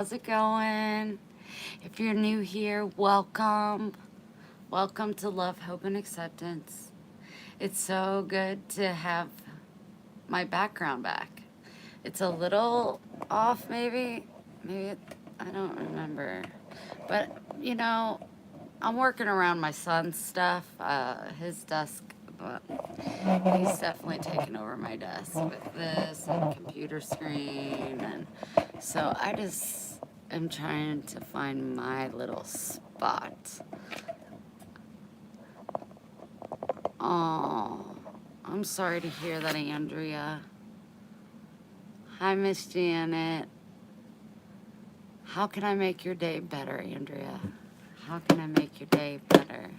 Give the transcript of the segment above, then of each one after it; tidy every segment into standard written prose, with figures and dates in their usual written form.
How's it going? If you're new here, welcome. Welcome to Love, Hope, and Acceptance. It's so good to have my background back. It's a little off, maybe. I don't remember. But, I'm working around my son's stuff, his desk, but he's definitely taken over my desk with this and computer screen. And so I just am trying to find my little spot. Oh, I'm sorry to hear that, Andrea. Hi, Miss Janet. How can I make your day better, Andrea? How can I make your day better?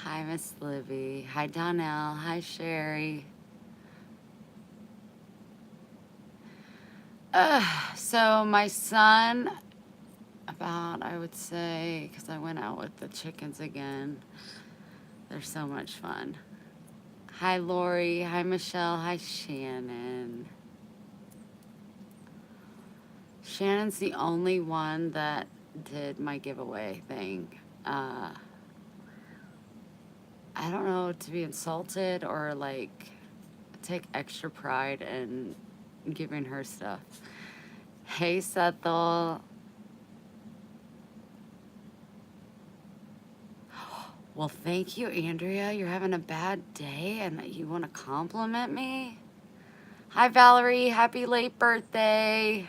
Hi, Miss Libby. Hi, Donnell. Hi, Sherry. So my son, I would say, because I went out with the chickens again. They're so much fun. Hi, Lori. Hi, Michelle. Hi, Shannon. Shannon's the only one that did my giveaway thing. I don't know to be insulted or like take extra pride in giving her stuff. Hey, Sethel. Well, thank you, Andrea. You're having a bad day and you want to compliment me? Hi, Valerie. Happy late birthday.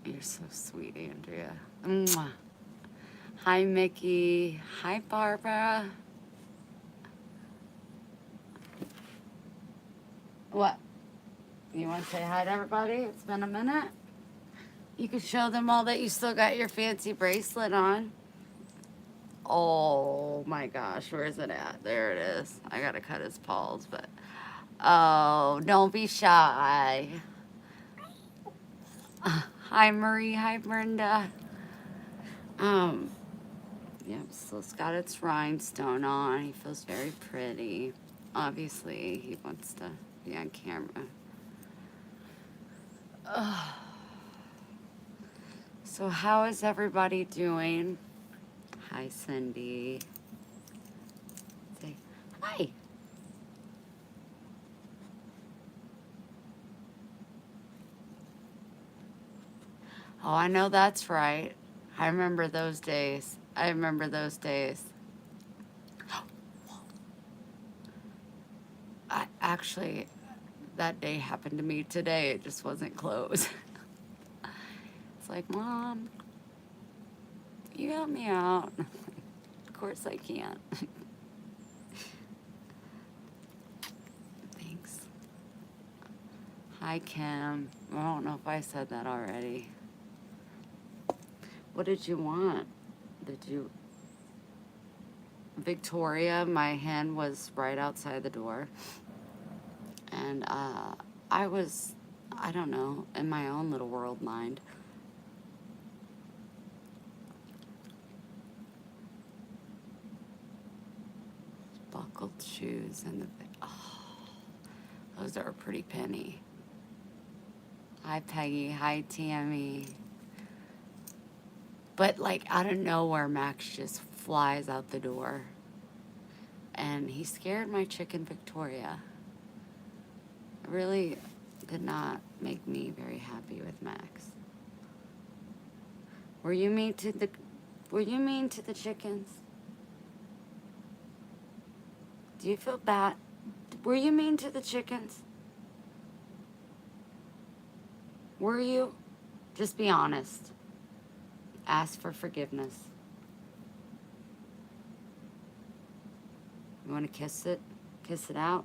You're so sweet, Andrea. Mwah. Hi, Mickey. Hi, Barbara. What? You want to say hi to everybody? It's been a minute. You could show them all that you still got your fancy bracelet on. Oh my gosh, where is it at? There it is. I gotta cut his paws, but oh, don't be shy. Hi, Marie. Hi, Brenda. Um, yep, so it's got its rhinestone on. He feels very pretty. Obviously, he wants to be on camera. Ugh. So, how is everybody doing? Hi, Cindy. Say hi. Oh, I know that's right. I remember those days. I remember those days. Actually, that day happened to me today. It just wasn't closed. It's like, Mom, you help me out. Of course I can't. Thanks. Hi, Kim. I don't know if I said that already. What did you want? Did you... Victoria, my hen was right outside the door. And I was, I don't know, in my own little world mind. Buckled shoes and the, oh, those are a pretty penny. Hi, Peggy. Hi, Tammy. But like out of nowhere, Max just flies out the door. And he scared my chicken Victoria. It really did not make me very happy with Max. Were you mean to the chickens? Do you feel bad? Were you mean to the chickens? Were you? Just be honest. Ask for forgiveness. You want to kiss it? Kiss it out?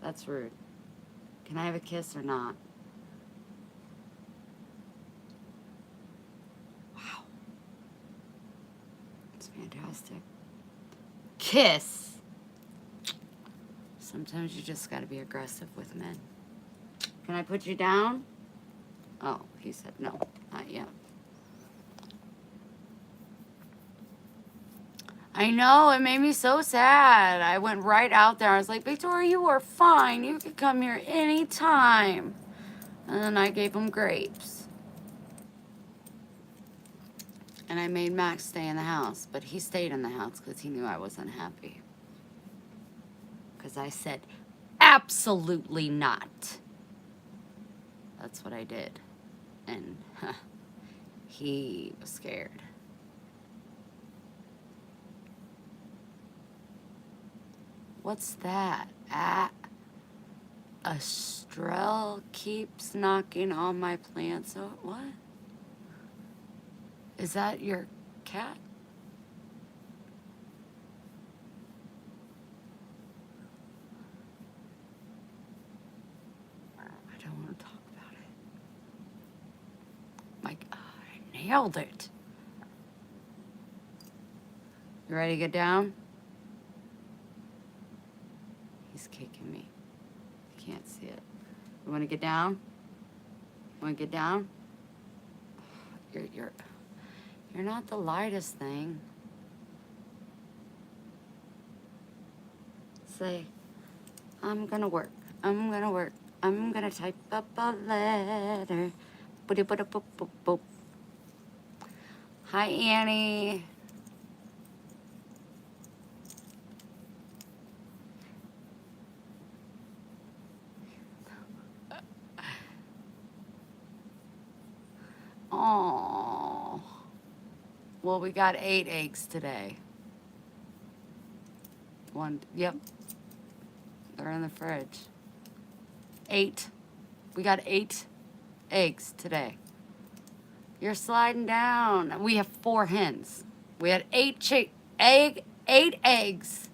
That's rude. Can I have a kiss or not? Wow. It's fantastic. Kiss! Sometimes you just gotta be aggressive with men. Can I put you down? Oh, he said no, not yet. I know, it made me so sad. I went right out there. I was like, Victoria, you are fine. You can come here anytime. And then I gave him grapes. And I made Max stay in the house. But he stayed in the house because he knew I was unhappy. Because I said, absolutely not. That's what I did. And he was scared. What's that? A Strel keeps knocking on my plants. Oh, what? Is that your cat? I don't want to talk about it. Like, I nailed it. You ready to get down? He's kicking me. I can't see it. You want to get down? Want to get down? You're not the lightest thing. Say, I'm gonna work. I'm gonna work. I'm gonna type up a letter. Boop, boop, boop, boop, boop. Hi, Annie. Oh. Well, we got 8 eggs today. Yep. They're in the fridge. 8. We got 8 eggs today. You're sliding down. We have 4 hens. We had 8 eggs.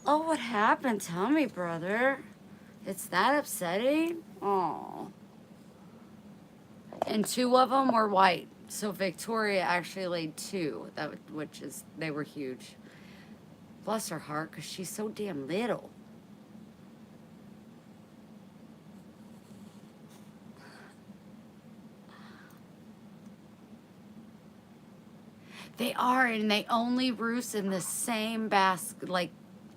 Oh, what happened? Tell me, brother. It's that upsetting? Oh. And 2 of them were white. So Victoria actually laid 2, they were huge. Bless her heart, because she's so damn little. They are, and they only roost in the same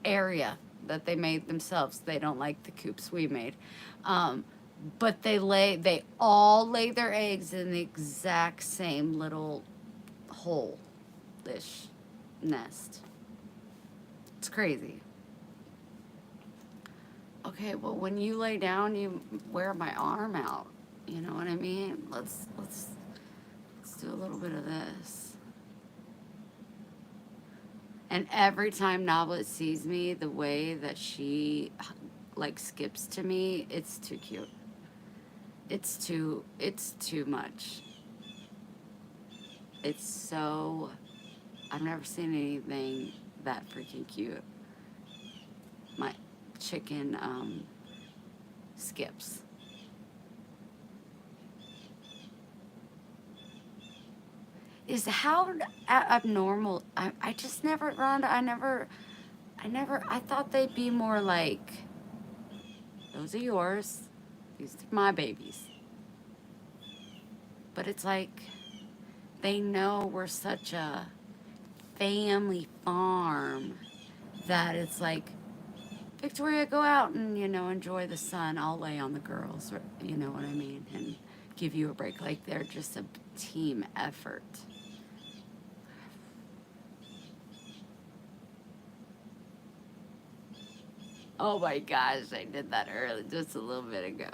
area that they made themselves. They don't like the coops we made. But they all lay their eggs in the exact same little hole-ish nest. It's crazy. Okay, well, when you lay down, you wear my arm out. You know what I mean? Let's do a little bit of this. And every time Noblet sees me, the way that she skips to me, it's too cute. It's too much. It's so, I've never seen anything that freaking cute. My chicken skips. Is how abnormal. I just never, Rhonda, I thought they'd be more like, those are yours, these are my babies. But it's like, they know we're such a family farm that it's like, Victoria, go out and, enjoy the sun. I'll lay on the girls, or, you know what I mean, and give you a break. Like, they're just a team effort. Oh my gosh, I did that early, just a little bit ago.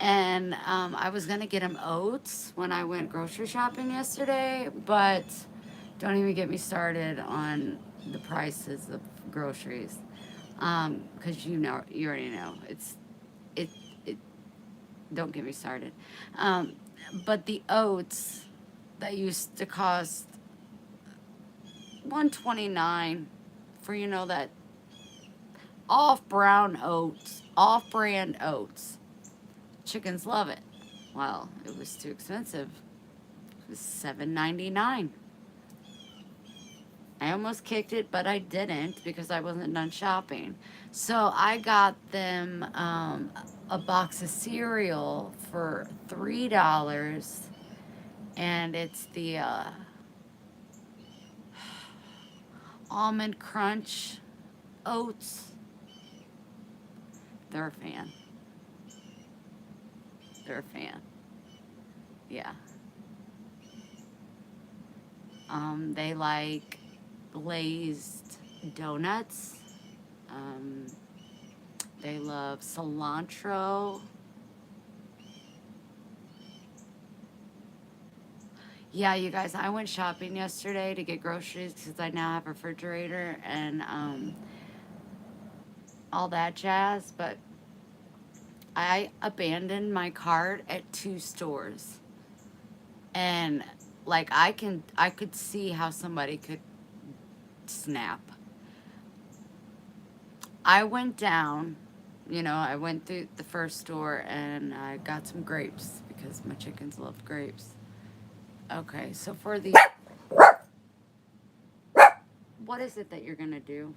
And I was going to get him oats when I went grocery shopping yesterday, but don't even get me started on the prices of groceries. Because you already know, it, don't get me started. But the oats that used to cost $1.29 for, that off-brand oats. Chickens love it. Well, it was too expensive. It was $7.99. I almost kicked it, but I didn't because I wasn't done shopping. So I got them a box of cereal for $3, and it's the almond crunch oats. They're a fan. They're a fan. Yeah. They like glazed donuts. Um, they love cilantro. Yeah, you guys, I went shopping yesterday to get groceries because I now have a refrigerator and all that jazz, but I abandoned my cart at 2 stores. And like I could see how somebody could snap. I went down, I went through the first store and I got some grapes because my chickens love grapes. Okay, so for the what is it that you're gonna do?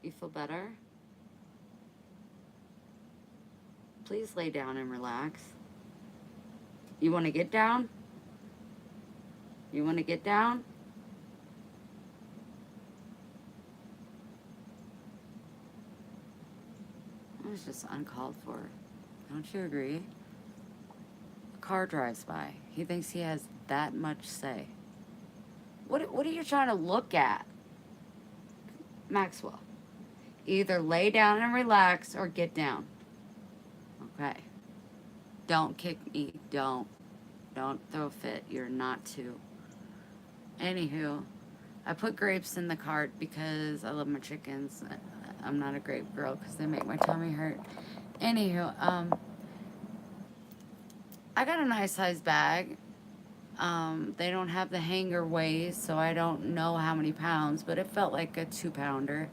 You feel better? Please lay down and relax. You want to get down? You want to get down? That was just uncalled for. Don't you agree? A car drives by. He thinks he has that much say. What are you trying to look at? Maxwell, either lay down and relax or get down. Okay. Don't kick me. Don't throw a fit. You're not to. Anywho, I put grapes in the cart because I love my chickens. I'm not a grape girl because they make my tummy hurt. Anywho, I got a nice size bag. They don't have the hanger weighs, so I don't know how many pounds, but it felt like a 2-pounder.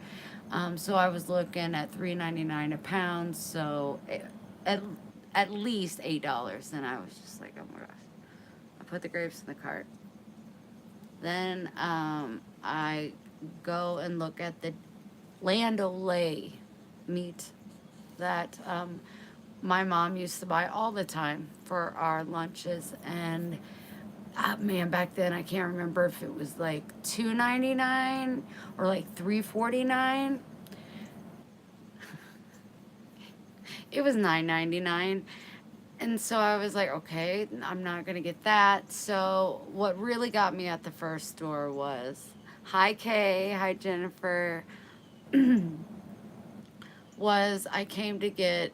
So I was looking at $3.99 a pound, so at at least $8. And I was just like, oh my gosh. I put the grapes in the cart. Then I go and look at the Land O'Lay meat that my mom used to buy all the time for our lunches. And man, back then I can't remember if it was like $2.99 or like $3.49. It was $9.99. And so I was like, okay, I'm not going to get that. So what really got me at the first store was, hi Kay, hi Jennifer, was I came to get,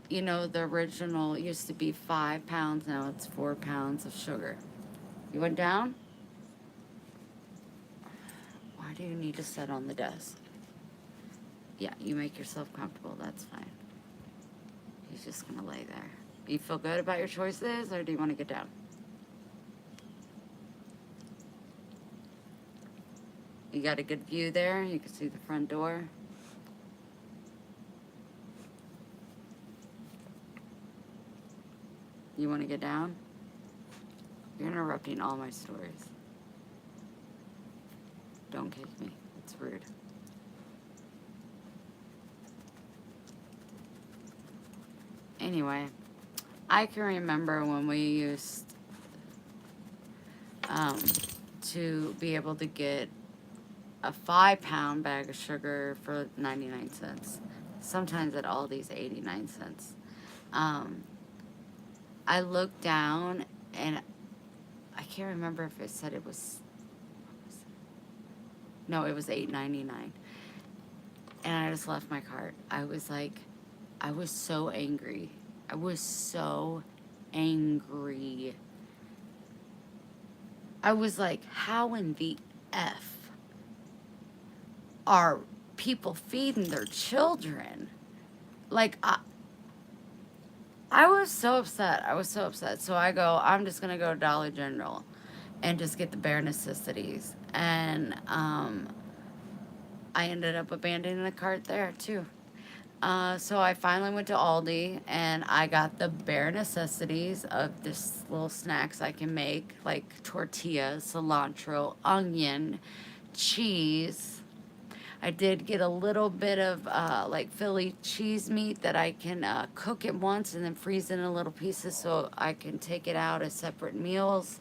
the original used to be 5 pounds, now it's 4 pounds of sugar. You went down? Why do you need to sit on the desk? Yeah, you make yourself comfortable, that's fine. He's just going to lay there. You feel good about your choices, or do you want to get down? You got a good view there. You can see the front door. You want to get down? You're interrupting all my stories. Don't kick me. It's rude. Anyway, I can remember when we used to be able to get a 5-pound bag of sugar for 99 cents. Sometimes at Aldi's 89 cents. I looked down and I can't remember if it said it was, no, it was $8.99. And I just left my cart. I was so angry. I was so angry. I was like, how in the F are people feeding their children? Like, I was so upset. So I'm just going to go to Dollar General and just get the bare necessities. And I ended up abandoning the cart there, too. So I finally went to Aldi and I got the bare necessities of this little snacks I can make, like tortillas, cilantro, onion, cheese. I did get a little bit of like Philly cheese meat that I can cook it once and then freeze it in little pieces so I can take it out as separate meals.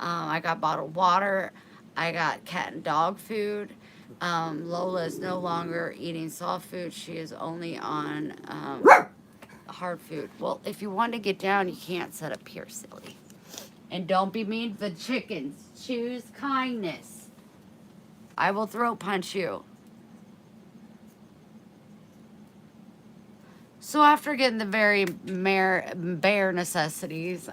I got bottled water. I got cat and dog food. Lola is no longer eating soft food. She is only on hard food. Well, if you want to get down, you can't sit up here, silly. And don't be mean to the chickens. Choose kindness. I will throat punch you. So after getting the very bare necessities,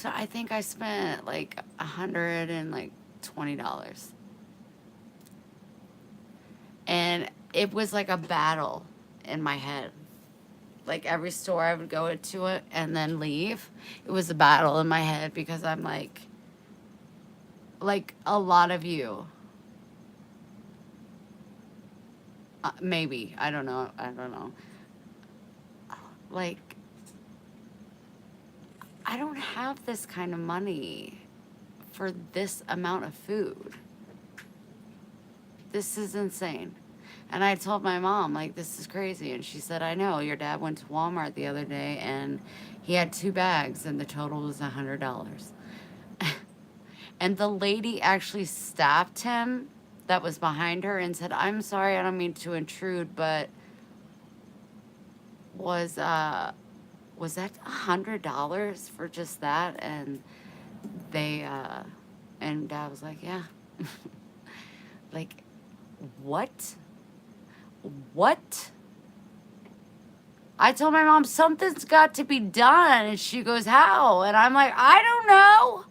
I think I spent like $120, and it was like a battle in my head. Like every store I would go to it and then leave, it was a battle in my head because I'm like a lot of you, maybe I don't know, like I don't have this kind of money for this amount of food. This is insane. And I told my mom, like, this is crazy. And she said, I know. Your dad went to Walmart the other day and he had 2 bags and the total was $100. And the lady actually stopped him that was behind her and said, I'm sorry, I don't mean to intrude, but was that $100 for just that? And and Dad was like, yeah. Like, what? What? I told my mom, something's got to be done. And she goes, how? And I'm like, I don't know.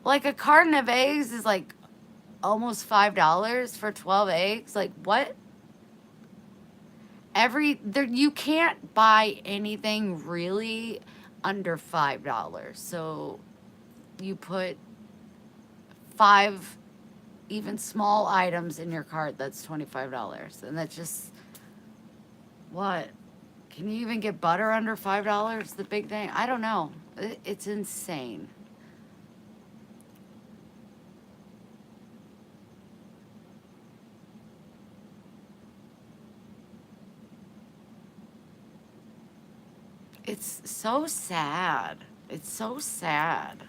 Like, a carton of eggs is like almost $5 for 12 eggs. Like, what? You can't buy anything really under $5. So you put 5 even small items in your cart, that's $25. And that's just, what? Can you even get butter under $5? The big thing? I don't know. It's insane. It's so sad. It's so sad.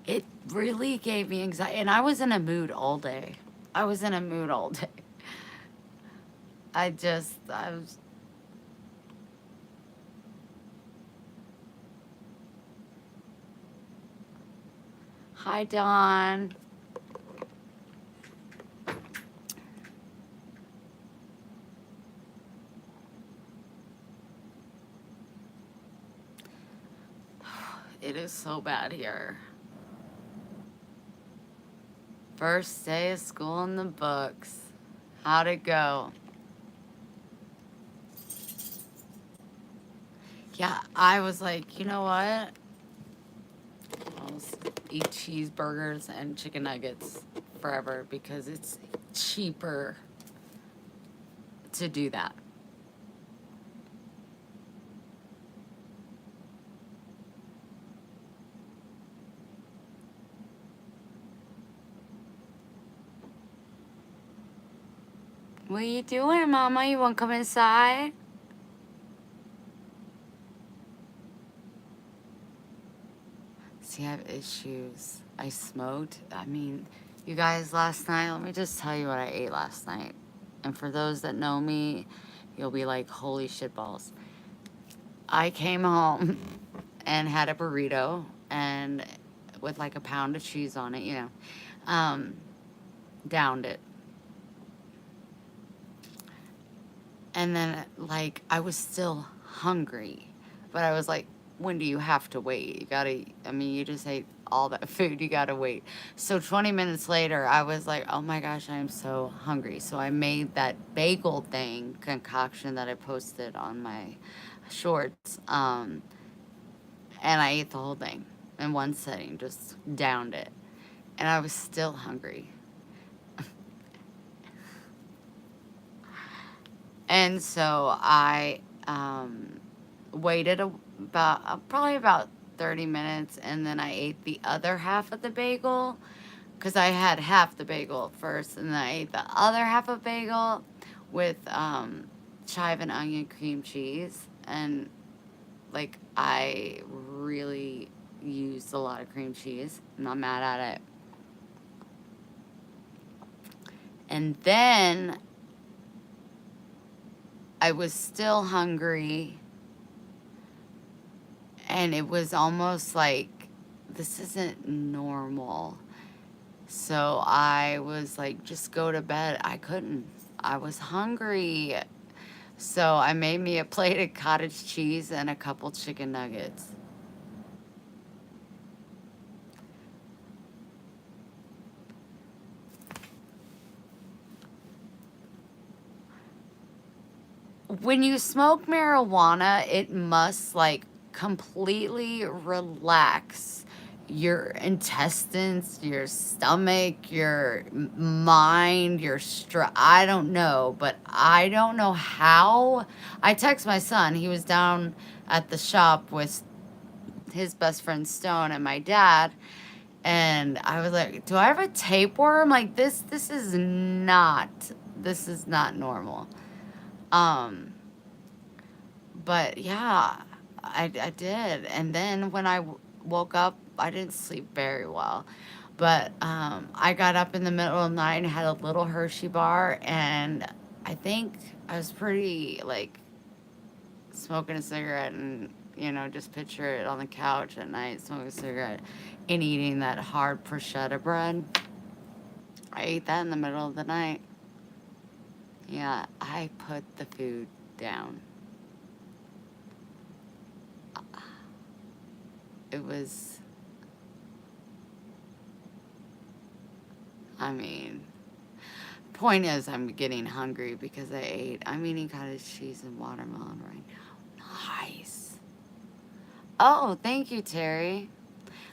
It really gave me anxiety. And I was in a mood all day. I was in a mood all day. I was. Hi, Dawn. It is so bad here. First day of school in the books. How'd it go? Yeah, I was like, you know what? I'll just eat cheeseburgers and chicken nuggets forever because it's cheaper to do that. What are you doing, Mama? You want to come inside? See, I have issues. I smoked. I mean, you guys, last night, let me just tell you what I ate last night. And for those that know me, you'll be like, holy shit balls. I came home and had a burrito and with like a pound of cheese on it, downed it. And then, like, I was still hungry, but I was like, when do you have to wait? You gotta, I mean, you just ate all that food, you gotta wait. So 20 minutes later, I was like, oh my gosh, I am so hungry. So I made that bagel thing concoction that I posted on my shorts, and I ate the whole thing in one sitting, just downed it. And I was still hungry. And so I waited probably about 30 minutes, and then I ate the other half of the bagel because I had half the bagel first, and then I ate the other half of bagel with chive and onion cream cheese. And like, I really used a lot of cream cheese. I'm not mad at it. And then I was still hungry, and it was almost like this isn't normal. So I was like, just go to bed. I couldn't. I was hungry. So I made me a plate of cottage cheese and a couple chicken nuggets. When you smoke marijuana, it must like completely relax your intestines, your stomach, your mind, your stress. I don't know, but I don't know how. I text my son. He was down at the shop with his best friend Stone and my dad, and I was like, "Do I have a tapeworm? Like this is not normal." Um, but yeah, I did. And then when I woke up, I didn't sleep very well. But I got up in the middle of the night and had a little Hershey bar. And I think I was pretty, like, smoking a cigarette and, just picture it on the couch at night, smoking a cigarette and eating that hard prosciutto bread. I ate that in the middle of the night. Yeah, I put the food down. It was, I mean, point is, I'm getting hungry because I'm eating cottage cheese and watermelon right now. Nice. Oh, thank you, Terry.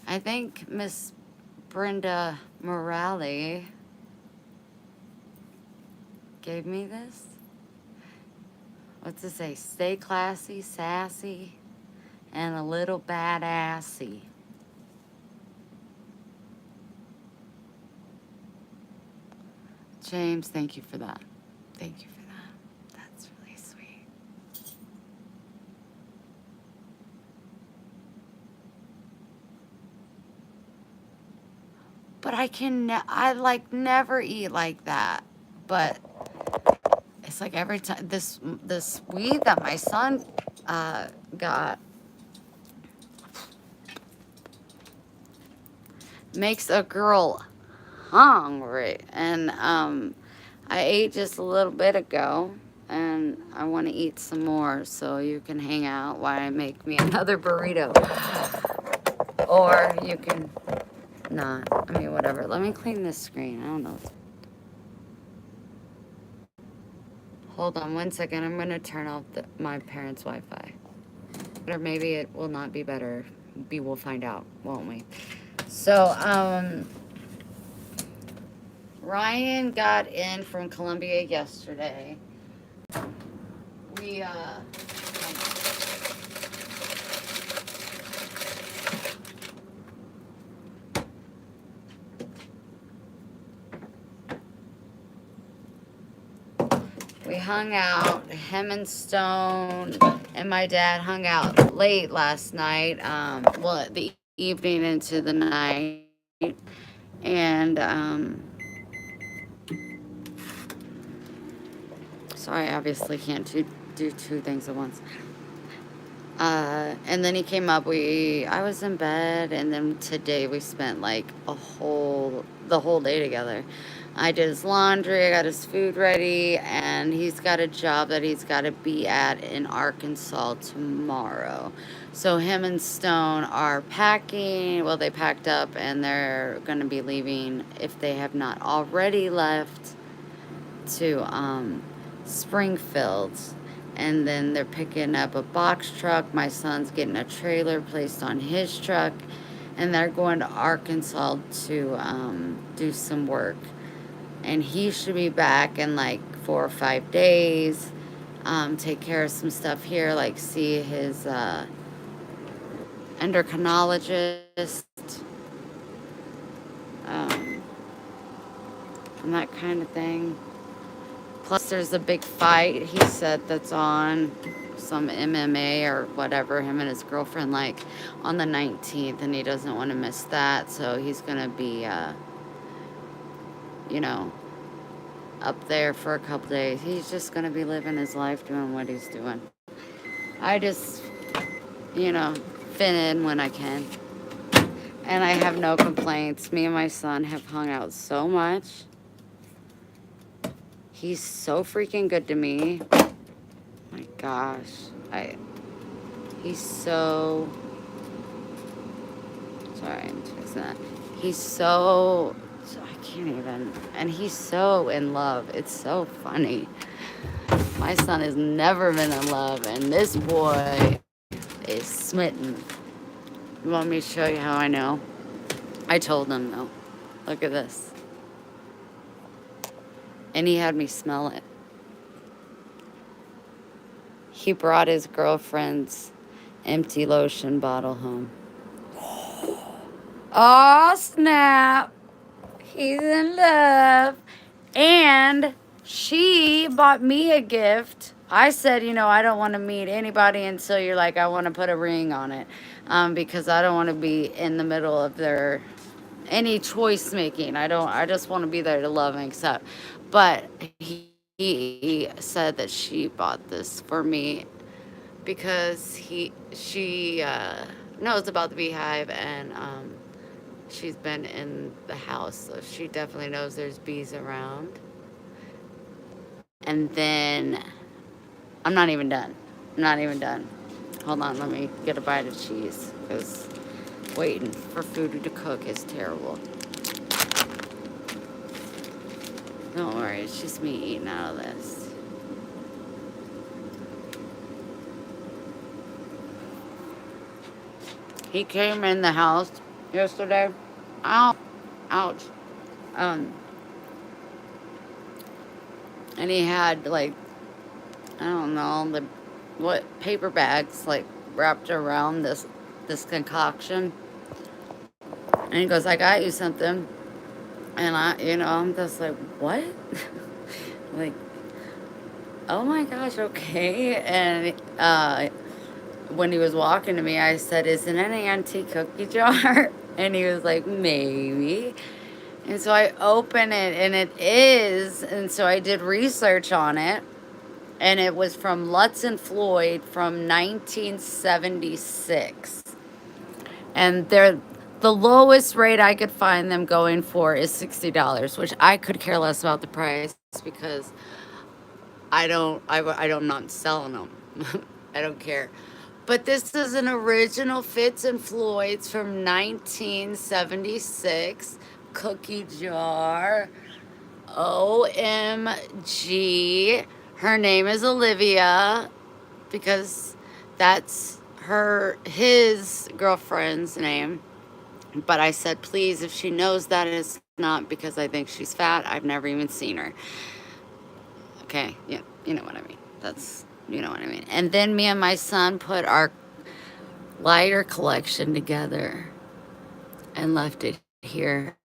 I think Miss Brenda Morale gave me this. What's it say? Stay classy, sassy, and a little badassy. James, thank you for that. Thank you for that. That's really sweet. But I like never eat like that. But it's like every time this weed that my son got makes a girl hungry. And I ate just a little bit ago, and I want to eat some more, so you can hang out while I make me another burrito. Or you can not. I mean, whatever. Let me clean this screen. I don't know. Hold on one second. I'm going to turn off my parents' Wi-Fi. Or maybe it will not be better. We'll find out, won't we? So, Ryan got in from Columbia yesterday. We, hung out. Him and Stone and my dad hung out late last night. Well, the evening into the night. And, sorry, I obviously can't do two things at once. And then he came up, I was in bed, and then today we spent like the whole day together. I did his laundry, I got his food ready, and he's got a job that he's got to be at in Arkansas tomorrow. So him and Stone are packing. Well, they packed up and they're going to be leaving, if they have not already left, to Springfield. And then they're picking up a box truck. My son's getting a trailer placed on his truck. And they're going to Arkansas to do some work. And he should be back in like 4 or 5 days. Take care of some stuff here, like see his endocrinologist, um, and that kind of thing. Plus, there's a big fight, he said, that's on some MMA or whatever, him and his girlfriend, like, on the 19th, and he doesn't want to miss that, so he's going to be, you know, up there for a couple days. He's just going to be living his life, doing what he's doing. I just, you know, fit in when I can. And I have no complaints. Me and my son have hung out so much. He's so freaking good to me. My gosh. He's so... Sorry, I'm twisting that. He's so... I can't even... And he's so in love. It's so funny. My son has never been in love, and this boy is smitten. You want me to show you how I know? I told him, though. Look at this. And he had me smell it. He brought his girlfriend's empty lotion bottle home. Oh, snap. He's in love. And she bought me a gift. I said, you know, I don't want to meet anybody until you're like, I want to put a ring on it. Because I don't want to be in the middle of their any choice making. I just want to be there to love and accept. But he said that she bought this for me because she knows about the beehive, and she's been in the house, so she definitely knows there's bees around. And then I'm not even done. Hold on, let me get a bite of cheese, because waiting for food to cook is terrible. Don't worry, it's just me eating out of this. He came in the house yesterday. Ow, ouch. And he had, like, I don't know, what paper bags, like, wrapped around this concoction. And he goes, I got you something. And I'm just like, what? Like, oh my gosh, okay. And when he was walking to me, I said, is it an antique cookie jar? And he was like, maybe. And so I open it, and it is. And so I did research on it. And it was from Lutz and Floyd from 1976. And the lowest rate I could find them going for is $60, which I could care less about the price, because I'm not selling them. I don't care. But this is an original Fitz and Floyd's from 1976 cookie jar. OMG. Her name is Olivia, because that's his girlfriend's name. But I said, please, if she knows that, it's not because I think she's fat. I've never even seen her. Okay, yeah, you know what I mean. You know what I mean. And then me and my son put our lighter collection together and left it here.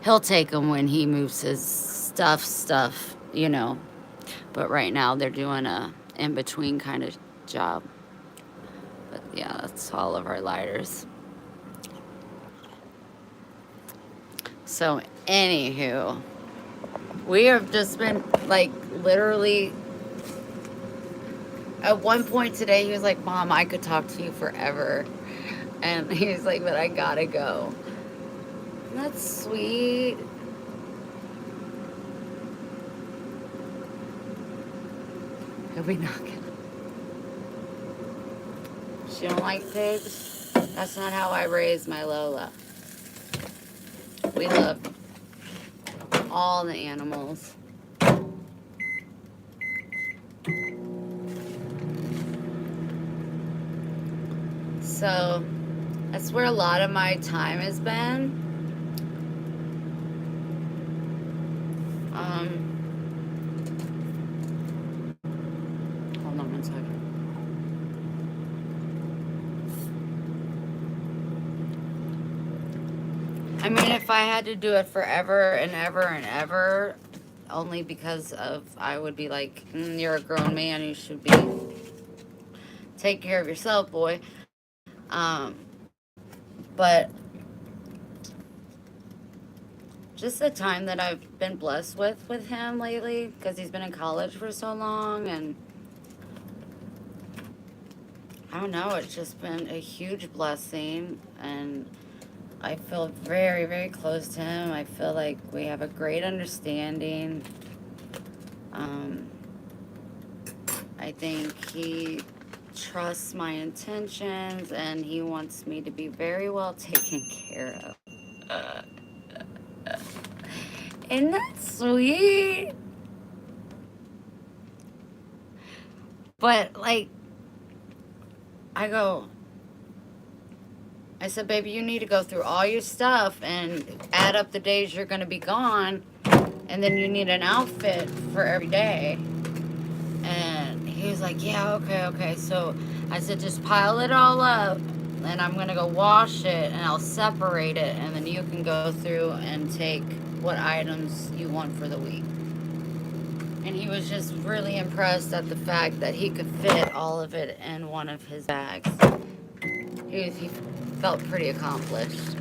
He'll take them when he moves his stuff, you know. But right now they're doing a in-between kind of job. But yeah, that's all of our lighters. So, anywho, we have just been, like, literally, at one point today, he was like, Mom, I could talk to you forever. And he's like, but I gotta go. That's sweet. He'll be knocking. pigs? You don't like pigs? That's not how I raised my Lola. We love all the animals. So that's where a lot of my time has been. Hold on one second. I mean, if I had to do it forever and ever and ever, only because of I would be like, you're a grown man, you should be take care of yourself, boy. But just the time that I've been blessed with him lately, because he's been in college for so long, and I don't know, it's just been a huge blessing, and I feel very, very close to him. I feel like we have a great understanding. I think he trusts my intentions, and he wants me to be very well taken care of. Isn't that sweet? But, like, I said, baby, you need to go through all your stuff and add up the days you're going to be gone, and then you need an outfit for every day. And he was like, yeah, okay. So I said, just pile it all up, and I'm going to go wash it, and I'll separate it, and then you can go through and take what items you want for the week. And he was just really impressed at the fact that he could fit all of it in one of his bags. He felt pretty accomplished.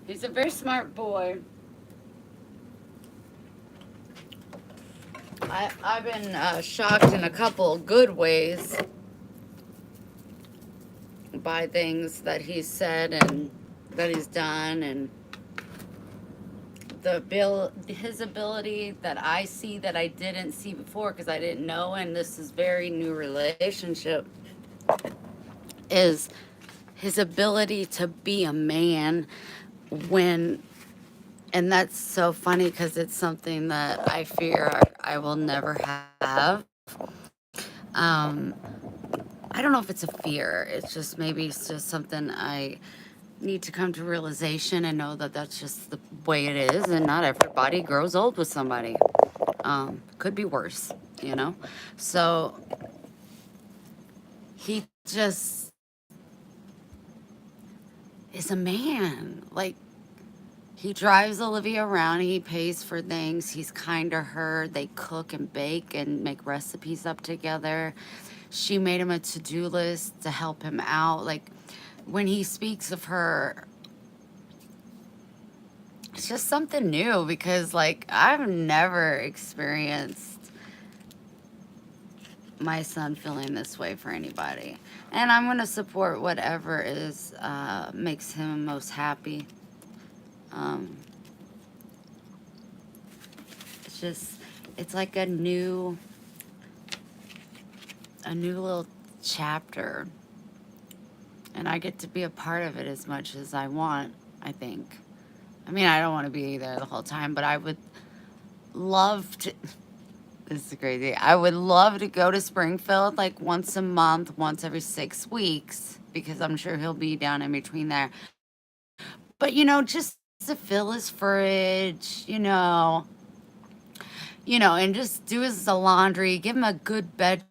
He's a very smart boy. I've been shocked in a couple good ways by things that he's said and that he's done, and his ability that I see that I didn't see before because I didn't know, and this is very new relationship, is his ability to be a man when, and that's so funny because it's something that I fear I will never have. I don't know if it's a fear. It's just maybe it's just something I need to come to realization and know that that's just the way it is, and not everybody grows old with somebody. Could be worse, you know? So he just is a man. Like, he drives Olivia around, he pays for things, he's kind to her, they cook and bake and make recipes up together. She made him a to-do list to help him out. Like, when he speaks of her, it's just something new because, like, I've never experienced my son feeling this way for anybody. And I'm going to support whatever is makes him most happy. It's just, it's like a new little chapter. And I get to be a part of it as much as I want, I think. I mean, I don't want to be there the whole time, but I would love to. This is crazy. I would love to go to Springfield like once a month, once every 6 weeks, because I'm sure he'll be down in between there. But, you know, just to fill his fridge, and just do his laundry, give him a good bedroom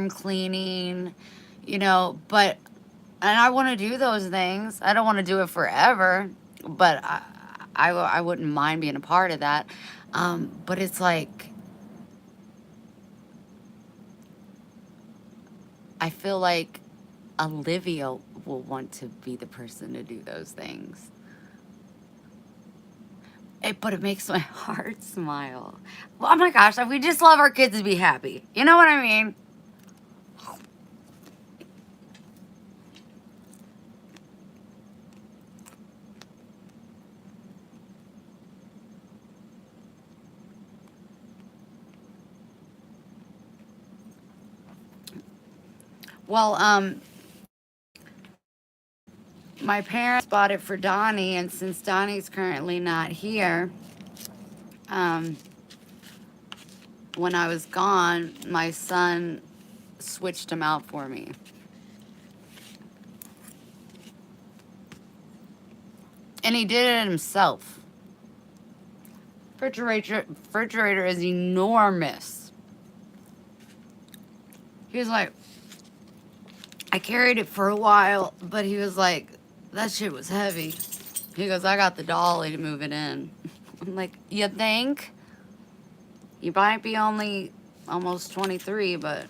cleaning, but, and I want to do those things. I don't want to do it forever, but I wouldn't mind being a part of that. But it's like, I feel like Olivia will want to be the person to do those things. But it makes my heart smile. Well, oh my gosh, we just love our kids to be happy. You know what I mean? Well, my parents bought it for Donnie, and since Donnie's currently not here, um, when I was gone, my son switched him out for me. And he did it himself. Refrigerator is enormous. He was like, I carried it for a while, but he was like, that shit was heavy. He goes, I got the dolly to move it in. I'm like, you think? You might be only almost 23, but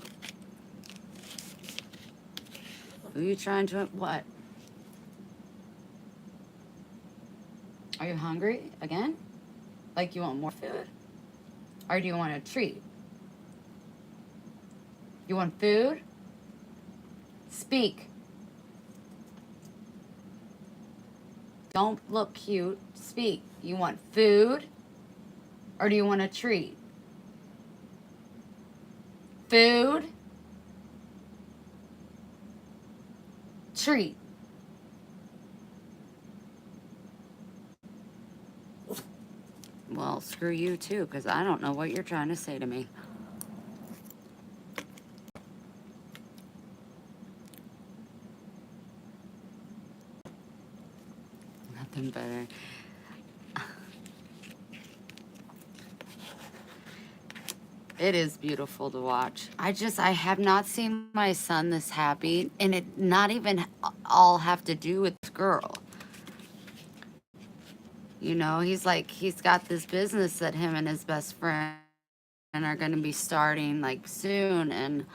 who are you trying to, what? Are you hungry again? Like you want more food? Or do you want a treat? You want food? Speak. Don't look cute. Speak. You want food? Or do you want a treat? Food? Treat. Well, screw you too, because I don't know what you're trying to say to me. Nothing better. It is beautiful to watch. I have not seen my son this happy, and it not even all have to do with this girl. You know, he's got this business that him and his best friend are going to be starting like soon, and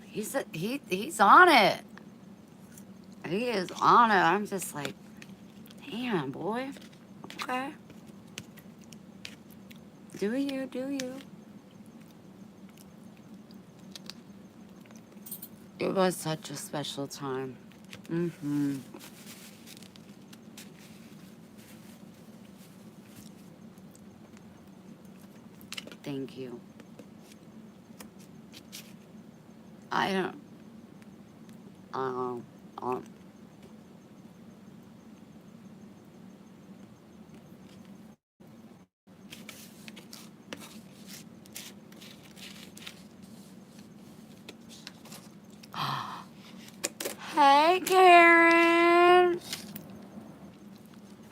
he's on it. He is on it. I'm just like, damn, boy. Okay. Do you, do you? It was such a special time. Mm-hmm. Thank you. I don't, um, um, hey, Karen.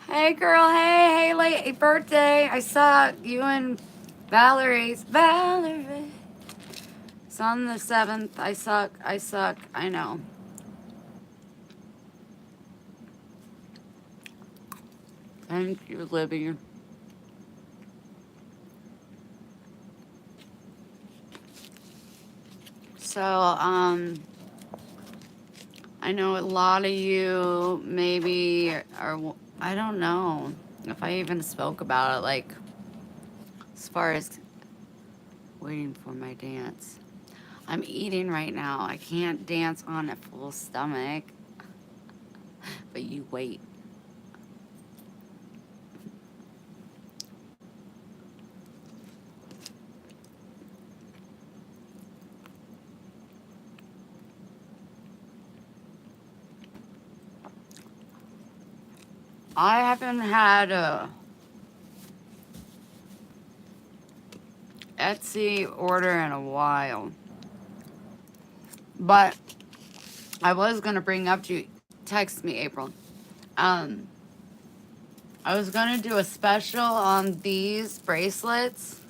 Hey, girl. Hey, late birthday. I saw you and Valerie. It's on the 7th. I suck. I know. Thank you, Libby. So, I know a lot of you maybe are, I don't know if I even spoke about it, like, as far as waiting for my dance. I'm eating right now. I can't dance on a full stomach, but you wait. I haven't had a Etsy order in a while, but I was gonna bring up to you, text me, April. Um, I was gonna do a special on these bracelets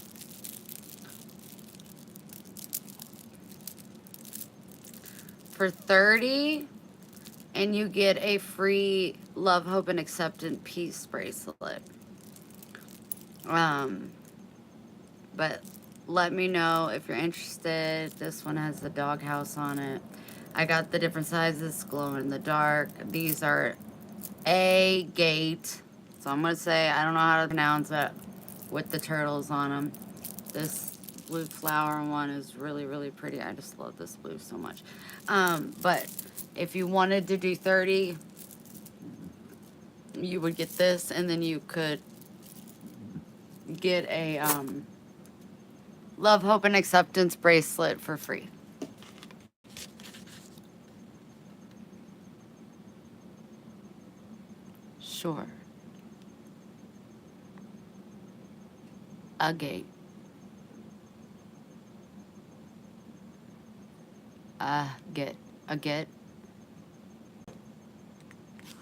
for 30, and you get a free love, hope, and acceptance peace bracelet. Um, but let me know if you're interested. This one has the doghouse on it. I got the different sizes, glow in the dark. These are agate. So I'm gonna say, I don't know how to pronounce it, with the turtles on them. This blue flower one is really, really pretty. I just love this blue so much. But if you wanted to do 30, you would get this, and then you could get a love, hope, and acceptance bracelet for free. Sure. A gate. Get. A get.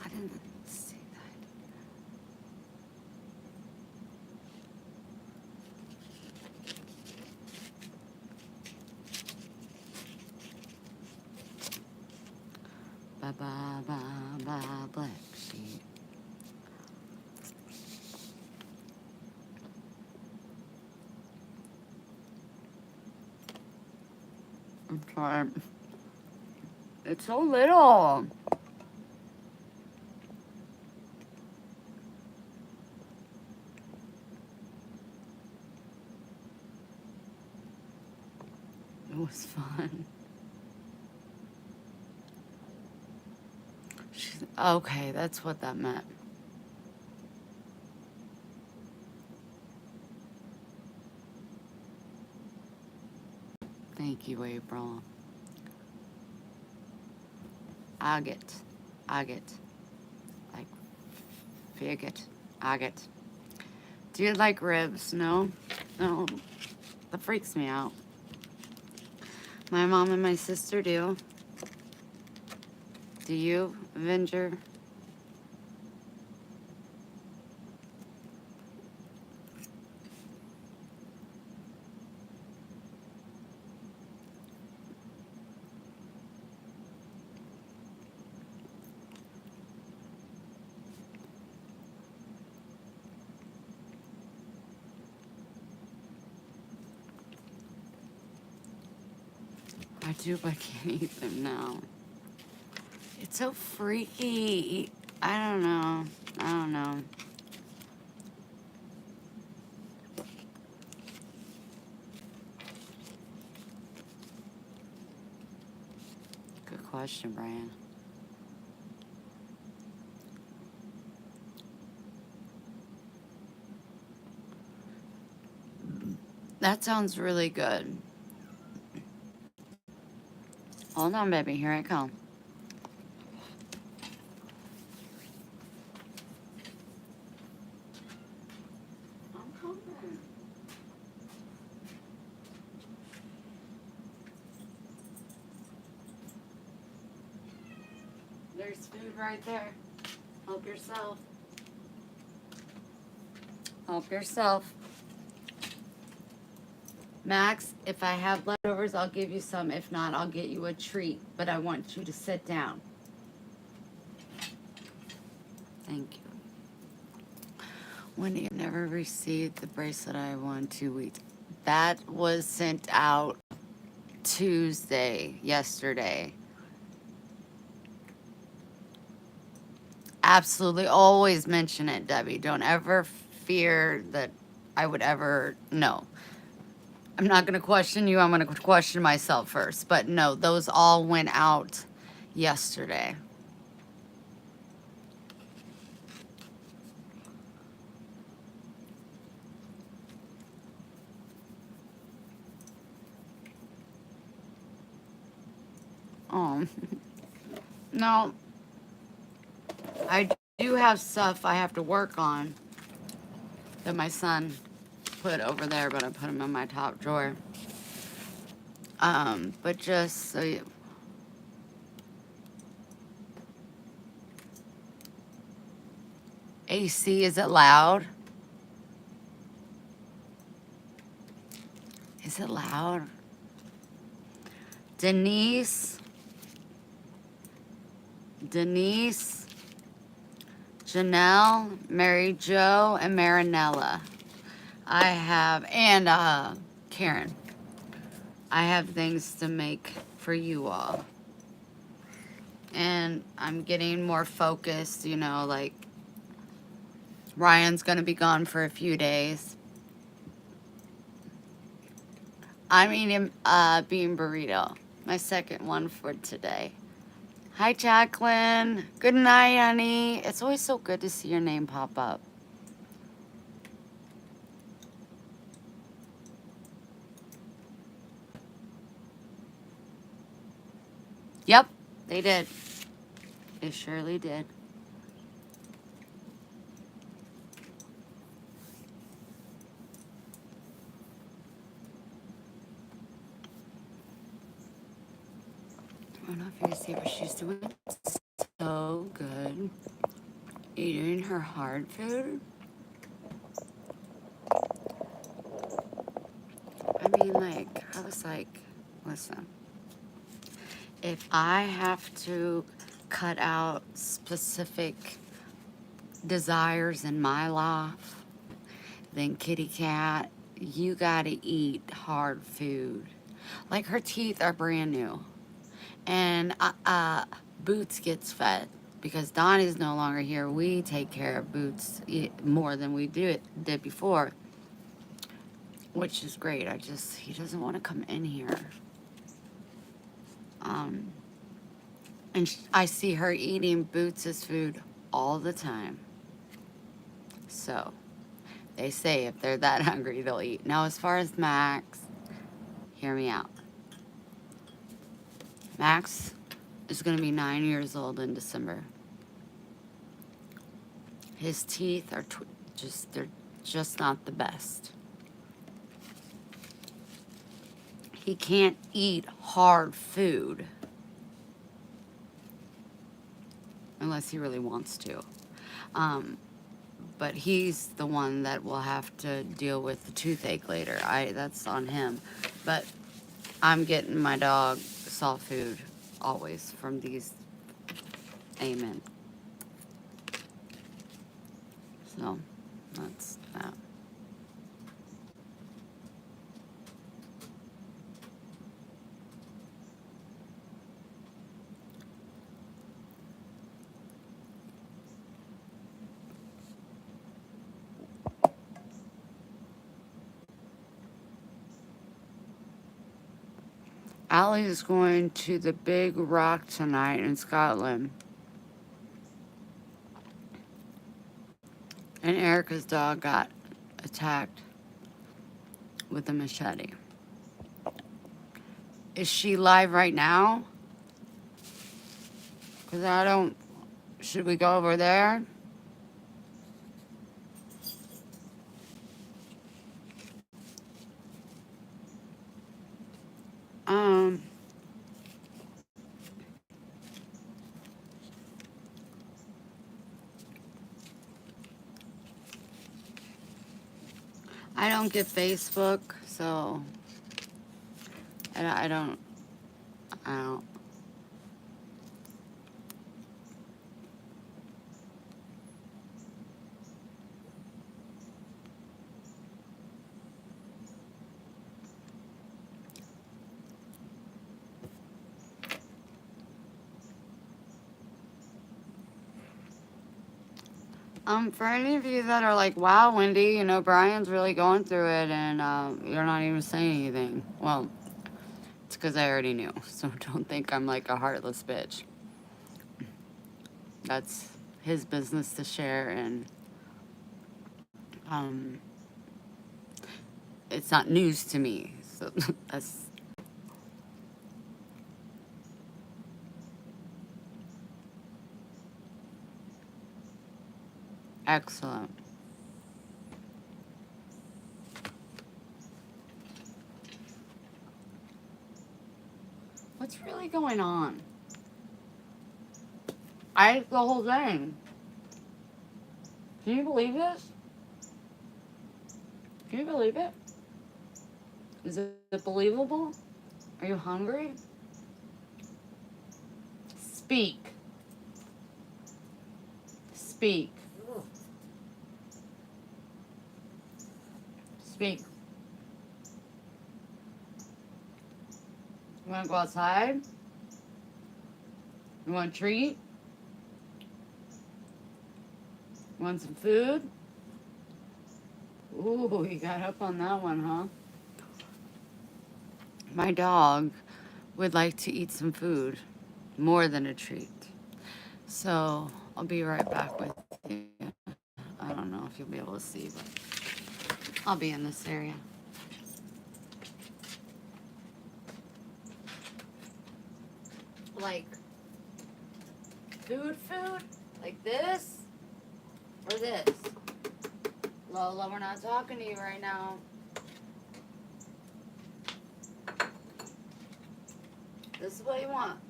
I didn't see that. Ba ba ba ba black sheep. I'm sorry. It's so little. It was fun. Okay, that's what that meant. Thank you, April. Agate. Agate. Like faggot. Agate. Do you like ribs? No? No. That freaks me out. My mom and my sister do. Do you, Avenger? I do, but I can't eat them now. It's so freaky. I don't know. I don't know. Good question, Brian. That sounds really good. Hold on, baby. Here I come. I'm coming. There's food right there. Help yourself. Help yourself. Max, if I have leftovers, I'll give you some. If not, I'll get you a treat. But I want you to sit down. Thank you. Wendy, you never received the bracelet I won 2 weeks. That was sent out yesterday. Absolutely. Always mention it, Debbie. Don't ever fear that I would ever. No. I'm not going to question you. I'm going to question myself first. But no, those all went out yesterday. Oh. No. I do have stuff I have to work on that my son put over there, but I put them in my top drawer. But just so you... AC, is it loud? Is it loud? Denise, Janelle, Mary Jo, and Marinella. I have, and Karen. I have things to make for you all. And I'm getting more focused, you know, like Ryan's gonna be gone for a few days. I'm eating bean burrito, my second one for today. Hi, Jacqueline. Good night, honey. It's always so good to see your name pop up. Yep, they did. They surely did. if you see, but she's doing so good eating her hard food. I mean, like, I was like, listen, if I have to cut out specific desires in my life, then kitty cat, you gotta eat hard food. Like, her teeth are brand new. And Boots gets fed because Donnie's no longer here. We take care of Boots more than we did before, which is great. He doesn't want to come in here. And I see her eating Boots' food all the time. So they say if they're that hungry, they'll eat. Now, as far as Max, hear me out. Max is going to be 9 years old in December. His teeth are they're just not the best. He can't eat hard food unless he really wants to. But he's the one that will have to deal with the toothache later. That's on him. But I'm getting my dog soft food always from these. Amen. So that's that. Allie is going to the Big Rock tonight in Scotland. And Erica's dog got attacked with a machete. Is she live right now? Because I don't... Should we go over there? I don't get Facebook, so I don't. For any of you that are like, wow, Wendy, Brian's really going through it and you're not even saying anything. Well, it's because I already knew. So don't think I'm like a heartless bitch. That's his business to share, and it's not news to me. So that's excellent. What's really going on? I ate the whole thing. Can you believe this? Can you believe it? Is it believable? Are you hungry? Speak. Speak. Speak. You want to go outside? You want a treat? You want some food? Ooh, you got up on that one, huh? My dog would like to eat some food more than a treat. So I'll be right back with you. I don't know if you'll be able to see, but I'll be in this area. Like food? Like this? Or this? Lola, we're not talking to you right now. This is what you want.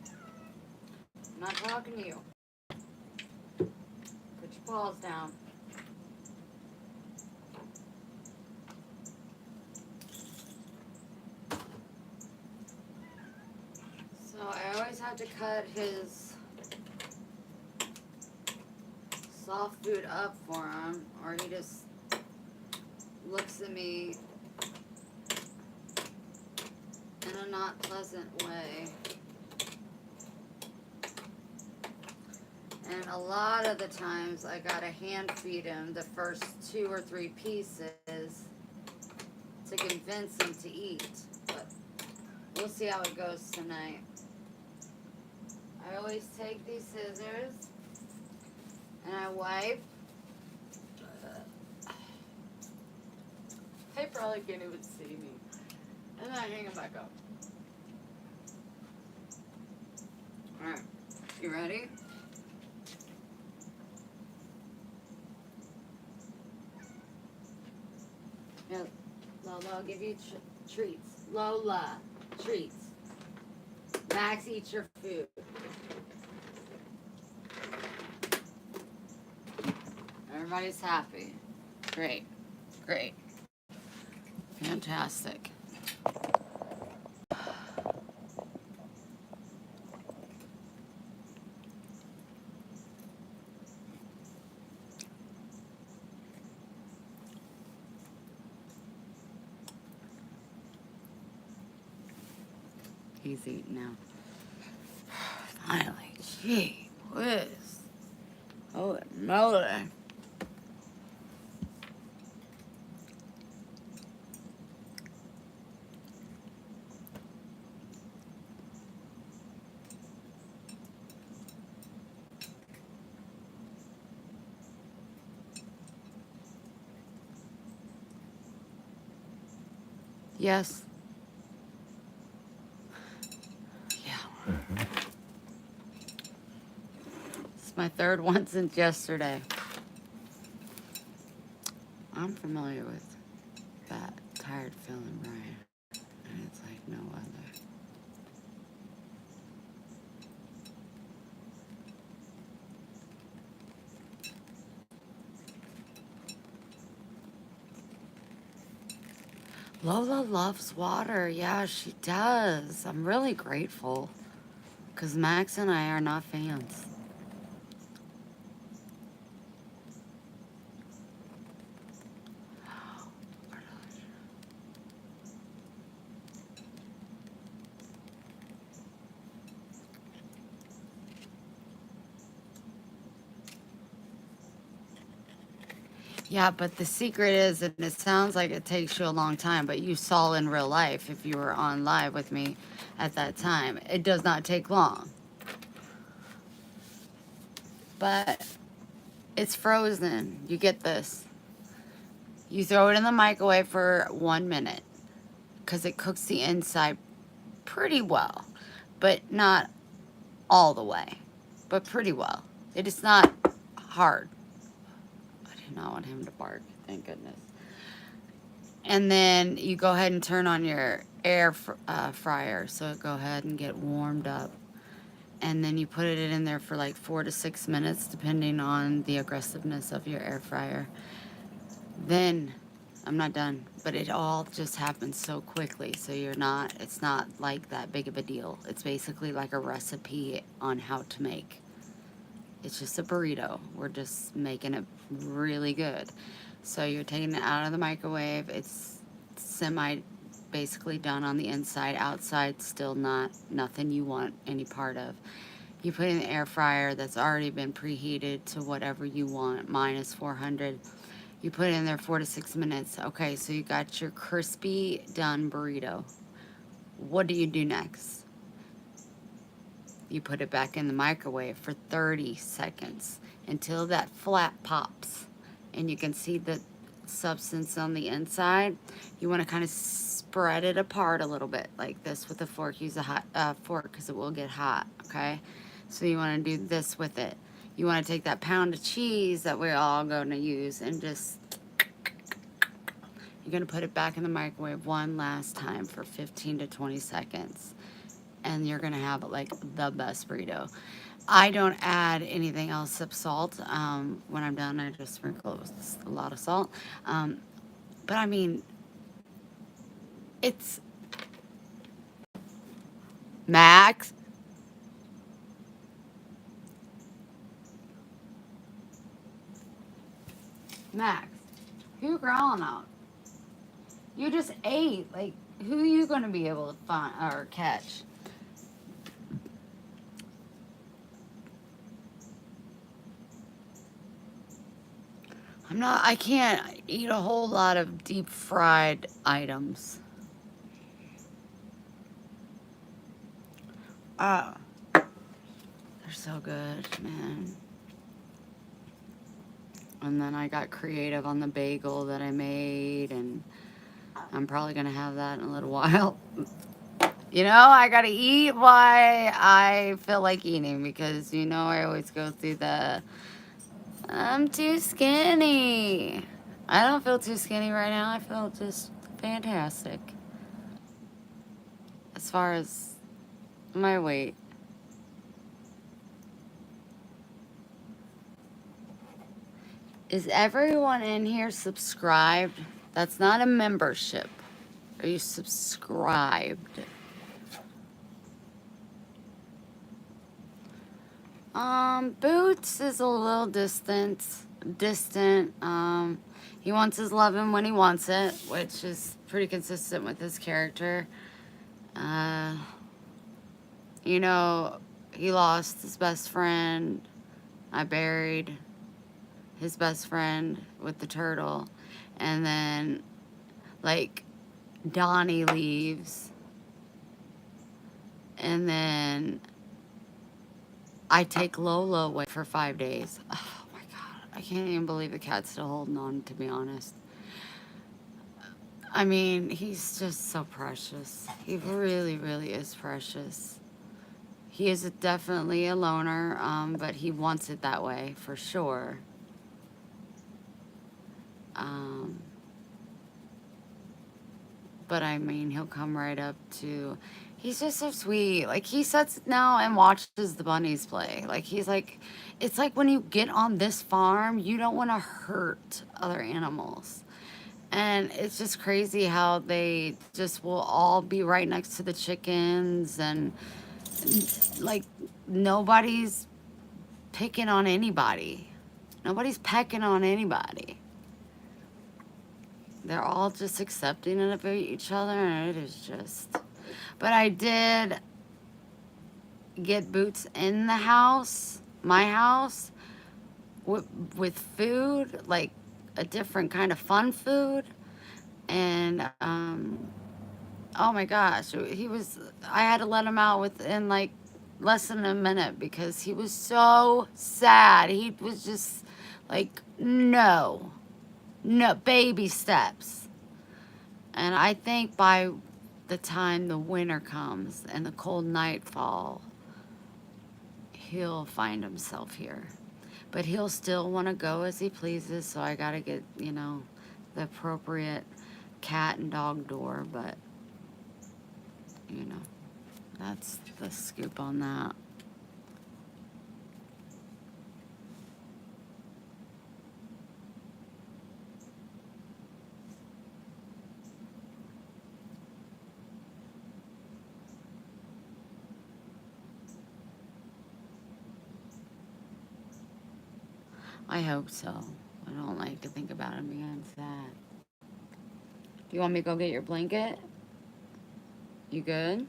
not talking to you. Put your paws down. So I always have to cut his soft food up for him, or he just looks at me in a not pleasant way. And a lot of the times I gotta hand feed him the first 2 or 3 pieces to convince him to eat. But we'll see how it goes tonight. I always take these scissors and I wipe. They probably can't even see me. And then I hang them back up. Alright, you ready? Yeah, Lola, I'll give you treats. Lola, treats. Max, eat your food. Everybody's happy. Great, great. Fantastic. He's eating now. Finally, gee whiz. Holy moly. Yes. Yeah. It's my third one since yesterday. I'm familiar with that tired feeling, Brian. And it's like no other. Lola loves water. Yeah, she does. I'm really grateful. Because Max and I are not fans. Yeah, but the secret is, and it sounds like it takes you a long time, but you saw in real life, if you were on live with me at that time, it does not take long. But it's frozen. You get this. You throw it in the microwave for 1 minute because it cooks the inside pretty well, but not all the way, but pretty well. It is not hard. I did not want him to bark, thank goodness. And then you go ahead and turn on your air fryer, so go ahead and get warmed up. And then you put it in there for like 4 to 6 minutes, depending on the aggressiveness of your air fryer. Then, I'm not done, but it all just happens so quickly, so it's not like that big of a deal. It's basically like a recipe on how to make. It's just a burrito. We're just making it really good. So you're taking it out of the microwave. It's basically done on the inside. Outside, still nothing you want any part of. You put it in the air fryer that's already been preheated to whatever you want, minus 400. You put it in there 4 to 6 minutes. Okay, so you got your crispy done burrito. What do you do next? You put it back in the microwave for 30 seconds until that flat pops and you can see the substance on the inside. You want to kind of spread it apart a little bit like this with a fork. Use a hot fork because it will get hot, okay? So you want to do this with it. You want to take that pound of cheese that we're all going to use and just, you're going to put it back in the microwave one last time for 15 to 20 seconds. And you're going to have like the best burrito. I don't add anything else except salt. When I'm done, I just sprinkle it with a lot of salt. Um, but I mean, it's Max. Max, who you growling on? You just ate. Like, who are you gonna be able to find or catch? I can't eat a whole lot of deep fried items. Oh, they're so good, man. And then I got creative on the bagel that I made, and I'm probably gonna have that in a little while. You know, I gotta eat why I feel like eating, because you know I always go through the I'm too skinny. I don't feel too skinny right now. I feel just fantastic. As far as my weight. Is everyone in here subscribed? That's not a membership. Are you subscribed? Boots is a little distant. He wants his loving when he wants it, which is pretty consistent with his character. Uh, you know, he lost his best friend. I buried his best friend with the turtle. And then, like, Donnie leaves. And then I take Lola away for 5 days. Oh my God. I can't even believe the cat's still holding on, to be honest. I mean, he's just so precious. He really, really is precious. He is definitely a loner, but he wants it that way for sure. Um, but I mean, he'll come right up to. He's just so sweet. Like, he sits now and watches the bunnies play. Like, he's like, it's like when you get on this farm, you don't want to hurt other animals. And it's just crazy how they just will all be right next to the chickens, and like nobody's picking on anybody. Nobody's pecking on anybody. They're all just accepting of each other, and it is just. But I did get Boots in the house, my house, with food, like a different kind of fun food. And, oh my gosh, he was, I had to let him out within like less than a minute because he was so sad. He was just like, no, baby steps. And I think by the time the winter comes and the cold night fall, he'll find himself here. But he'll still want to go as he pleases, so I gotta get, the appropriate cat and dog door, but, that's the scoop on that. I hope so. I don't like to think about him being sad. Do you want me to go get your blanket? You good?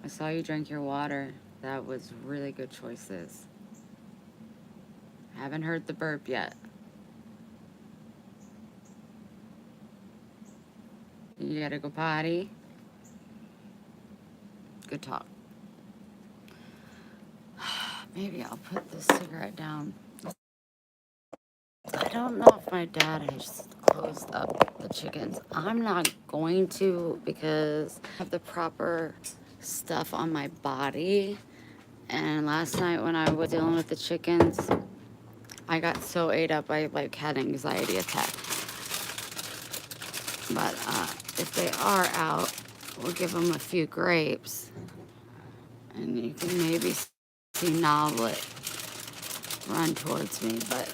I saw you drink your water. That was really good choices. Haven't heard the burp yet. You gotta go potty? Good talk. Maybe I'll put this cigarette down. I don't know if my dad has closed up the chickens. I'm not going to, because I have the proper stuff on my body. And last night when I was dealing with the chickens, I got so ate up, I like had an anxiety attack. But if they are out, we'll give them a few grapes And you can maybe see Noblet run towards me, but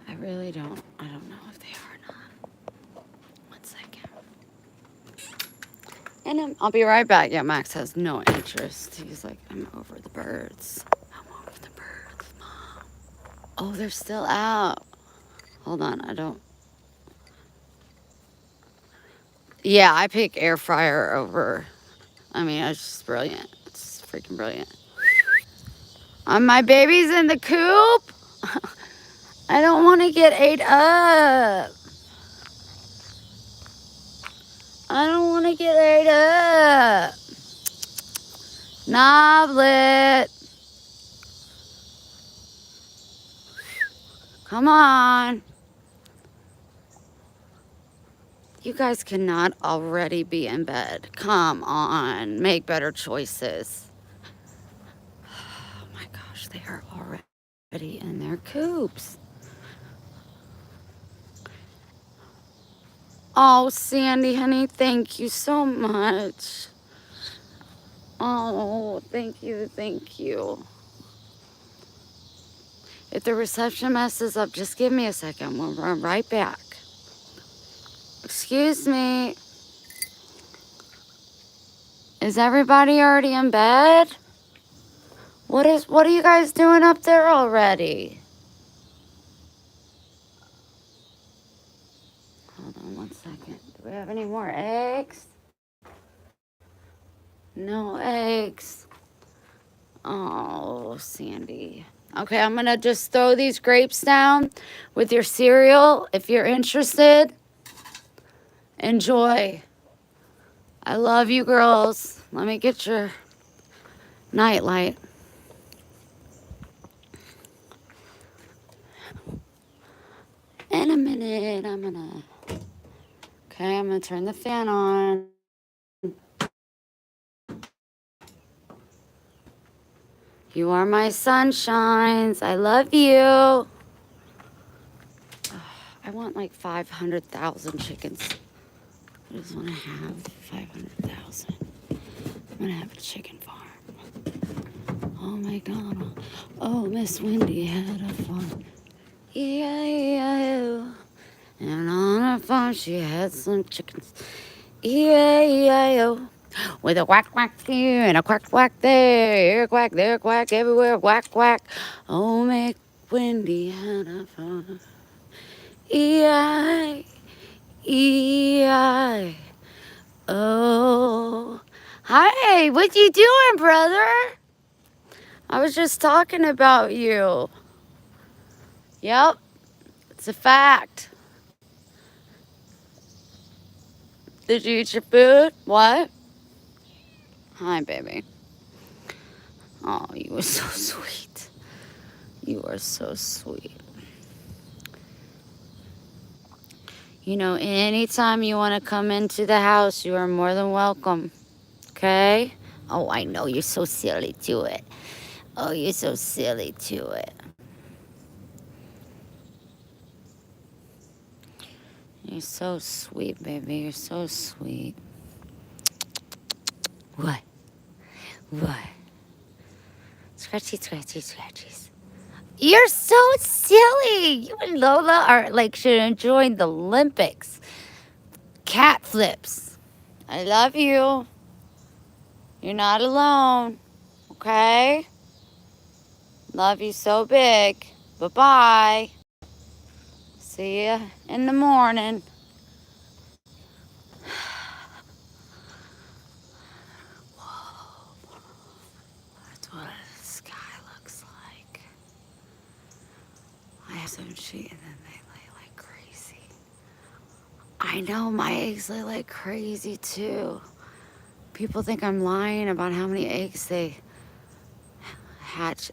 I really don't. I don't know if they are or not. 1 second. And I'll be right back. Yeah, Max has no interest. He's like, I'm over the birds. I'm over the birds, Mom. Oh, they're still out. Hold on, I don't. Yeah, I pick air fryer over. I mean, it's just brilliant. It's freaking brilliant. My baby's in the coop. I don't want to get ate up. I don't want to get ate up. Noblet. Come on. You guys cannot already be in bed. Come on. Make better choices. Oh my gosh, they are already in their coops. Oh, Sandy, honey, thank you so much. Oh, thank you, thank you. If the reception messes up, just give me a second. We'll run right back. Excuse me. Is everybody already in bed? What are you guys doing up there already? Hold on 1 second. Do we have any more eggs? No eggs. Oh, Sandy. Okay, I'm gonna just throw these grapes down with your cereal. If you're interested, enjoy. I love you girls. Let me get your night light. In a minute, I'm gonna turn the fan on. You are my sunshines. I love you. I want like 500,000 chickens. I just want to have 500,000. I'm gonna have a chicken farm. Oh my God. Oh, Miss Wendy had a farm. E-I-E-I-O. And on her farm she had some chickens. E-I-E-I-O. With a quack quack here and a quack quack there. Quack there, quack everywhere, quack quack. Oh, Miss Wendy had a farm. E-I-E-I-O. Hi, what you doing, brother? I was just talking about you. Yep, it's a fact. Did you eat your food? What? Hi, baby. Oh, you were so sweet. You are so sweet. You know, anytime you want to come into the house, you are more than welcome. Okay? Oh, I know. You're so silly to it. Oh, you're so silly to it. You're so sweet, baby. You're so sweet. What? What? Scratchy, scratchy, scratchies. You're so silly. You and Lola are like should enjoy the Olympics. Cat flips. I love you. You're not alone. Okay? Love you so big. Bye-bye. See ya in the morning. Whoa. That's what the sky looks like. I have some sheep and then they lay like crazy. I know my eggs lay like crazy too. People think I'm lying about how many eggs they hatch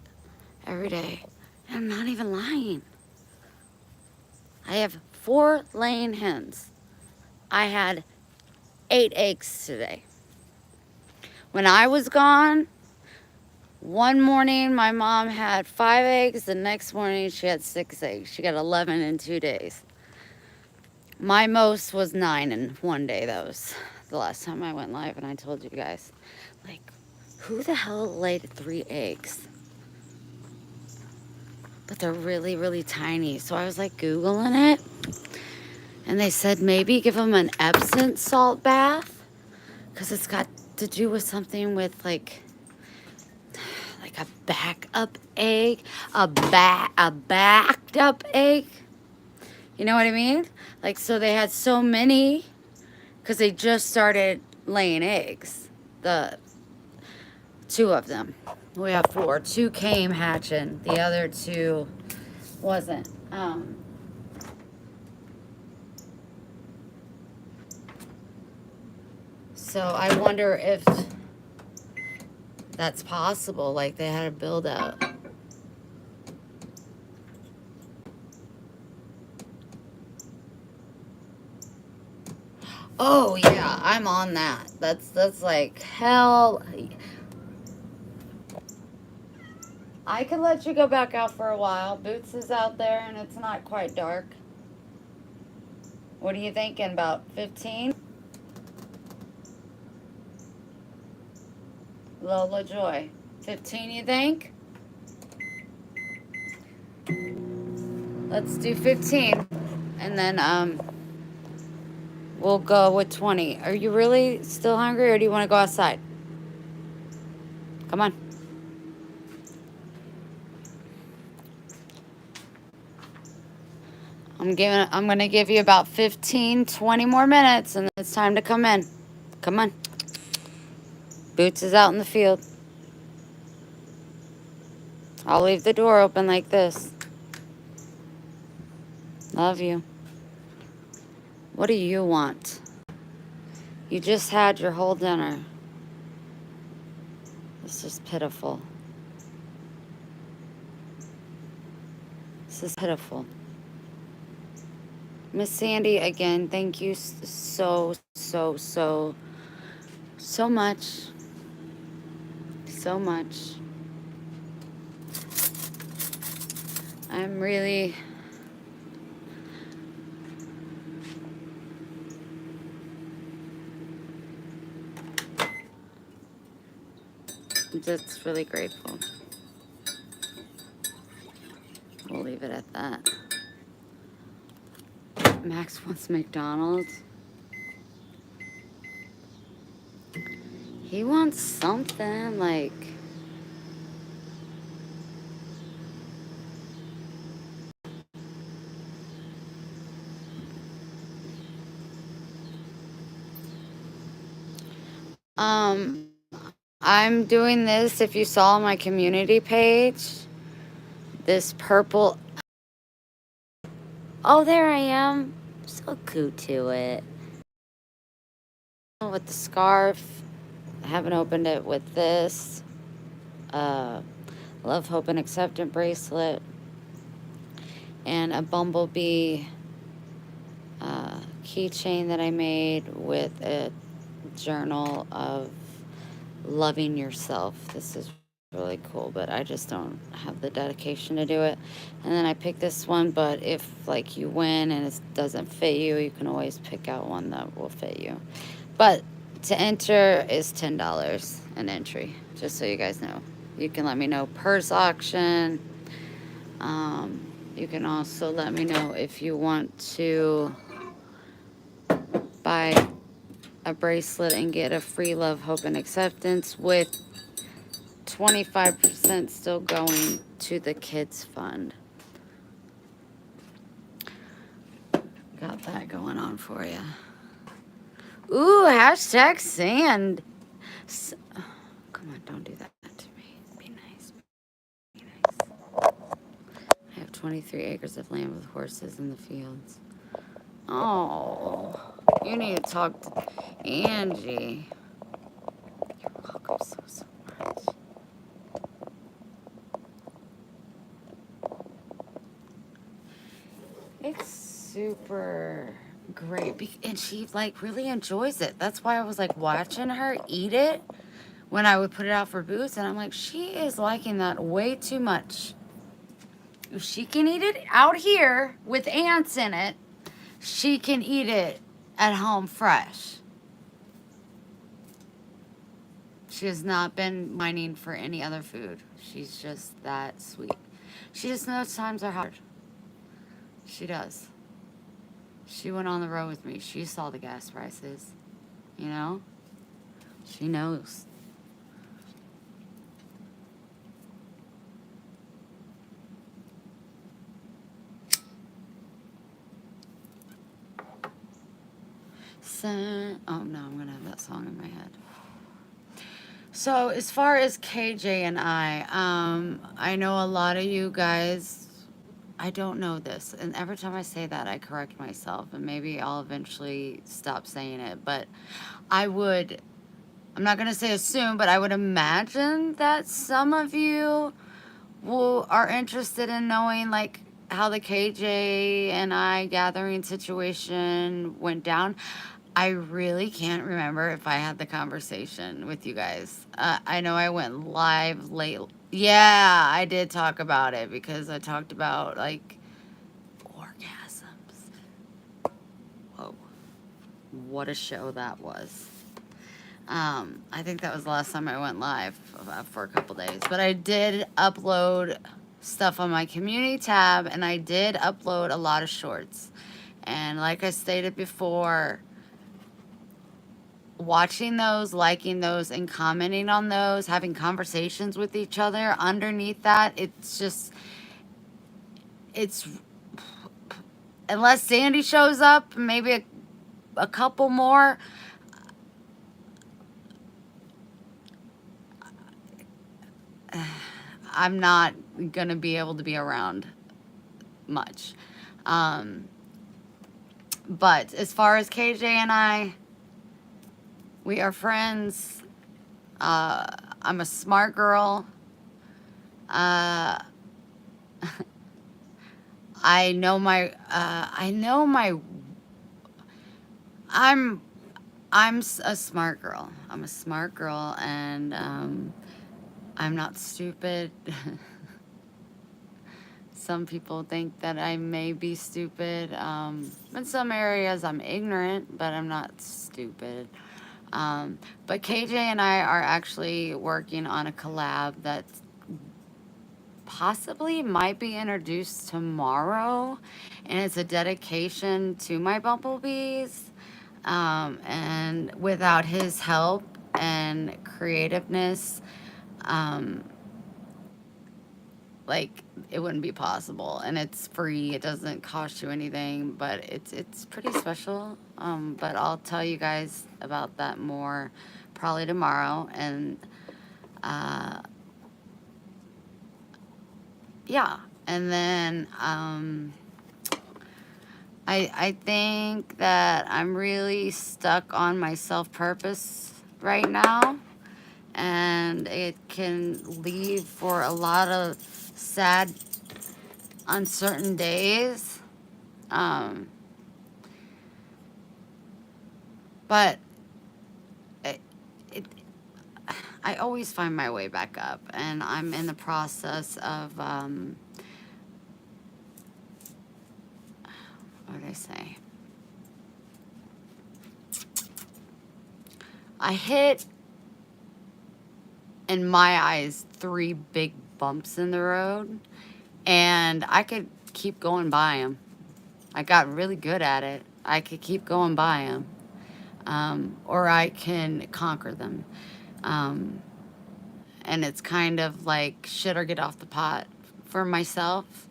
every day. I'm not even lying. I have 4 laying hens. I had 8 eggs today. When I was gone, one morning my mom had 5 eggs. The next morning she had 6 eggs. She got 11 in 2 days. My most was 9 in one day. That was the last time I went live and I told you guys. Like, who the hell laid 3 eggs? But they're really, really tiny. So I was like Googling it. And they said maybe give them an Epsom salt bath. Because it's got to do with something with like a backup egg. A backed up egg. You know what I mean? Like, so they had so many because they just started laying eggs. The 2 of them. We have 4. 2 came hatching. The other 2 wasn't. So I wonder if that's possible. Like they had a build out. Oh yeah, I'm on that. That's like hell. I could let you go back out for a while. Boots is out there and it's not quite dark. What are you thinking? About 15? Lola Joy. 15 you think? Let's do 15. And then we'll go with 20. Are you really still hungry or do you want to go outside? Come on. I'm going to give you about 15, 20 more minutes and then it's time to come in. Come on. Boots is out in the field. I'll leave the door open like this. Love you. What do you want? You just had your whole dinner. This is pitiful. This is pitiful. Miss Sandy, again, thank you so much. So much. I'm really... I'm just really grateful. We'll leave it at that. Max wants McDonald's. He wants something like... I'm doing this, if you saw my community page, this purple... Oh, there I am. So cute to it. With the scarf. I haven't opened it with this. Love, Hope, and Acceptance bracelet. And a bumblebee keychain that I made with a journal of loving yourself. This is really cool, but I just don't have the dedication to do it. And then I picked this one, but if like you win and it doesn't fit you, you can always pick out one that will fit you. But to enter is $10 an entry, just so you guys know. You can let me know purse auction. You can also let me know if you want to buy a bracelet and get a free Love, Hope, and Acceptance with 25% still going to the kids fund. Got that going on for you. Ooh, hashtag sand. Come on, don't do that to me. Be nice. Be nice. I have 23 acres of land with horses in the fields. Oh, you need to talk to Angie. You're welcome so much. It's super great, and she like really enjoys it. That's why I was like watching her eat it when I would put it out for Boots, and I'm like, she is liking that way too much. If she can eat it out here with ants in it, she can eat it at home fresh. She has not been whining for any other food. She's just that sweet. She just knows times are hard. She does. She went on the road with me. She saw the gas prices. You know? She knows. Oh no, I'm gonna have that song in my head. So as far as KJ and I know a lot of you guys, I don't know this, and every time I say that, I correct myself, and maybe I'll eventually stop saying it, but I would, I'm not gonna say assume, but I would imagine that some of you are interested in knowing, like, how the KJ and I gathering situation went down. I really can't remember if I had the conversation with you guys. I know I went live late. Yeah, I did talk about it because I talked about, like, orgasms. Whoa. What a show that was. I think that was the last time I went live for a couple days. But I did upload stuff on my community tab, and I did upload a lot of shorts. And like I stated before, watching those, liking those, and commenting on those, having conversations with each other underneath that, it's just, it's, unless Sandy shows up, maybe a couple more, I'm not gonna be able to be around much. But as far as KJ and I, we are friends. I'm a smart girl. Uh, I know my, I'm a smart girl. I'm a smart girl, and I'm not stupid. Some people think that I may be stupid. In some areas, I'm ignorant, but I'm not stupid. But KJ and I are actually working on a collab that possibly might be introduced tomorrow, and it's a dedication to my bumblebees. And without his help and creativeness, like, it wouldn't be possible. And it's free. It doesn't cost you anything, but it's pretty special. But I'll tell you guys about that more probably tomorrow. And yeah, and then I think that I'm really stuck on my self-purpose right now, and it can lead for a lot of sad, uncertain days. But it, it, I always find my way back up, and I'm in the process of, what did I say? I hit, in my eyes, 3 big bumps in the road, and I could keep going by them. I got really good at it. I could keep going by them, or I can conquer them. And it's kind of like shit or get off the pot for myself.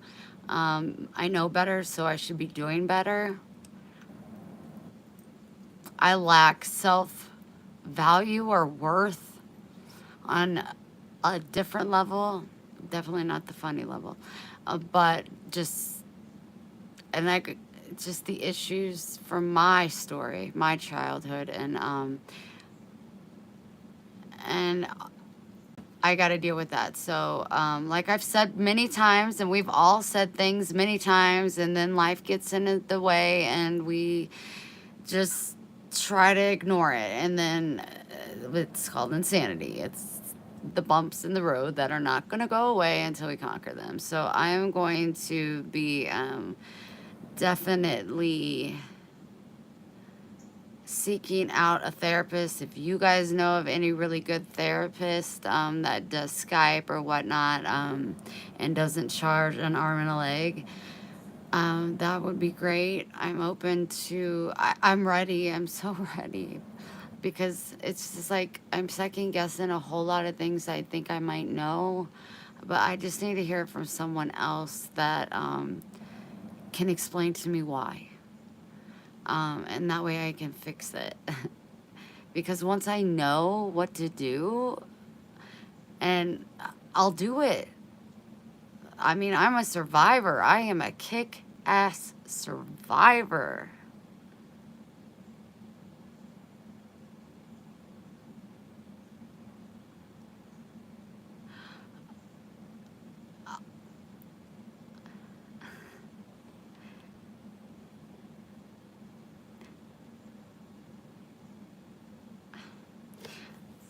I know better, so I should be doing better. I lack self-value or worth on a different level. Definitely not the funny level. But just, and just the issues from my story, my childhood, and I got to deal with that. So, like I've said many times, and we've all said things many times, and then life gets in the way, and we just try to ignore it. And then it's called insanity. It's the bumps in the road that are not going to go away until we conquer them. So I am going to be definitely seeking out a therapist. If you guys know of any really good therapist that does Skype or whatnot, and doesn't charge an arm and a leg, that would be great. I'm open to, I'm ready. I'm so ready, because it's just like I'm second guessing a whole lot of things I think I might know, but I just need to hear it from someone else that can explain to me why. And that way I can fix it. Because once I know what to do, and I'll do it. I mean, I'm a survivor. I am a kick-ass survivor.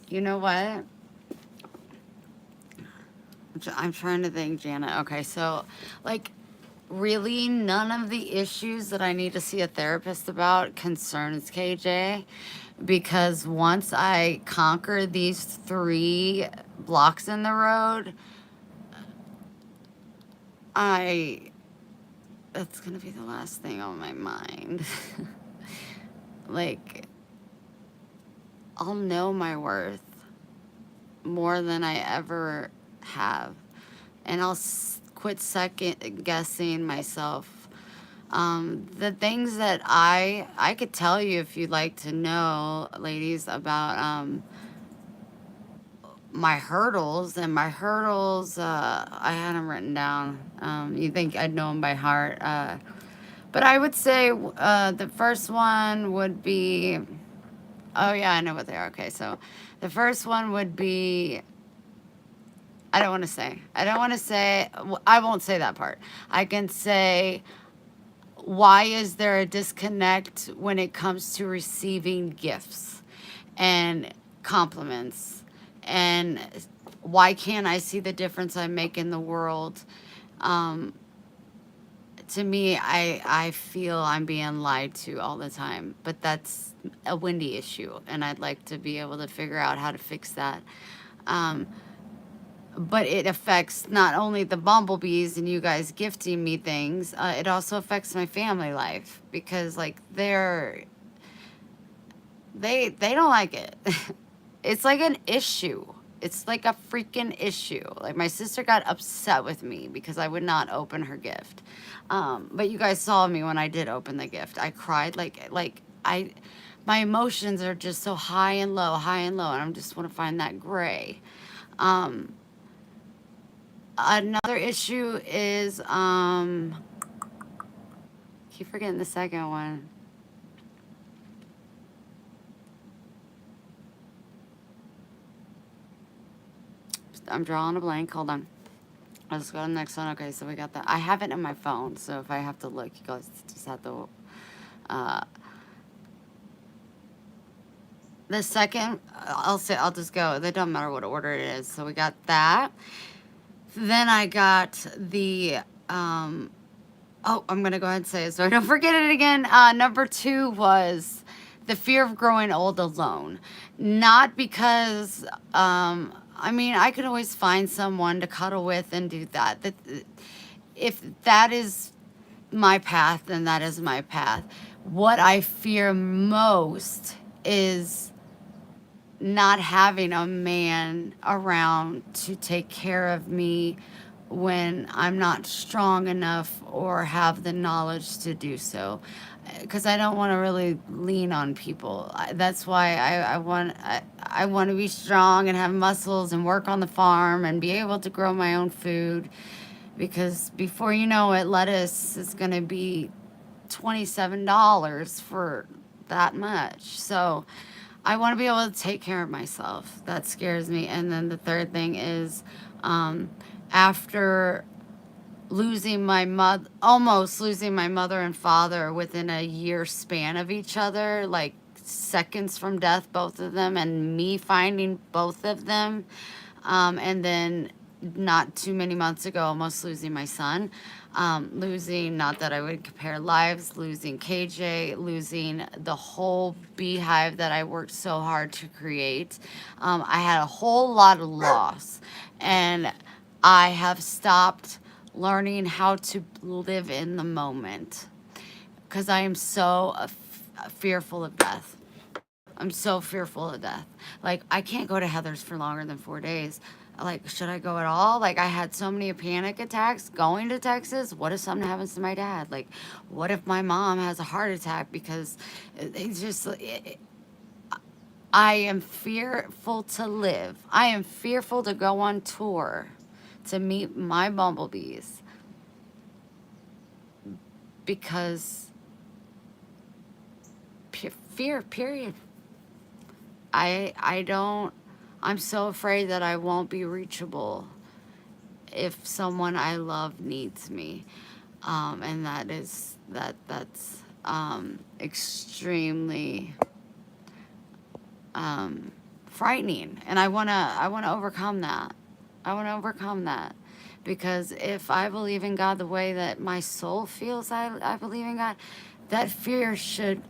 You know what? I'm trying to think, Janet. Okay, so, like, really none of the issues that I need to see a therapist about concerns KJ, because once I conquer these 3 blocks in the road, I that's gonna be the last thing on my mind. Like, I'll know my worth more than I ever have, and I'll quit second guessing myself. The things that I could tell you, if you'd like to know, ladies, about my hurdles. And my hurdles, I had them written down. You think I'd know them by heart, but I would say the first one would be, oh yeah, I know what they are. Okay, so the first one would be, I don't want to say. I don't want to say. I won't say that part. I can say, why is there a disconnect when it comes to receiving gifts and compliments? And why can't I see the difference I make in the world? Um, to me, I feel I'm being lied to all the time, but that's a Wendy issue, and I'd like to be able to figure out how to fix that. Um, but it affects not only the bumblebees and you guys gifting me things, it also affects my family life, because like they don't like it. It's like an issue. It's like a freaking issue. Like, my sister got upset with me because I would not open her gift. But you guys saw me when I did open the gift. I cried my emotions are just so high and low, and I just want to find that gray. Um, Another issue is keep forgetting the second one. I'm drawing a blank. Hold on. Let's go to the next one. Okay, so we got that. I have it in my phone, so if I have to look, you guys just have to. Uh, the second, I'll just go. It doesn't matter what order it is. So we got that. Then I got the. Oh, I'm gonna go ahead and say it so I don't forget it again. Number 2 was the fear of growing old alone. Not because, I mean, I could always find someone to cuddle with and do that. If that is my path, then that is my path. What I fear most is not having a man around to take care of me when I'm not strong enough or have the knowledge to do so, because I don't want to really lean on people. That's why I want to be strong and have muscles and work on the farm and be able to grow my own food, because before you know it, lettuce is going to be $27 for that much. So I want to be able to take care of myself. That scares me. And then the third thing is, after almost losing my mother and father within a year span of each other, like seconds from death, both of them, and me finding both of them, and then not too many months ago, almost losing my son. Losing, not that I would compare lives, losing KJ, losing the whole beehive that I worked so hard to create. I had a whole lot of loss. And I have stopped learning how to live in the moment because I am so fearful of death. I'm so fearful of death. Like, I can't go to Heather's for longer than 4 days. Like, should I go at all? Like, I had so many panic attacks going to Texas. What if something happens to my dad? Like, what if my mom has a heart attack? Because it's just, I am fearful to live. I am fearful to go on tour to meet my bumblebees because fear, period. I don't, I'm so afraid that I won't be reachable if someone I love needs me. And that's extremely frightening. And I wanna overcome that. I wanna overcome that. Because if I believe in God the way that my soul feels I believe in God, that fear should,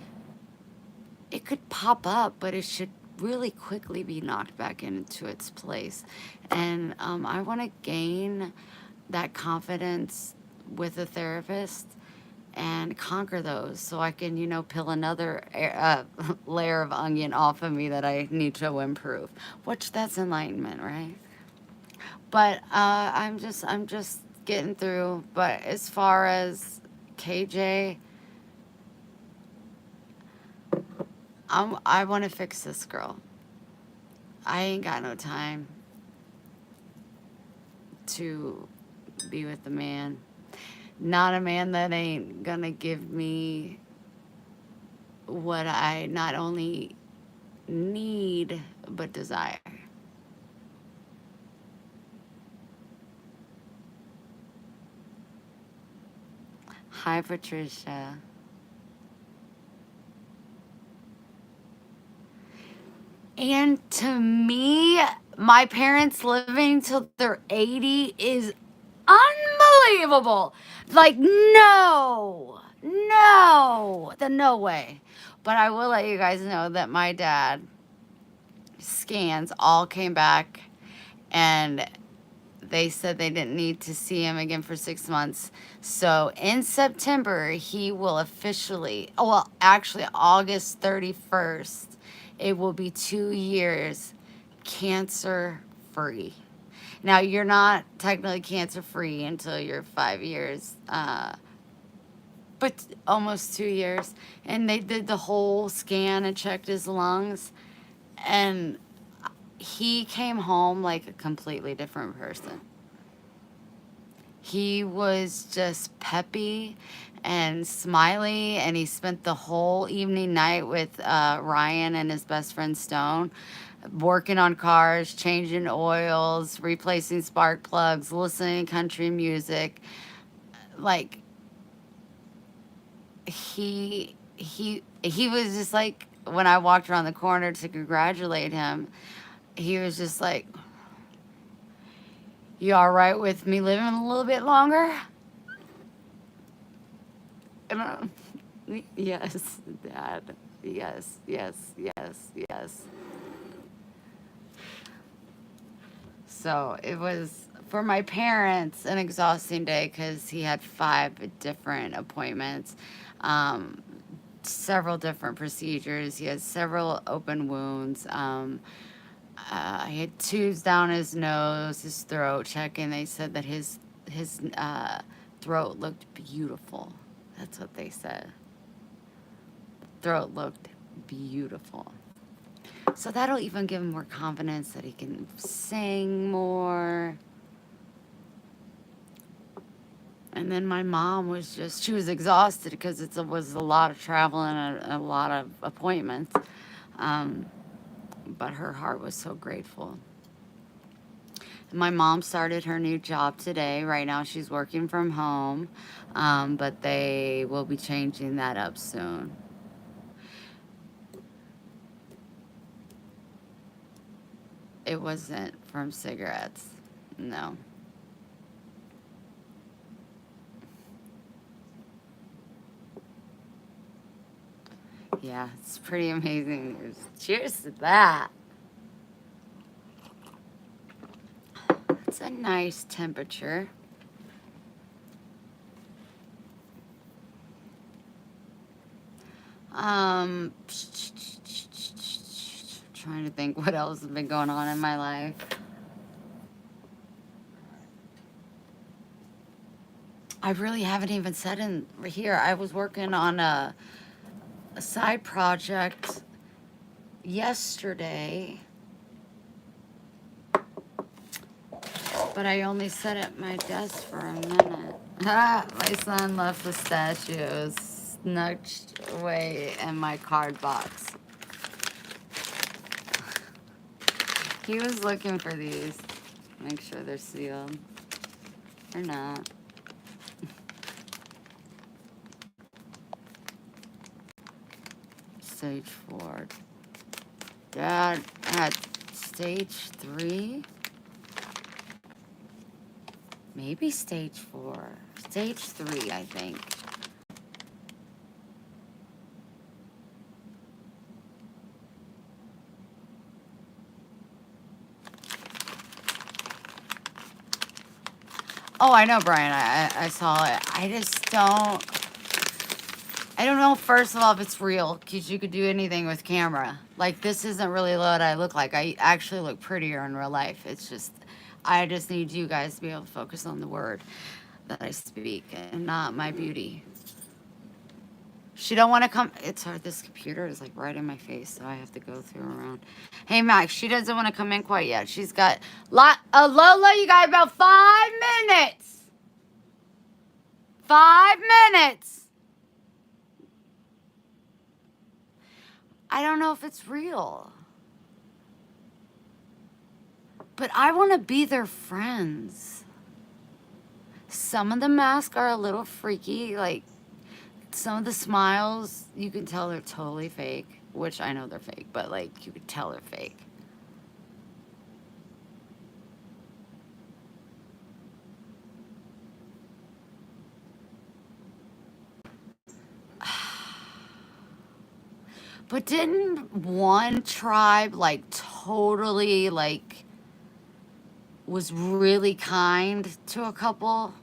it could pop up, but it should really quickly be knocked back into its place. And I want to gain that confidence with a therapist and conquer those so I can, peel another layer of onion off of me that I need to improve, which that's enlightenment, right? But I'm just getting through. But as far as KJ, I want to fix this girl. I ain't got no time to be with a man. Not a man that ain't gonna give me what I not only need but desire. Hi, Patricia. And to me, my parents living till they're 80 is unbelievable. Like, no way. But I will let you guys know that my dad scans all came back and they said they didn't need to see him again for 6 months. So in September, he will officially, well, actually, August 31st, it will be 2 years cancer free. Now, you're not technically cancer free until you're 5 years, but almost 2 years. And they did the whole scan and checked his lungs. And he came home like a completely different person. He was just peppy and smiley, and he spent the whole evening night with Ryan and his best friend Stone, working on cars, changing oils, replacing spark plugs, listening to country music. Like, he was just like, when I walked around the corner to congratulate him, he was just like, "You all right with me living a little bit longer?" And yes, Dad. Yes, yes, yes, yes. So it was for my parents an exhausting day because he had 5 different appointments, um, several different procedures. He had several open wounds. He had tubes down his nose, his throat checking. They said that his throat looked beautiful. That's what they said. Throat looked beautiful. So that'll even give him more confidence that he can sing more. And then my mom was just, she was exhausted because it was a lot of travel and a lot of appointments. Um, but her heart was so grateful. My mom started her new job today. Right now she's working from home, but they will be changing that up soon. It wasn't from cigarettes. No. Yeah, it's pretty amazing news. Cheers to that. It's a nice temperature. Trying to think what else has been going on in my life. I really haven't even said in here. I was working on a side project yesterday, but I only sat at my desk for a minute. My son left pistachios snugged away in my card box. He was looking for these. Make sure they're sealed. Or not. Stage 4. Dad at stage 3? Maybe stage 4. Stage 3, I think. Oh, I know, Brian. I saw it. I don't know, first of all, if it's real, because you could do anything with camera. Like, this isn't really what I look like. I actually look prettier in real life. It's just, I just need you guys to be able to focus on the word that I speak and not my beauty. She don't want to come. It's hard. This computer is like right in my face, so I have to go through around. Hey, Max, she doesn't want to come in quite yet. She's got Lola, you got about 5 minutes. 5 minutes. I don't know if it's real. But I want to be their friends. Some of the masks are a little freaky. Like, some of the smiles, you can tell they're totally fake. Which I know they're fake, but, like, you could tell they're fake. But didn't one tribe, like, totally, like, was really kind to a couple?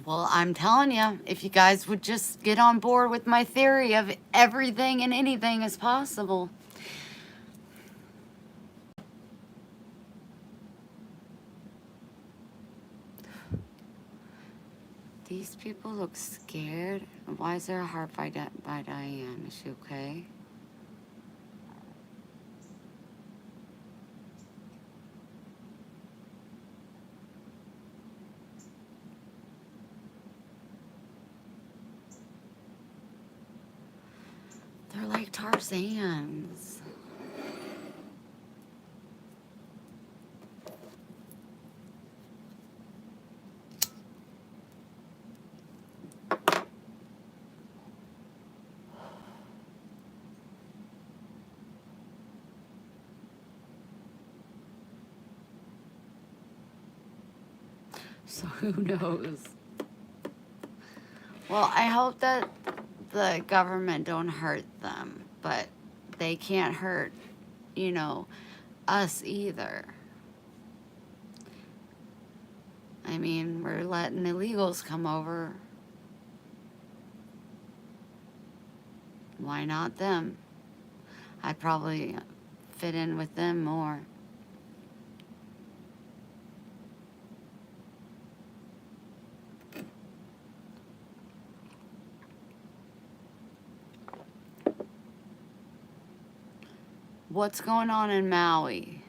Well, I'm telling you, if you guys would just get on board with my theory of everything and anything is possible. These people look scared. Why is there a heart by Diane? Is she okay? They're like Tarzans. So who knows? Well, I hope that the government don't hurt them, but they can't hurt, you know, us either. I mean, we're letting illegals come over. Why not them? I'd probably fit in with them more. What's going on in Maui?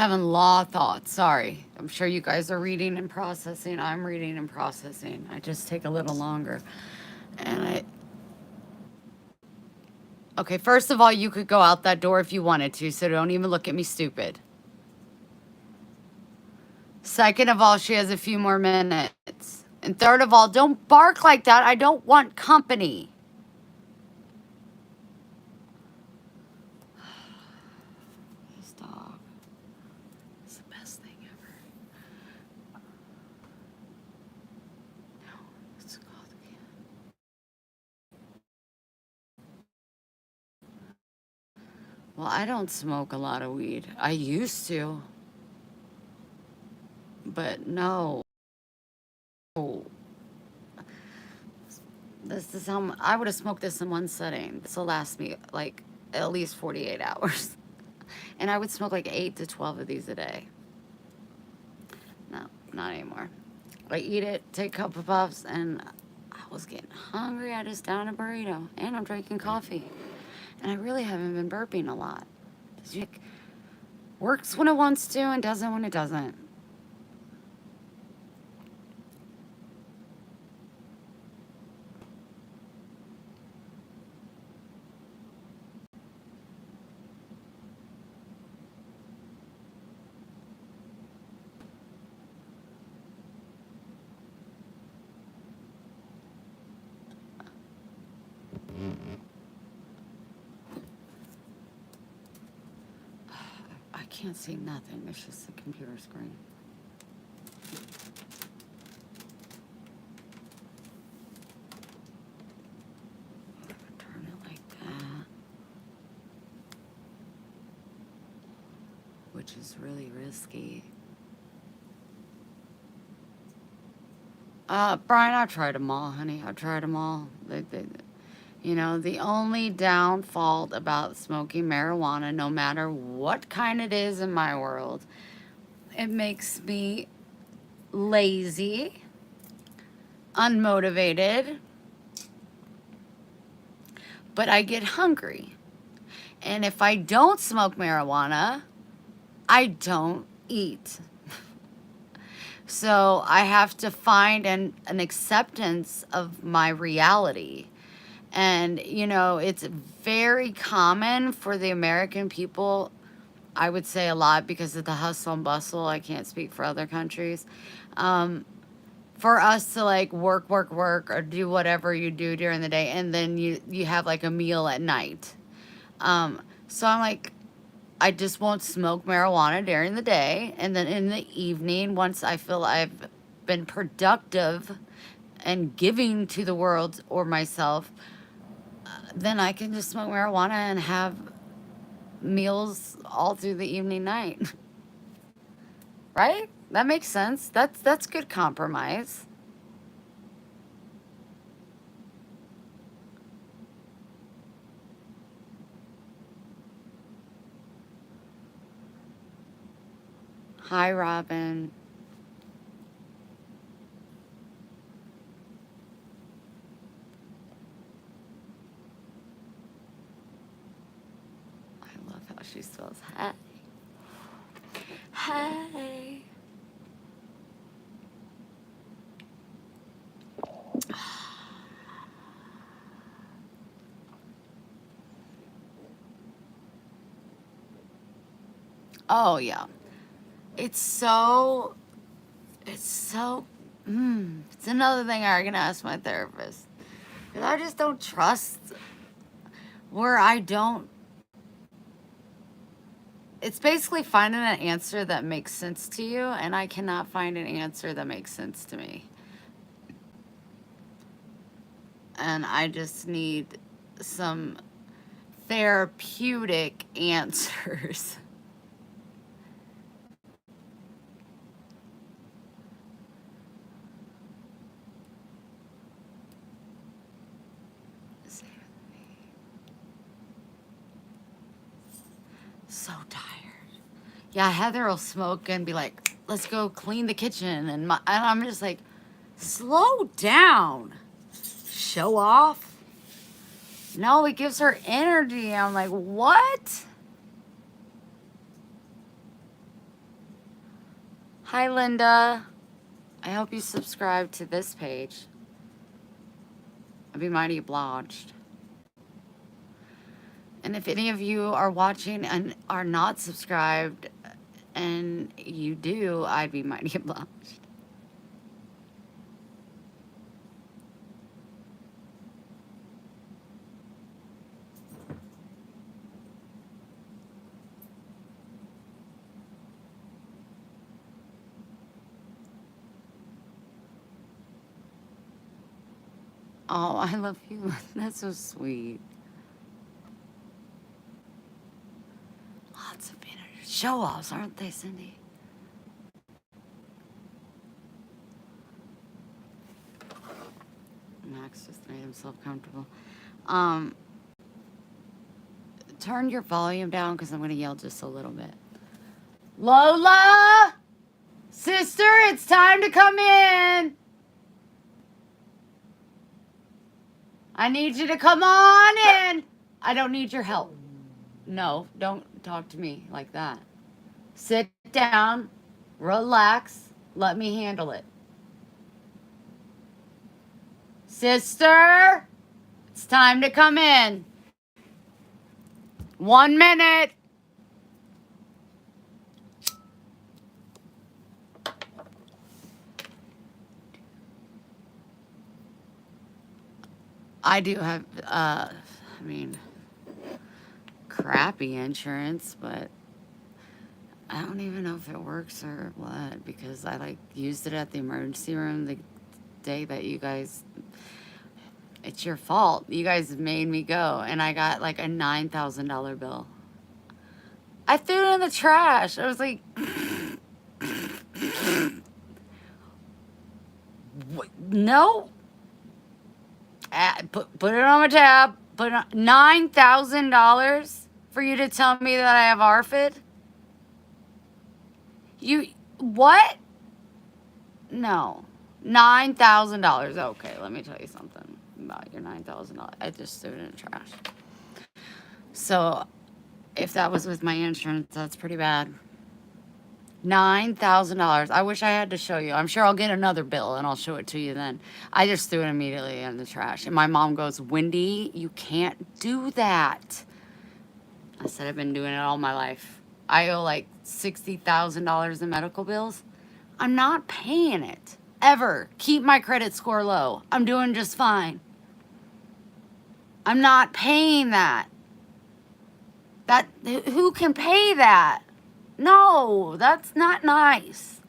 Having law thoughts. Sorry. I'm sure you guys are reading and processing. I'm reading and processing. I just take a little longer. And okay, first of all, you could go out that door if you wanted to, so don't even look at me stupid. Second of all, she has a few more minutes. And third of all, don't bark like that. I don't want company. This dog is the best thing ever. No, it's called again. Well, I don't smoke a lot of weed. I used to. But no. This is how I would have smoked this in one setting. This will last me like at least 48 hours. And I would smoke like 8 to 12 of these a day. No, not anymore. I eat it, take a couple puffs, and I was getting hungry. I just downed a burrito. And I'm drinking coffee. And I really haven't been burping a lot. It works when it wants to and doesn't when it doesn't. I can't see nothing. It's just a computer screen. Turn it like that. Which is really risky. Brian, I've tried them all, honey. I've tried them all. You know, the only downfall about smoking marijuana, no matter what kind it is in my world, it makes me lazy, unmotivated, but I get hungry. And if I don't smoke marijuana, I don't eat. So I have to find an acceptance of my reality. And, you know, it's very common for the American people, I would say a lot because of the hustle and bustle. I can't speak for other countries. For us to like work or do whatever you do during the day. And then you have like a meal at night. So I'm like, I just won't smoke marijuana during the day. And then in the evening, once I feel I've been productive and giving to the world or myself, then I can just smoke marijuana and have meals all through the evening night. Right? That makes sense. That's good compromise. Hi, Robin. I love how she spells hey. Hey. Oh, yeah. It's another thing I'm going to ask my therapist. Because I just don't trust where I don't. It's basically finding an answer that makes sense to you, and I cannot find an answer that makes sense to me. And I just need some therapeutic answers. So tired. Yeah, Heather will smoke and be like, let's go clean the kitchen. And I'm just like, slow down. Show off. No, it gives her energy. I'm like, what? Hi, Linda. I hope you subscribe to this page. I'd be mighty obliged. And if any of you are watching and are not subscribed, and you do, I'd be mighty obliged. Oh, I love you. That's so sweet. Lots of show-offs, aren't they, Cindy? Max just made himself comfortable. Turn your volume down because I'm going to yell just a little bit. Lola! Sister, it's time to come in. I need you to come on in. I don't need your help. No, don't talk to me like that. Sit down, relax, let me handle it. Sister, it's time to come in. 1 minute. I do have, crappy insurance, but I don't even know if it works or what, because I used it at the emergency room the day that you guys, it's your fault. You guys made me go, and I got like a $9,000 bill. I threw it in the trash. I was like, what? No. Put it on my tab. Put it on $9,000 for you to tell me that I have ARFID? You, what? No. $9,000. Okay, let me tell you something about your $9,000. I just threw it in the trash. So, if that was with my insurance, that's pretty bad. $9,000. I wish I had to show you. I'm sure I'll get another bill and I'll show it to you then. I just threw it immediately in the trash. And my mom goes, Wendy, you can't do that. I said, I've been doing it all my life. I owe like $60,000 in medical bills. I'm not paying it. Ever. Keep my credit score low. I'm doing just fine. I'm not paying that. Who can pay that? No, that's not nice.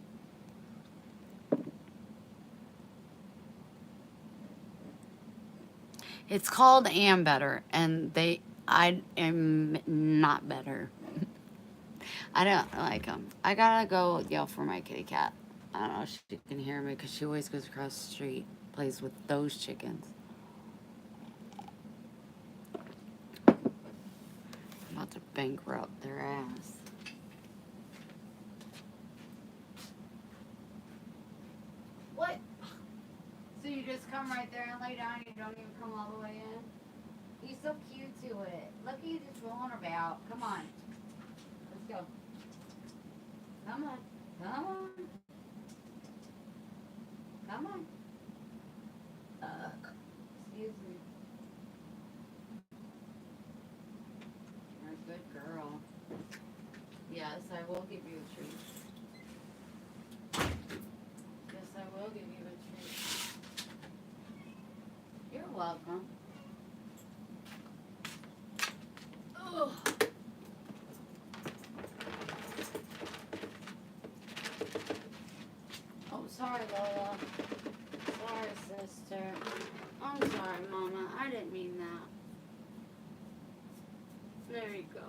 It's called Am Better, and I am not better. I don't like them. I gotta go yell for my kitty cat. I don't know if she can hear me because she always goes across the street, plays with those chickens. I'm about to bankrupt their ass. What? So you just come right there and lay down and you don't even come all the way in? He's so cute to it. Look at you just rolling about. Come on. Let's go. Come on. Come on. Come on. Excuse me. You're a good girl. Yes, I will give you a treat. Yes, I will give you a treat. You're welcome. Ugh. Oh, sorry, Lola. Sorry, sister. I'm sorry, Mama. I didn't mean that. There you go.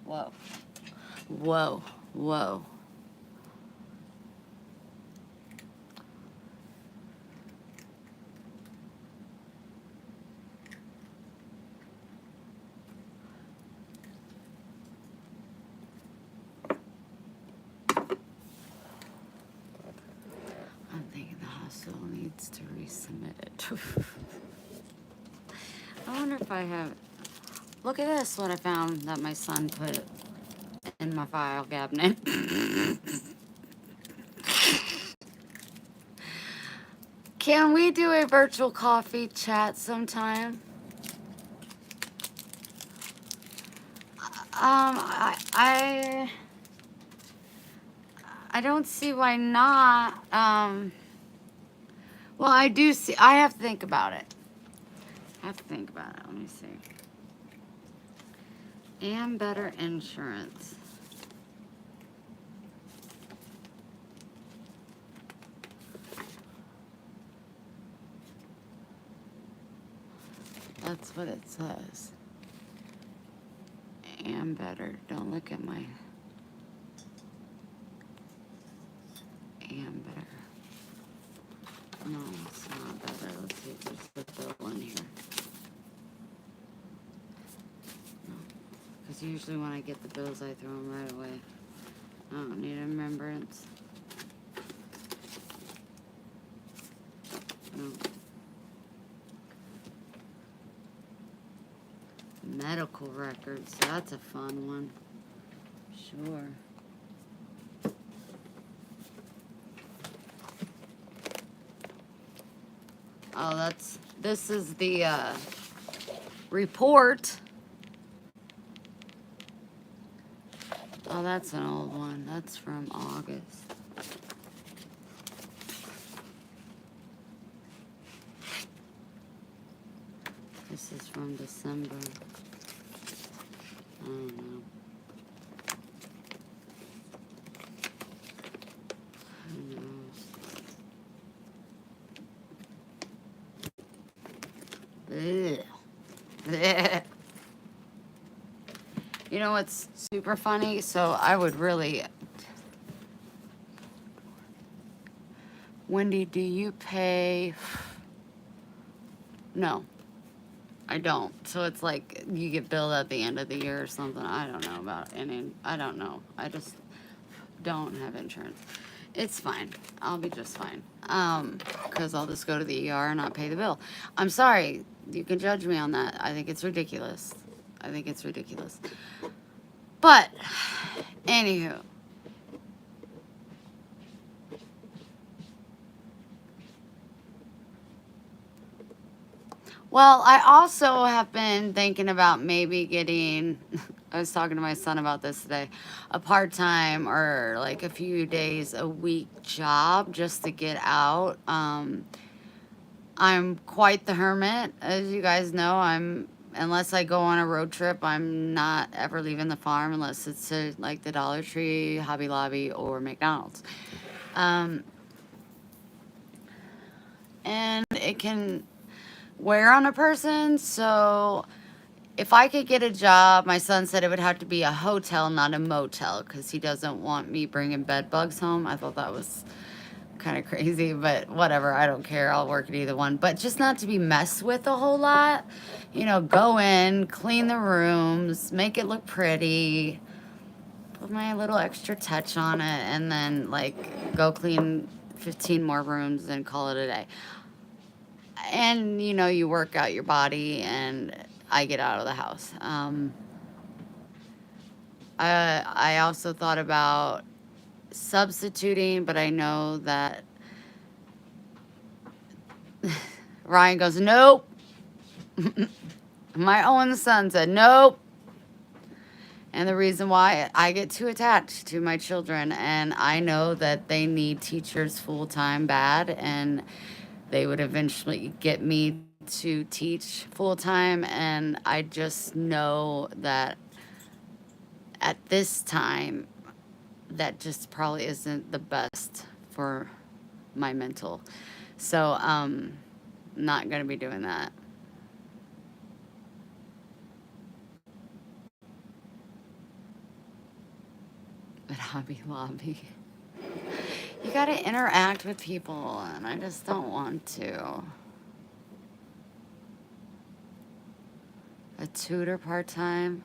Whoa. Whoa. Whoa. I'm thinking the hospital needs to resubmit it. I wonder if I have. Look at this, what I found that my son put in my file cabinet. Can we do a virtual coffee chat sometime? I don't see why not. Well, I do see. I have to think about it. I have to think about it. Let me see. And better insurance. That's what it says. And better. Don't look at my. And better. No, it's not better. Let's see if there's the bill in here. No. Because usually when I get the bills, I throw them right away. I don't need remembrance. No. Medical records. That's a fun one. Sure. Oh, this is the report. Oh, that's an old one. That's from August. This is from December. I don't know. Who knows? Ugh. Ugh. You know what's super funny? So I would really... Wendy, do you pay... No, I don't. So it's like you get billed at the end of the year or something. I don't know about any... I don't know. I just don't have insurance. It's fine. I'll be just fine. Because I'll just go to the ER and not pay the bill. I'm sorry. You can judge me on that. I think it's ridiculous. I think it's ridiculous. But, anywho. Well, I also have been thinking about maybe getting, I was talking to my son about this today, a part-time or like a few days a week job just to get out. I'm quite the hermit, as you guys know. Unless I go on a road trip, I'm not ever leaving the farm unless it's to like the Dollar Tree, Hobby Lobby, or McDonald's. And it can wear on a person, so if I could get a job, my son said it would have to be a hotel, not a motel, because he doesn't want me bringing bed bugs home. I thought that was kind of crazy, but whatever, I don't care. I'll work at either one, but just not to be messed with a whole lot. You know, go in, clean the rooms, make it look pretty, put my little extra touch on it, and then like go clean 15 more rooms and call it a day. And you know, you work out your body and I get out of the house. I also thought about substituting, but I know that Ryan goes, nope. My own son said, nope. And the reason why, I get too attached to my children, and I know that they need teachers full-time bad, and they would eventually get me to teach full-time, and I just know that at this time, that just probably isn't the best for my mental. So, not going to be doing that. At Hobby Lobby. You got to interact with people, and I just don't want to. A tutor part-time.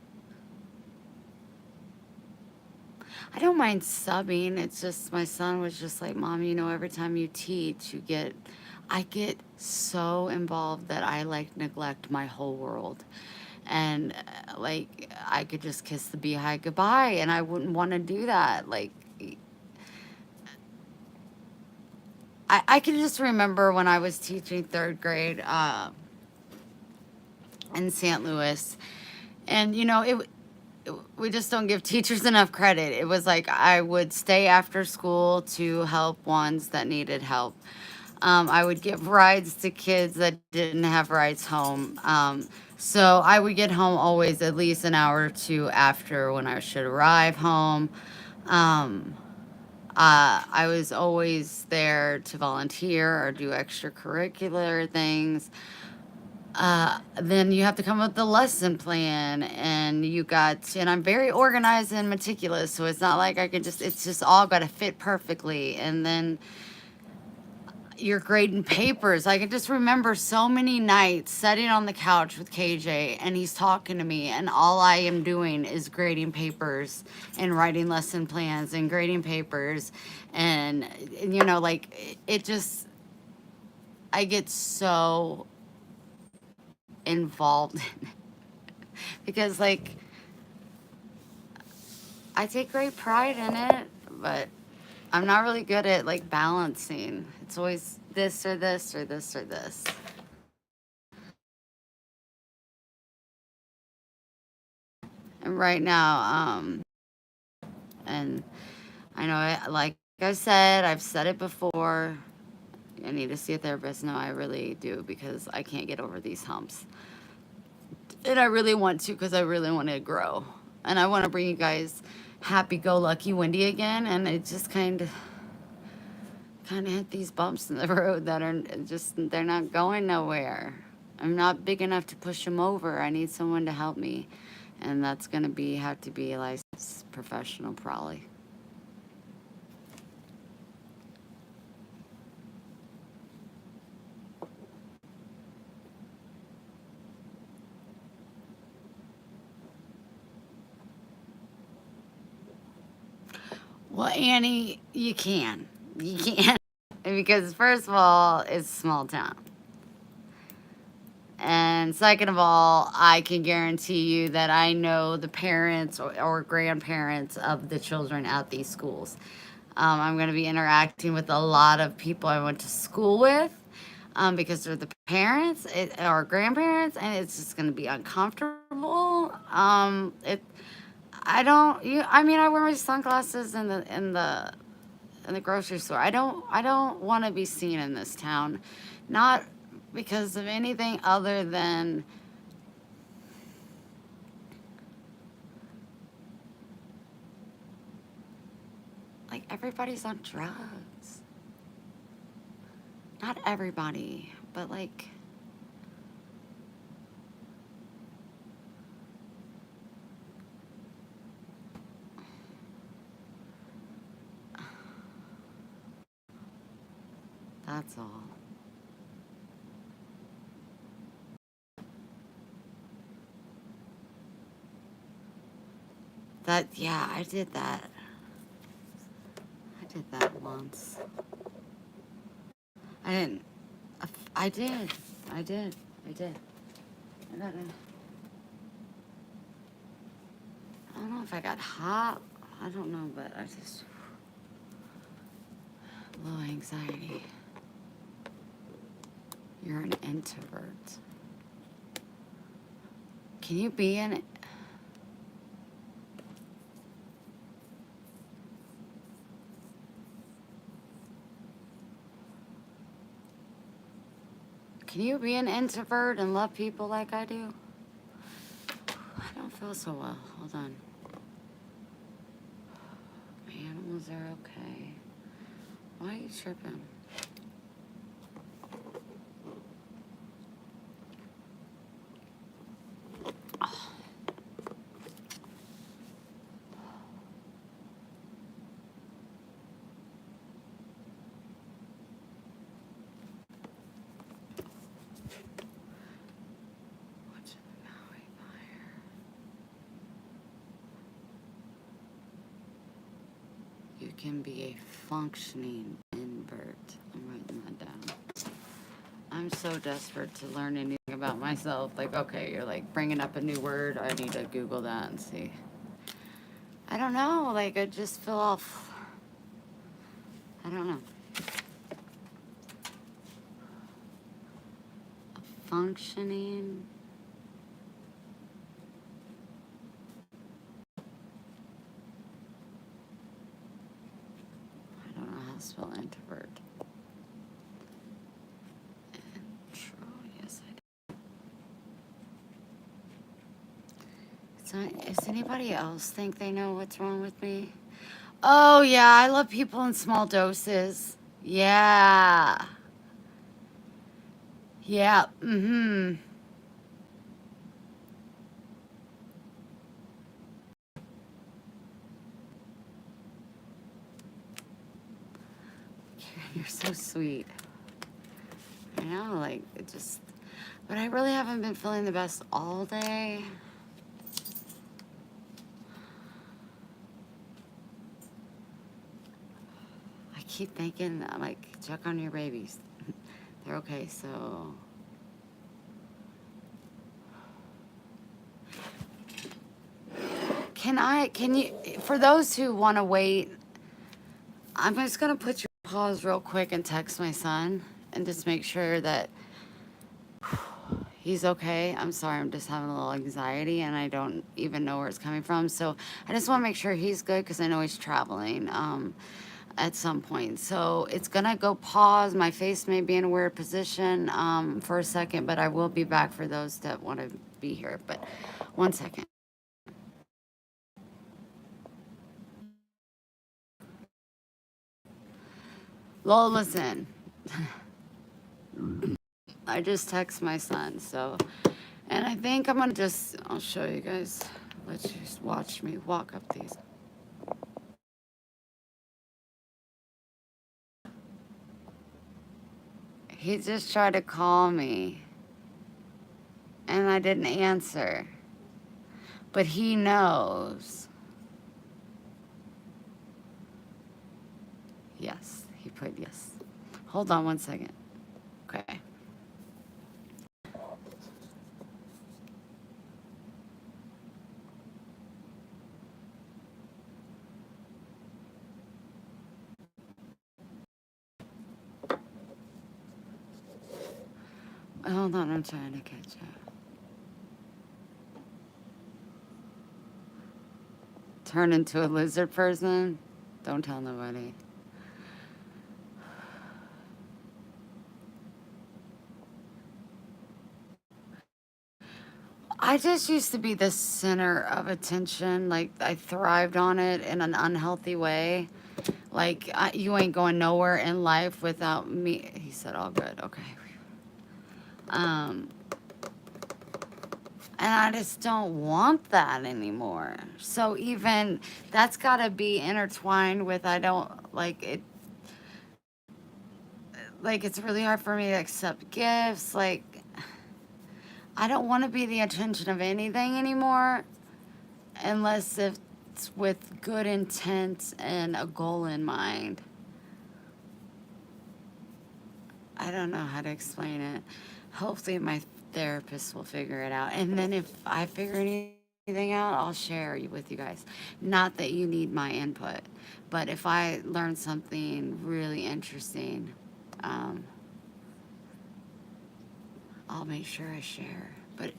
I don't mind subbing. It's just my son was just like, Mom, you know, every time you teach, I get so involved that I like neglect my whole world. And like, I could just kiss the beehive goodbye, and I wouldn't want to do that. Like, I can just remember when I was teaching third grade in St. Louis, and we just don't give teachers enough credit. It was like I would stay after school to help ones that needed help. I would give rides to kids that didn't have rides home. So I would get home always at least an hour or two after when I should arrive home. Um, I was always there to volunteer or do extracurricular things. Then you have to come up with the lesson plan, and I'm very organized and meticulous, so it's not like it's just all got to fit perfectly. And then you're grading papers. I can just remember so many nights sitting on the couch with KJ, and he's talking to me, and all I am doing is grading papers and writing lesson plans and grading papers. And like, it just, I get so involved because, like, I take great pride in it, but I'm not really good at, like, balancing. It's always this or this or this or this. And right now, and I know, like I said, I've said it before, I need to see a therapist. No, I really do, because I can't get over these humps. And I really want to, because I really want to grow. And I want to bring you guys happy-go-lucky Wendy again, and it just kind of hit these bumps in the road that are just, they're not going nowhere. I'm not big enough to push them over. I need someone to help me, and that's going to have to be a licensed professional, probably. Well, Annie, you can. You can. Because first of all, it's a small town. And second of all, I can guarantee you that I know the parents or grandparents of the children at these schools. I'm going to be interacting with a lot of people I went to school with, because they're the parents or grandparents, and it's just going to be uncomfortable. I mean, I wear my sunglasses in the grocery store. I don't want to be seen in this town, not because of anything other than, like, everybody's on drugs. Not everybody, but, like, that's all. Yeah, I did that. I did that once. I didn't. I did. I did. I did. I got I don't know if I got hot. I don't know, but I just low anxiety. You're an introvert. Can you be an Can you be an introvert and love people like I do? I don't feel so well. Hold on. My animals are okay. Why are you tripping? What's in the Maui fire? You can be a functioning invert. I'm writing that down. I'm so desperate to learn anything about about myself. Like, okay, you're like bringing up a new word. I need to Google that and see. I don't know. Like, I just feel off. I don't know. Functioning. I don't know how to spell introvert. Yes, I do. Does anybody else think they know what's wrong with me? Oh, yeah, I love people in small doses. Yeah. Yeah. Mm-hmm. You're so sweet. I know, like, it just... But I really haven't been feeling the best all day. I keep thinking, I'm like, check on your babies. They're okay, so... Can you, for those who want to wait, I'm just going to put you on pause real quick and text my son and just make sure that he's okay. I'm sorry, I'm just having a little anxiety and I don't even know where it's coming from. So I just want to make sure he's good because I know he's traveling at some point. So it's going to go pause. My face may be in a weird position for a second, but I will be back for those that want to be here. But 1 second. Lol, listen. I just text my son, so, and I think I'm gonna just, I'll show you guys. Let's just watch me walk up these. He just tried to call me, and I didn't answer. But he knows. Yes, he put yes. Hold on 1 second. Okay. Hold on, I'm trying to catch up. Turn into a lizard person? Don't tell nobody. I just used to be the center of attention. Like, I thrived on it in an unhealthy way. Like, you ain't going nowhere in life without me. He said, all good. Okay. Um, and I just don't want that anymore. So even that's got to be intertwined with, I don't like it. Like, it's really hard for me to accept gifts. Like, I don't want to be the attention of anything anymore unless it's with good intent and a goal in mind. I don't know how to explain it. Hopefully my therapist will figure it out. And then if I figure anything out, I'll share with you guys. Not that you need my input, but if I learn something really interesting, I'll make sure I share. But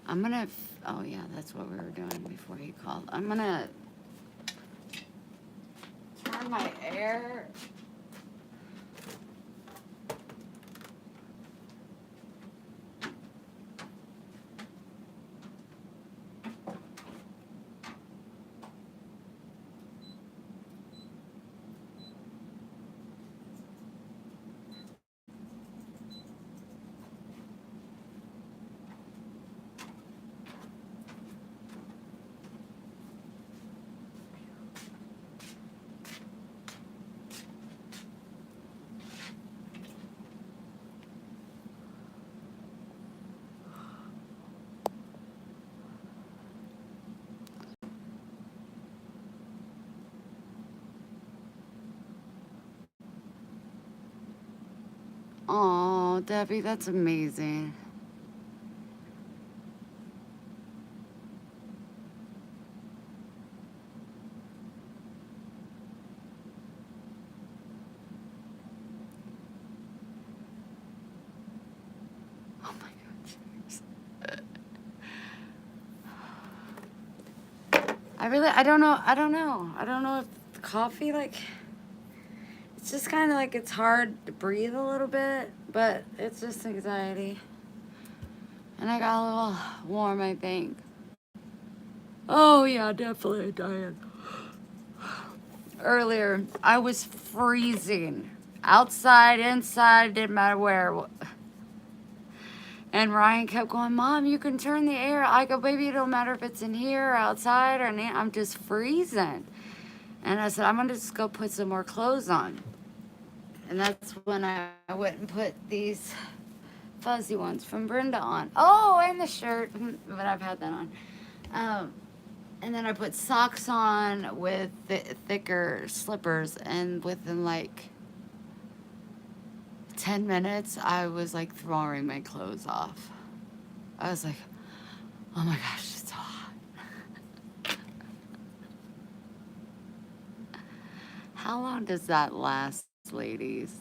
I'm gonna, oh yeah, that's what we were doing before he called. I'm gonna turn my air. Oh, Debbie, that's amazing. I don't know. I don't know. I don't know if the coffee, like, it's just kind of like it's hard to breathe a little bit, but it's just anxiety. And I got a little warm, I think. Oh, yeah, definitely, Diane. Earlier, I was freezing. Outside, inside, didn't matter where. And Ryan kept going, Mom, you can turn the air. I go, baby, it don't matter if it's in here or outside or I'm just freezing. And I said, I'm going to just go put some more clothes on. And that's when I went and put these fuzzy ones from Brenda on. Oh, and the shirt, but I've had that on. And then I put socks on with thicker slippers, and within like 10 minutes, I was like throwing my clothes off. I was like, oh my gosh, it's so hot. How long does that last, ladies?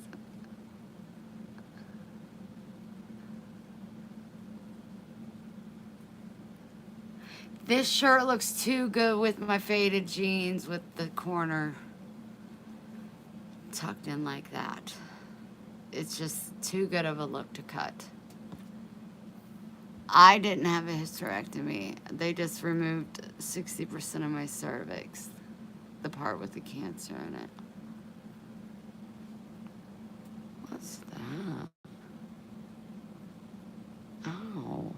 This shirt looks too good with my faded jeans with the corner tucked in like that. It's just too good of a look to cut. I didn't have a hysterectomy. They just removed 60% of my cervix, the part with the cancer in it. What's that? Oh.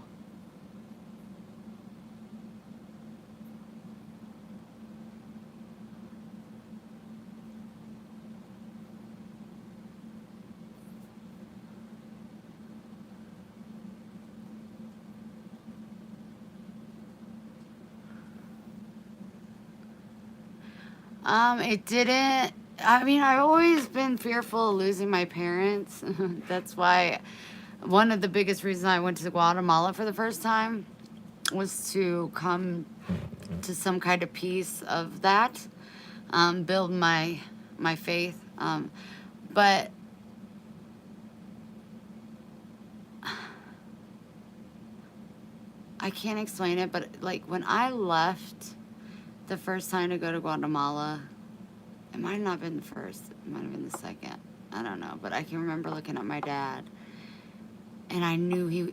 It didn't. I mean, I've always been fearful of losing my parents. That's why one of the biggest reasons I went to Guatemala for the first time was to come to some kind of piece of that, build my faith. But I can't explain it. But like when I left the first time to go to Guatemala, it might not have been the first. It might have been the second. I don't know. But I can remember looking at my dad, and I knew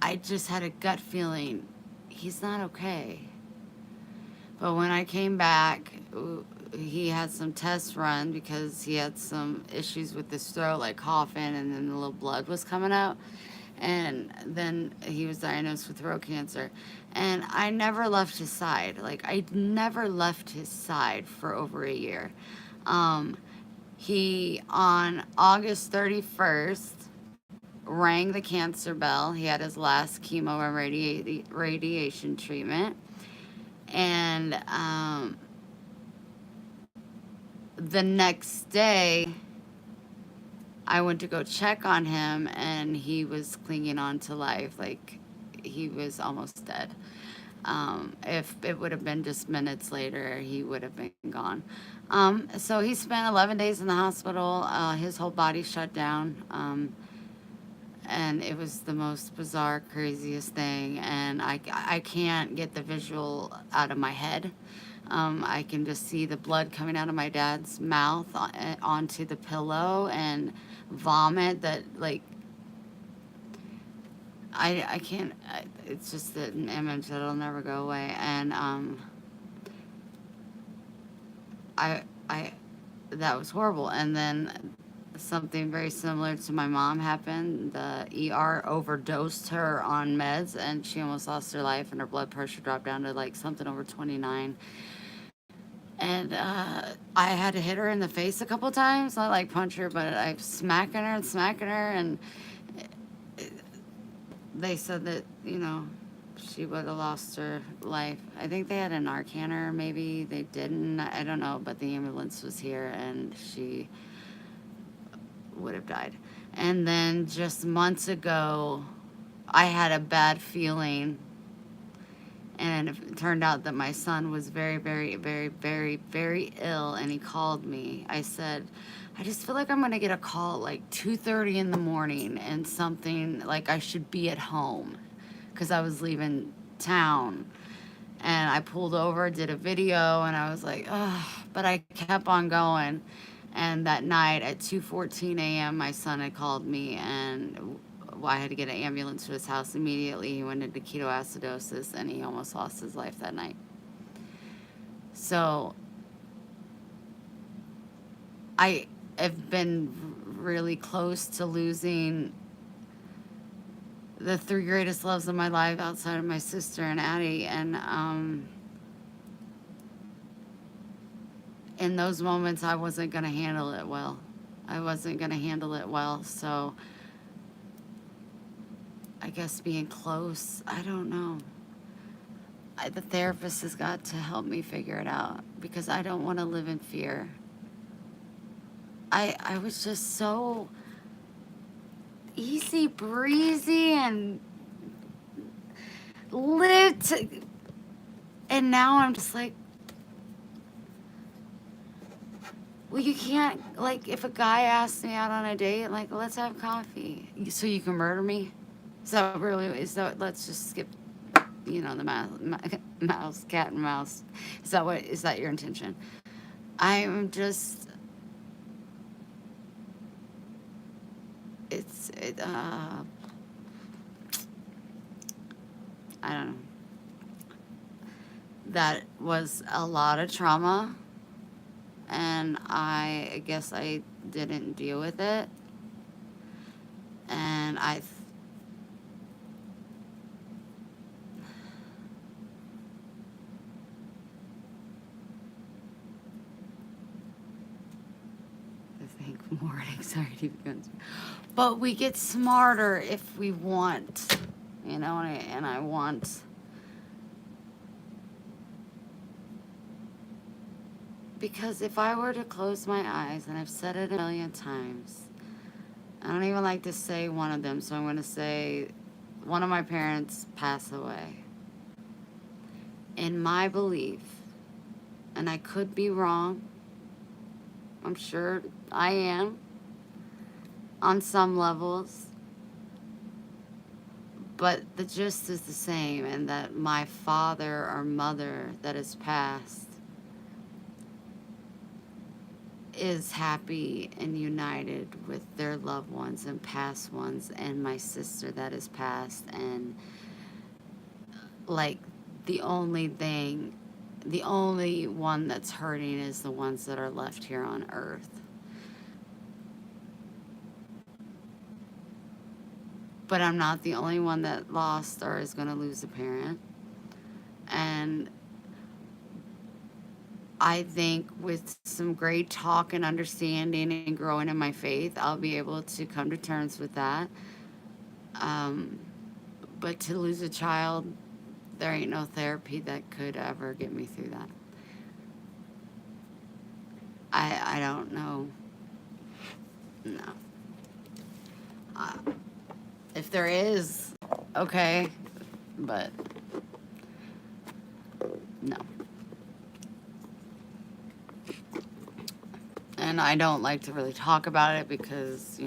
I just had a gut feeling he's not okay. But when I came back, he had some tests run because he had some issues with his throat, like coughing, and then a little blood was coming out. And then he was diagnosed with throat cancer. And I never left his side. Like, I never left his side for over a year. He, on August 31st, rang the cancer bell. He had his last chemo and radiation treatment. And the next day, I went to go check on him, and he was clinging on to life. Like, he was almost dead. If it would have been just minutes later, he would have been gone. So he spent 11 days in the hospital. His whole body shut down. And it was the most bizarre, craziest thing. And I can't get the visual out of my head. I can just see the blood coming out of my dad's mouth onto the pillow, and vomit that, like, I can't, it's just an image that'll never go away. And I that was horrible. And then something very similar to my mom happened. The ER overdosed her on meds, and she almost lost her life, and her blood pressure dropped down to like something over 29. And I had to hit her in the face a couple times. Not like punch her, but I was smacking her, and they said that, she would have lost her life. I think they had a Narcan her, maybe they didn't. I don't know, but the ambulance was here, and she would have died. And then just months ago, I had a bad feeling, and it turned out that my son was very, very, very, very, very ill, and he called me. I said, I just feel like I'm going to get a call at like 2:30 in the morning, and something like I should be at home, because I was leaving town. And and I pulled over, did a video, and I was like, ugh, but I kept on going. And that night at 2:14 a.m., my son had called me, and I had to get an ambulance to his house immediately. He went into ketoacidosis, and he almost lost his life that night. So I have been really close to losing the three greatest loves of my life outside of my sister and Addie, and in those moments I wasn't going to handle it well. So I guess being close, I don't know. The therapist has got to help me figure it out, because I don't want to live in fear. I was just so easy breezy and lived, and now I'm just like, well, you can't, like, if a guy asks me out on a date, like, let's have coffee, so you can murder me? Let's just skip, the mouse, cat and mouse. Is that your intention? I'm just, I don't know. That was a lot of trauma, and I guess I didn't deal with it, and I think more anxiety begins. But we get smarter if we want, and I want, because if I were to close my eyes, and I've said it a million times, I don't even like to say one of them, so I'm going to say one of my parents passed away. In my belief, and I could be wrong, I'm sure I am on some levels, but the gist is the same, and that my father or mother that has passed is happy and united with their loved ones and past ones, and my sister that has passed, and like the only one that's hurting is the ones that are left here on earth. But I'm not the only one that lost or is going to lose a parent. And I think with some great talk and understanding and growing in my faith, I'll be able to come to terms with that. But to lose a child, there ain't no therapy that could ever get me through that. I don't know. No. If there is, okay, but no. And I don't like to really talk about it because,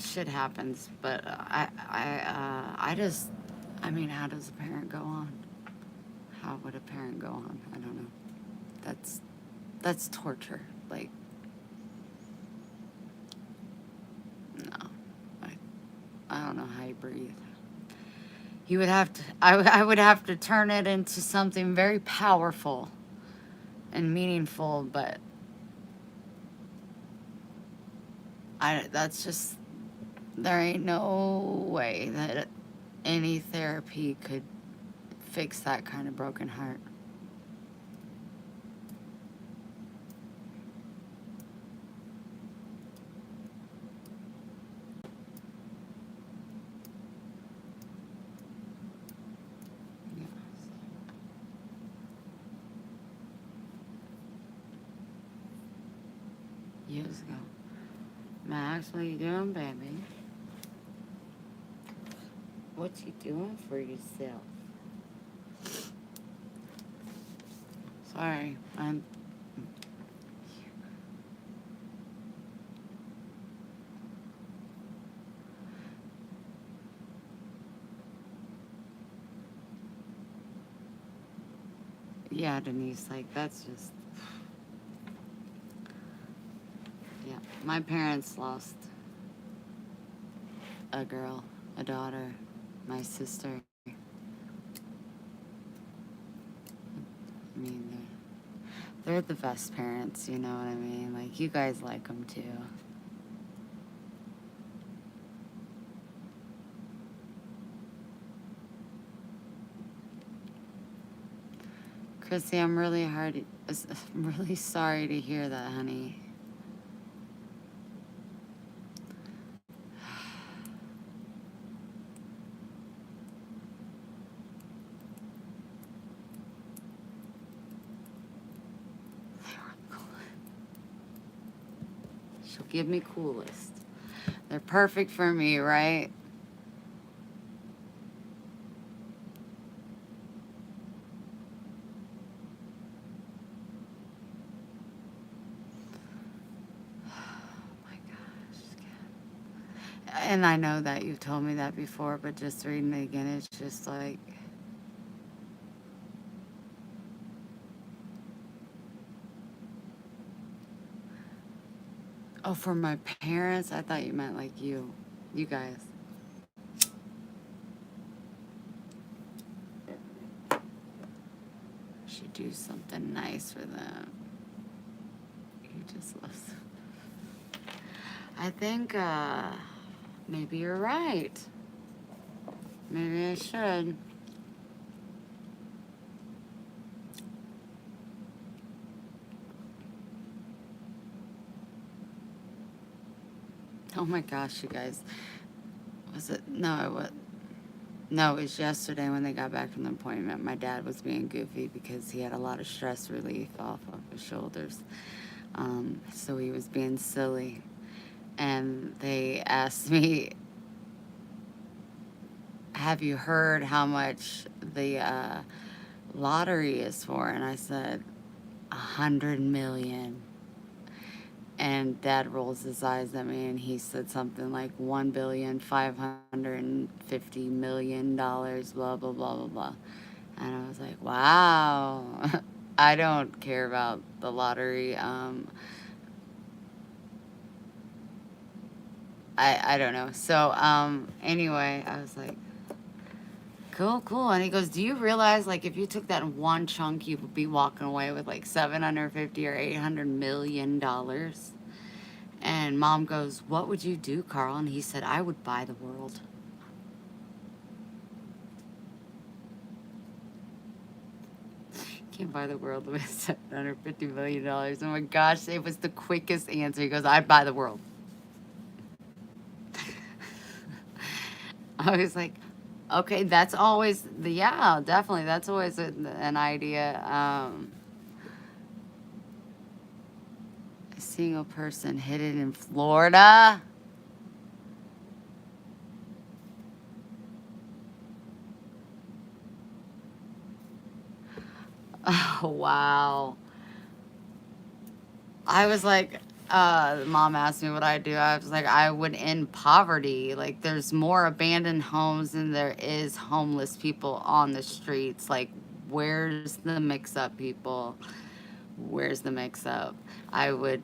shit happens. But I just, how does a parent go on? How would a parent go on? I don't know. That's torture. Like, no. I don't know how you breathe. You would have to, I would have to turn it into something very powerful and meaningful, but that's just, there ain't no way that any therapy could fix that kind of broken heart. Years ago. Max, what you doing, baby? What you doing for yourself? Sorry, I'm... Yeah, Denise, like, that's just, yeah. My parents lost a girl, a daughter, my sister. I mean, they're the best parents, you know what I mean? Like, you guys like them too. Chrissy, I'm really sorry to hear that, honey. She'll give me coolest. They're perfect for me, right? Oh my gosh. And I know that you've told me that before, but just reading it again, it's just like, oh, for my parents? I thought you meant like you guys. Should do something nice for them. You just love them. I think, maybe you're right. Maybe I should. Oh my gosh, you guys. Was it? No, it was. No, it was yesterday when they got back from the appointment. My dad was being goofy because he had a lot of stress relief off of his shoulders. So he was being silly. And they asked me, have you heard how much the lottery is for? And I said, 100 million. And Dad rolls his eyes at me and he said something like $1,550,000,000, blah, blah, blah, blah, blah. And I was like, wow. I don't care about the lottery. I don't know. So, anyway, I was like, cool, cool. And he goes, do you realize, like, if you took that in one chunk, you would be walking away with like 750 or $800 million? And Mom goes, what would you do, Carl? And he said, I would buy the world. Can't buy the world with $750 million. Oh my gosh, it was the quickest answer. He goes, I'd buy the world. I was like, okay, that's always yeah, definitely. That's always an idea. A single person hit it in Florida. Oh, wow. I was like, Mom asked me what I do. I was like, I would end poverty. Like, there's more abandoned homes than there is homeless people on the streets. Like, where's the mix up, people? Where's the mix up? I would,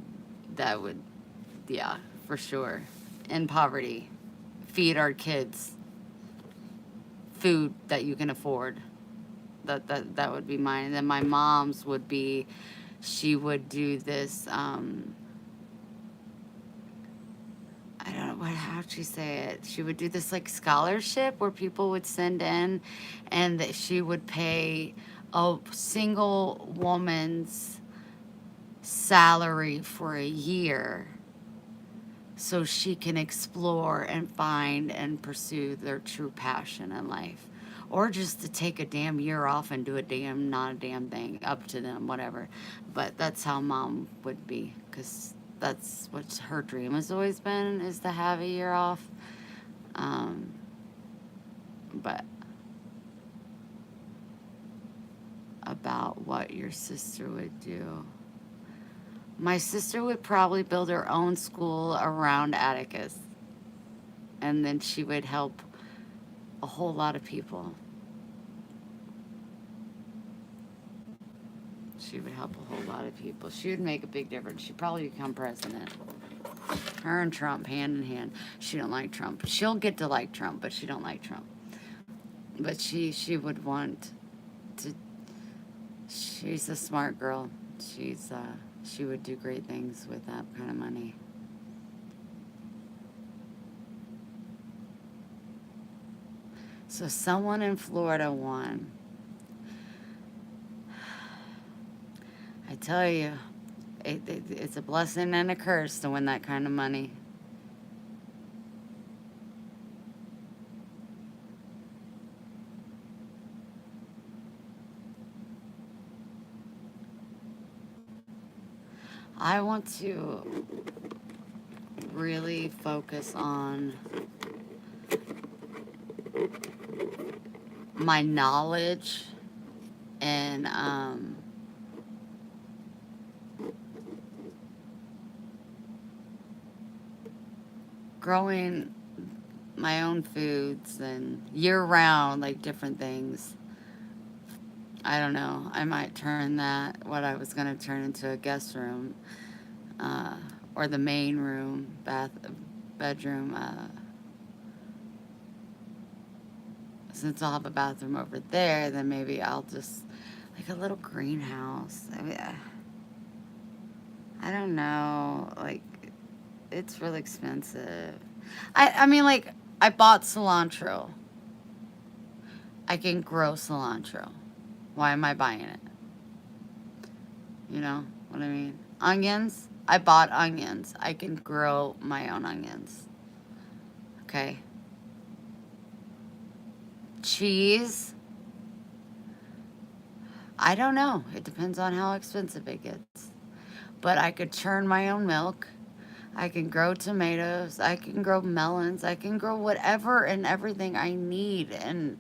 that would, yeah, for sure. End poverty. Feed our kids food that you can afford. That would be mine. And then my mom's would be, she would do this, I don't know what, how'd she say it? She would do this like scholarship where people would send in and that she would pay a single woman's salary for a year so she can explore and find and pursue their true passion in life. Or just to take a damn year off and do a damn, not a damn thing, up to them, whatever. But that's how Mom would be, because that's what her dream has always been, is to have a year off. Um, but about what your sister would do. My sister would probably build her own school around Atticus. And then she would help a whole lot of people. She would help a whole lot of people. She would make a big difference. She'd probably become president. Her and Trump, hand in hand. She don't like Trump. She'll get to like Trump, but she don't like Trump. But she would want to. She's a smart girl. She would do great things with that kind of money. So someone in Florida won. I tell you, it's a blessing and a curse to win that kind of money. I want to really focus on my knowledge and growing my own foods and year round, like different things. I don't know. I might turn that, what I was going to turn into a guest room, or the main room, bedroom. Since I'll have a bathroom over there, then maybe I'll just, like a little greenhouse. I mean, I don't know. Like, it's really expensive. I mean, like, I bought cilantro. I can grow cilantro. Why am I buying it? You know what I mean? Onions. I bought onions. I can grow my own onions. Okay. Cheese. I don't know. It depends on how expensive it gets. But I could churn my own milk. I can grow tomatoes. I can grow melons. I can grow whatever and everything I need. And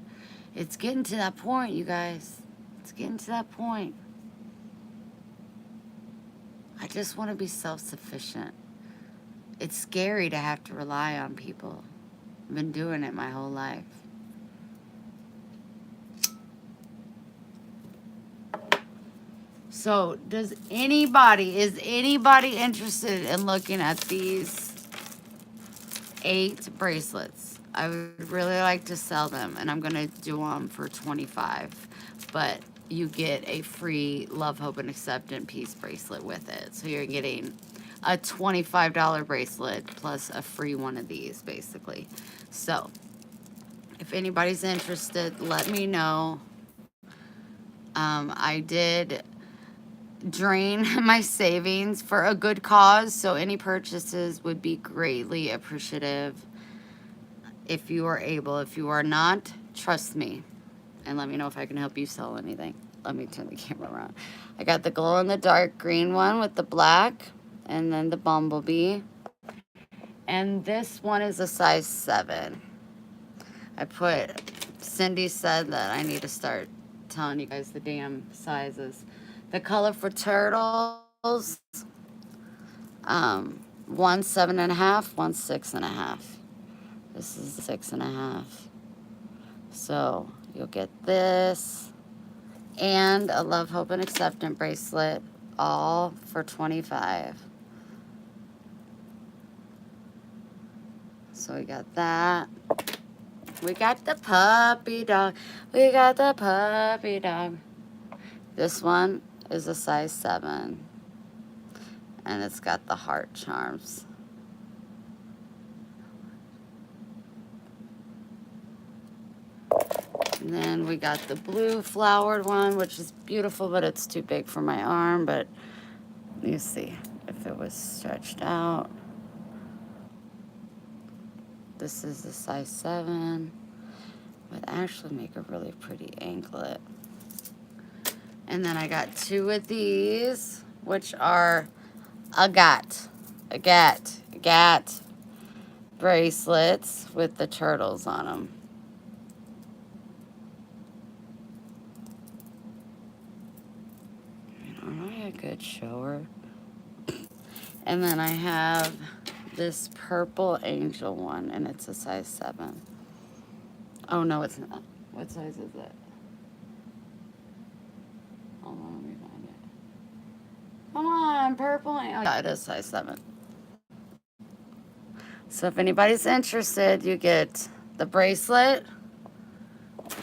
it's getting to that point, you guys. It's getting to that point. I just want to be self-sufficient. It's scary to have to rely on people. I've been doing it my whole life. So, is anybody interested in looking at these 8 bracelets? I would really like to sell them, and I'm going to do them for $25. But you get a free Love, Hope, and Acceptance peace bracelet with it. So you're getting a $25 bracelet plus a free one of these, basically. So, if anybody's interested, let me know. I did drain my savings for a good cause, so any purchases would be greatly appreciative if you are able. If you are not, trust me and let me know if I can help you sell anything. Let me turn the camera around. I got the glow in the dark green one with the black, and then the bumblebee, and this one is a size 7. Cindy said that I need to start telling you guys the damn sizes. The color for turtles, 1 7.5, 1 6.5. This is 6.5. So you'll get this and a Love, Hope, and Acceptance bracelet, all for $25. So we got that. We got the puppy dog. We got the puppy dog. This one is a size 7. And it's got the heart charms. And then we got the blue flowered one, which is beautiful, but it's too big for my arm. But you see if it was stretched out. This is the size 7. Would actually make a really pretty anklet. And then I got 2 of these, which are agate bracelets with the turtles on them. Aren't I a good shower? And then I have this purple angel one, and it's a size 7. Oh, no, it's not. What size is it? Hold on, let me find it. Come on, purple. Oh, yeah, it is size 7. So if anybody's interested, you get the bracelet.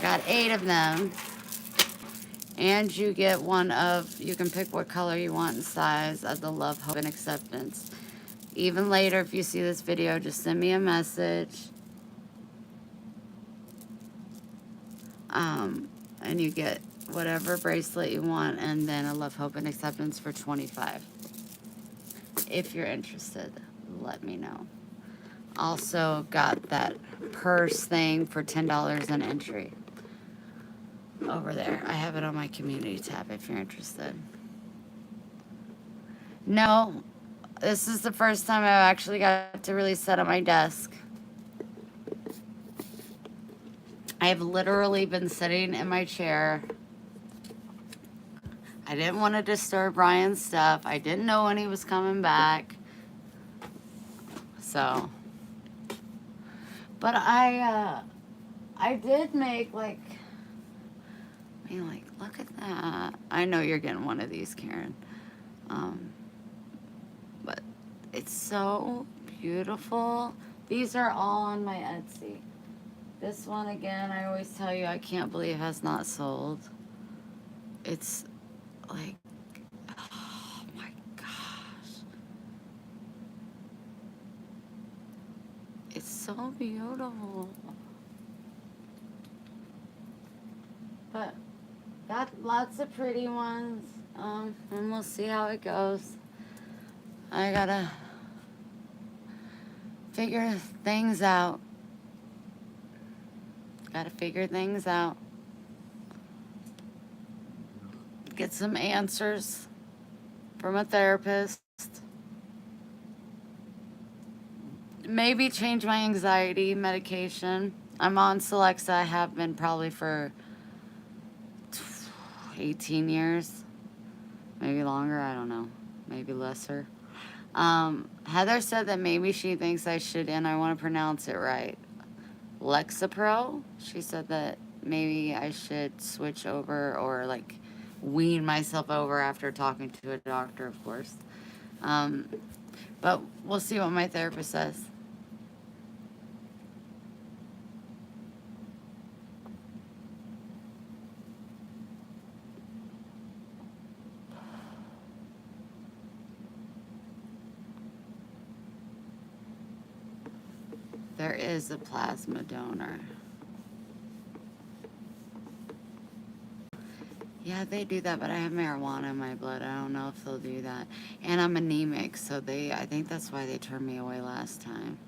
Got 8 of them. And you get one of, you can pick what color you want and size of the Love, Hope, and Acceptance. Even later, if you see this video, just send me a message. And you get whatever bracelet you want, and then a Love, Hope, and Acceptance for $25. If you're interested, let me know. Also got that purse thing for $10 an entry over there. I have it on my community tab if you're interested. No, this is the first time I've actually got to really set up my desk. I have literally been sitting in my chair. I didn't want to disturb Ryan's stuff. I didn't know when he was coming back. So, but I did make like, I mean, like, look at that. I know you're getting one of these, Karen. But it's so beautiful. These are all on my Etsy. This one, again, I always tell you, I can't believe has not sold. It's like, oh my gosh. It's so beautiful. But got lots of pretty ones. And we'll see how it goes. I gotta figure things out. Gotta figure things out. Get some answers from a therapist. Maybe change my anxiety medication. I'm on Celexa. I have been probably for 18 years. Maybe longer, I don't know. Maybe lesser. Heather said that maybe she thinks I should, and I want to pronounce it right, Lexapro. She said that maybe I should switch over or like wean myself over after talking to a doctor, of course. But we'll see what my therapist says. There is a plasma donor. Yeah, they do that, but I have marijuana in my blood. I don't know if they'll do that. And I'm anemic, so I think that's why they turned me away last time.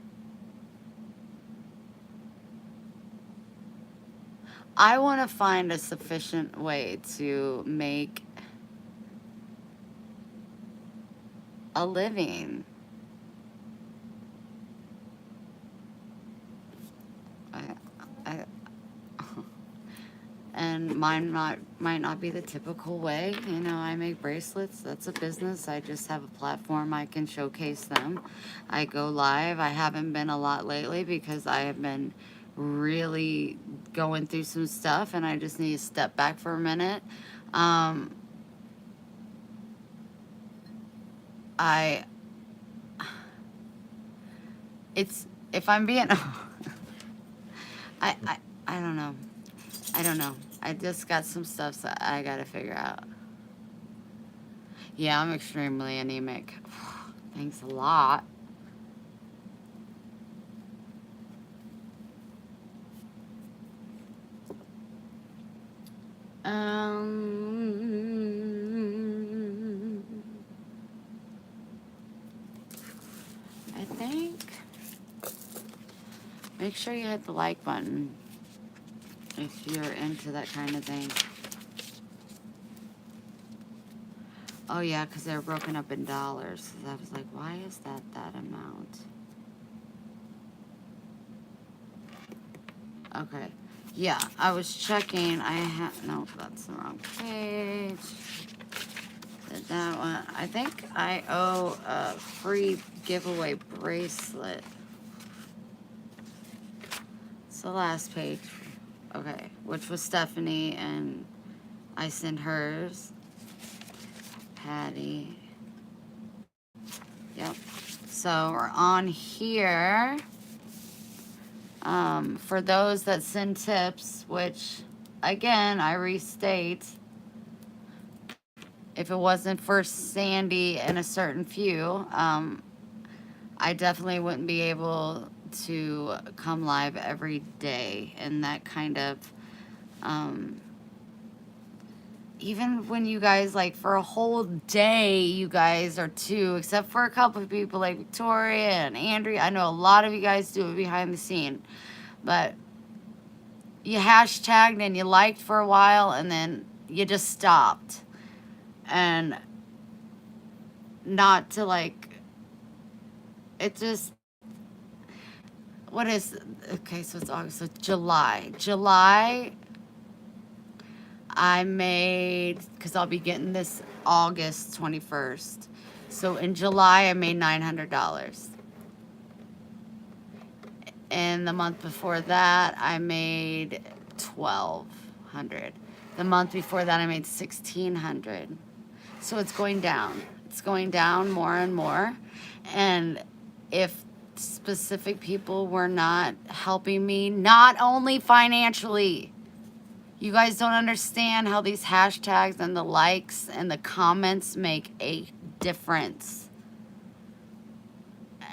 I want to find a sufficient way to make a living. And mine might not be the typical way. You know, I make bracelets. That's a business. I just have a platform I can showcase them. I go live. I haven't been a lot lately because I have been really going through some stuff and I just need to step back for a minute. If I'm being, I don't know. I don't know. I just got some stuff that I gotta figure out. Yeah, I'm extremely anemic. Thanks a lot. I think, make sure you hit the like button if you're into that kind of thing. Oh yeah, because they're broken up in dollars. I was like, why is that amount? Okay. Yeah, I was checking. No, that's the wrong page. Did that one. I think I owe a free giveaway bracelet. It's the last page. Okay, which was Stephanie, and I sent hers. Patty. Yep. So we're on here. For those that send tips, which, again, I restate, if it wasn't for Sandy and a certain few, I definitely wouldn't be able to come live every day. And that kind of, even when you guys, like, for a whole day, you guys are two, except for a couple of people like Victoria and Andrea. I know a lot of you guys do it behind the scene, but you hashtagged and you liked for a while and then you just stopped. And not to, like, it just, what is, okay, so it's August, so July, I made, because I'll be getting this August 21st. So in July, I made $900. And the month before that, I made $1,200. The month before that, I made $1,600. So it's going down. It's going down more and more. And if specific people were not helping me, not only financially, you guys don't understand how these hashtags and the likes and the comments make a difference.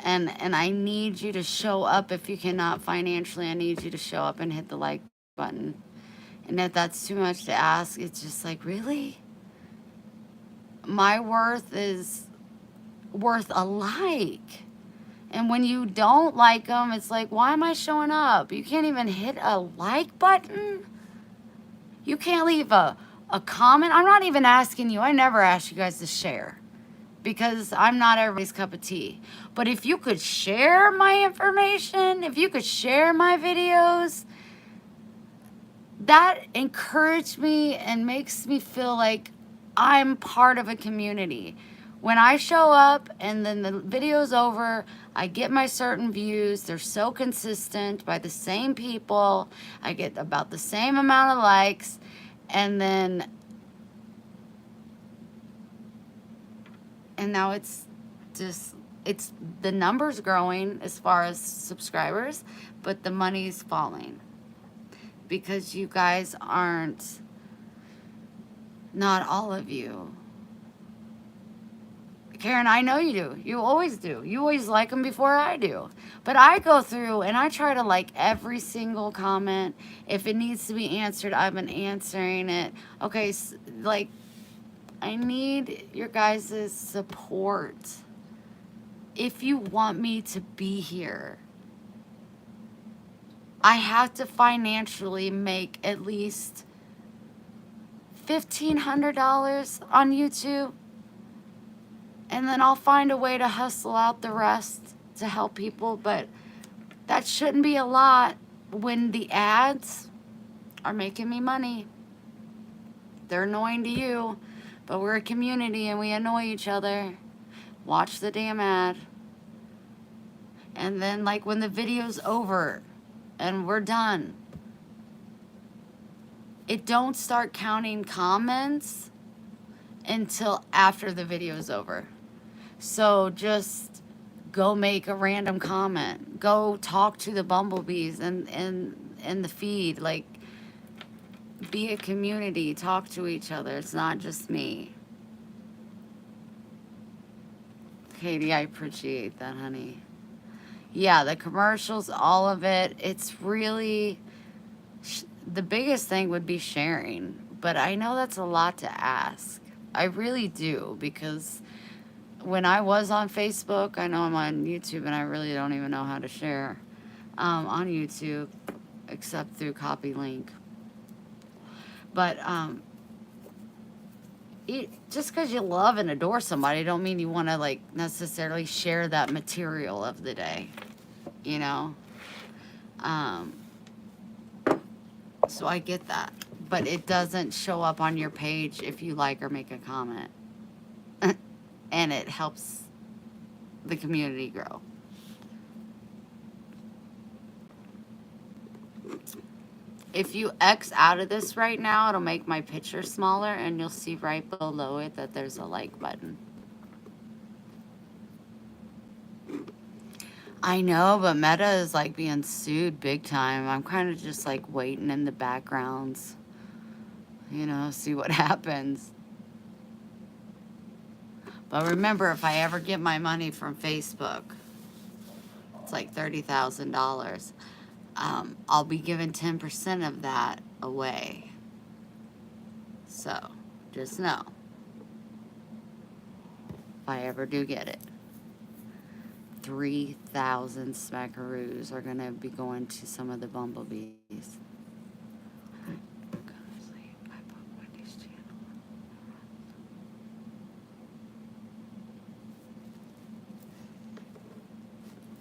And I need you to show up. If you cannot financially, I need you to show up and hit the like button. And if that's too much to ask, it's just like, really? My worth is worth a like. And when you don't like them, it's like, why am I showing up? You can't even hit a like button. You can't leave a comment. I'm not even asking you. I never ask you guys to share because I'm not everybody's cup of tea. But if you could share my information, if you could share my videos, that encouraged me and makes me feel like I'm part of a community. When I show up and then the video's over, I get my certain views. They're so consistent by the same people. I get about the same amount of likes. And now it's just, it's the numbers growing as far as subscribers, but the money's falling because you guys aren't, not all of you. Karen, I know you do. You always do. You always like them before I do. But I go through and I try to like every single comment. If it needs to be answered, I've been answering it. Okay, like, I need your guys' support. If you want me to be here, I have to financially make at least $1,500 on YouTube. And then I'll find a way to hustle out the rest to help people. But that shouldn't be a lot when the ads are making me money. They're annoying to you, but we're a community and we annoy each other. Watch the damn ad. And then, like, when the video's over and we're done, it don't start counting comments until after the video's over. So just go make a random comment. Go talk to the bumblebees in the feed. Like, be a community. Talk to each other. It's not just me. Katie, I appreciate that, honey. Yeah, the commercials, all of it. It's really, the biggest thing would be sharing. But I know that's a lot to ask. I really do, because when I was on Facebook, I know I'm on YouTube, and I really don't even know how to share on YouTube, except through copy link. But just because you love and adore somebody, don't mean you want to, like, necessarily share that material of the day, you know? So I get that. But it doesn't show up on your page if you like or make a comment. And it helps the community grow. If you X out of this right now, it'll make my picture smaller, and you'll see right below it that there's a like button. I know, but Meta is like being sued big time. I'm kind of just like waiting in the backgrounds, see what happens. But remember, if I ever get my money from Facebook, it's like $30,000. I'll be giving 10% of that away. So, just know, if I ever do get it, 3,000 smackaroos are going to be going to some of the bumblebees.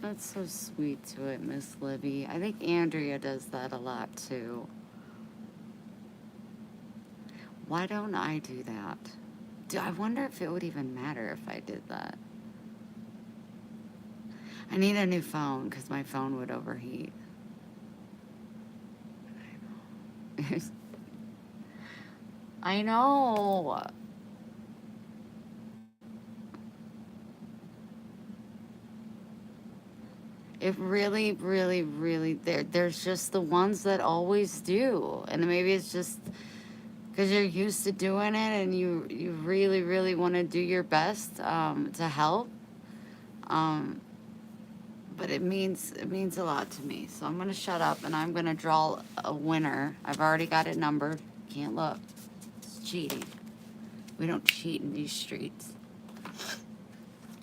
That's so sweet to it, Miss Libby. I think Andrea does that a lot too. Why don't I do that? I wonder if it would even matter if I did that. I need a new phone because my phone would overheat. I know. It really, really, really, there's just the ones that always do. And maybe it's just because you're used to doing it and you really, really want to do your best to help. But it means a lot to me. So I'm going to shut up and I'm going to draw a winner. I've already got it numbered. Can't look. It's cheating. We don't cheat in these streets.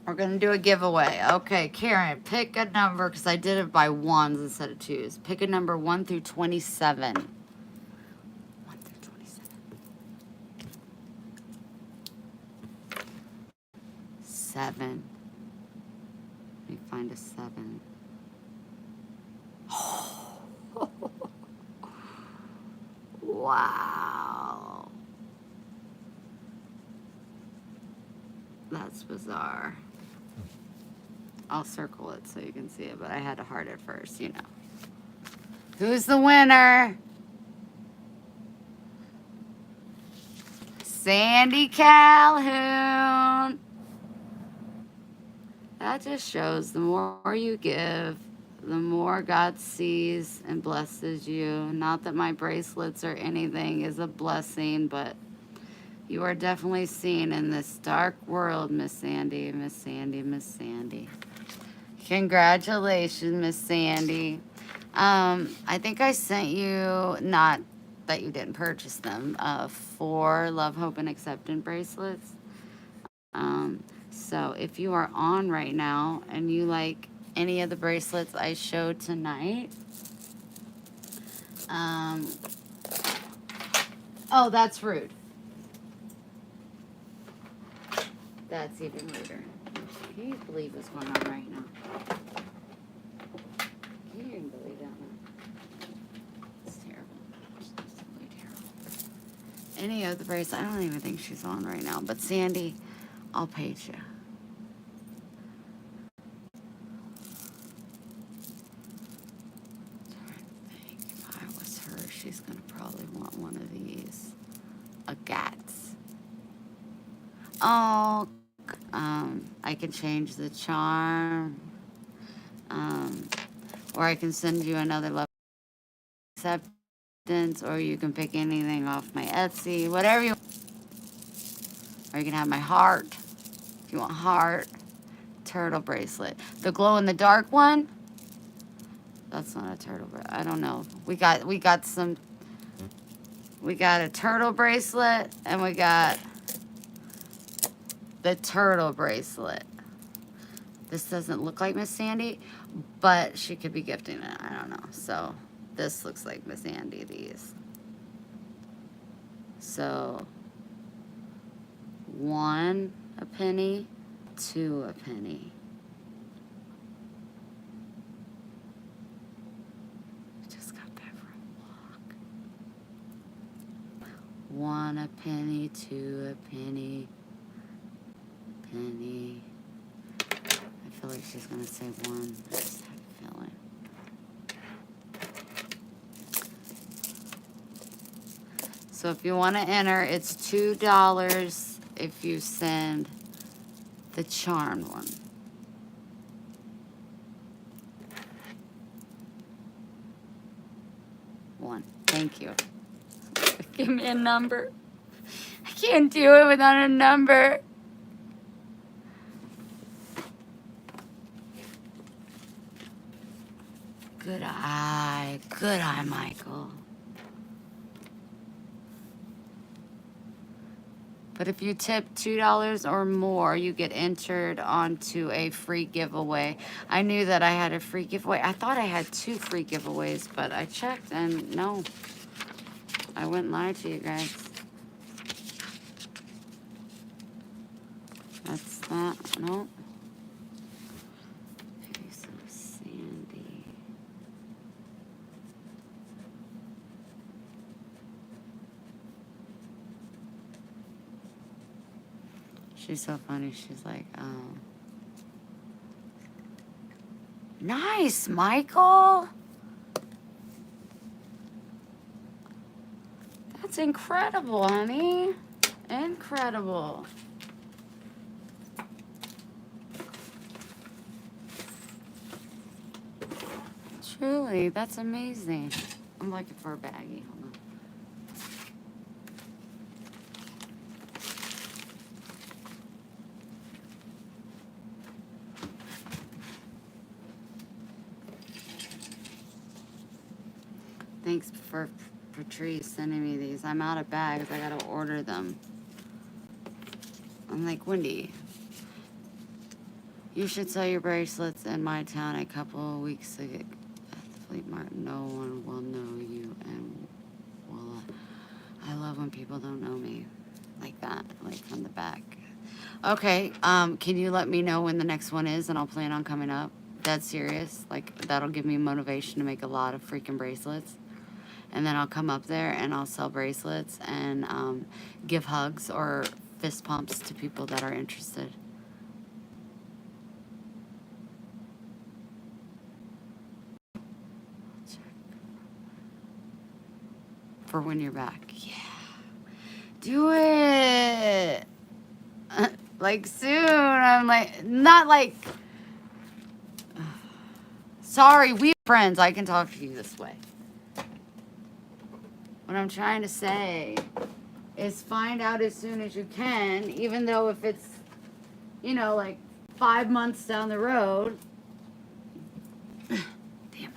We're going to do a giveaway. Okay, Karen, pick a number because I did it by ones instead of twos. Pick a number 1 through 27. 1 through 27. 7. Let me find a 7. Wow. That's bizarre. I'll circle it so you can see it, but I had to heart it first, Who's the winner? Sandy Calhoun. That just shows the more you give, the more God sees and blesses you. Not that my bracelets or anything is a blessing, but you are definitely seen in this dark world, Miss Sandy, Miss Sandy, Miss Sandy. Congratulations, Miss Sandy. I think I sent you, not that you didn't purchase them, 4 Love, Hope, and Acceptance bracelets. So if you are on right now and you like any of the bracelets I showed tonight, oh, that's rude. That's even ruder. Can you believe what's going on right now? Can you even believe that one? It's terrible. It's absolutely terrible. Any of the bracelets, I don't even think she's on right now. But Sandy, I'll page you. If I was her, she's going to probably want one of these. A GATS. Oh, I can change the charm. Or I can send you another love acceptance, or you can pick anything off my Etsy, whatever you want. Or you can have my heart, if you want heart, turtle bracelet. The glow in the dark one, that's not a turtle, I don't know. We got a turtle bracelet, and we got the turtle bracelet. This doesn't look like Miss Sandy, but she could be gifting it. I don't know. So this looks like Miss Sandy, these. So 1 a penny, 2 a penny. Just got back from a walk. 1 a penny, 2 a penny, penny. I feel like she's gonna say 1. I just have a feeling. So if you want to enter, it's $2 if you send the charmed one. Thank you. Give me a number. I can't do it without a number. Good eye, Michael. But if you tip $2 or more, you get entered onto a free giveaway. I knew that I had a free giveaway. I thought I had 2 free giveaways, but I checked and no. I wouldn't lie to you guys. That's that. No. Maybe some Sandy. She's so funny. She's like, nice, Michael. That's incredible, honey. Incredible. Truly, that's amazing. I'm looking for a baggie. Hold on. Thanks for Patrice sending me these. I'm out of bags. I gotta order them. I'm like, Wendy, you should sell your bracelets in my town a couple of weeks ago at the flea market. No one will know you, and well, I love when people don't know me like that, like from the back. Okay, can you let me know when the next one is, and I'll plan on coming up. Dead serious. Like, that'll give me motivation to make a lot of freaking bracelets. And then I'll come up there and I'll sell bracelets and give hugs or fist pumps to people that are interested. For when you're back. Yeah. Do it. Like soon. I'm like, not like, sorry, we're friends. I can talk to you this way. What I'm trying to say is find out as soon as you can, even though if it's, you know, like 5 months down the road. Damn it.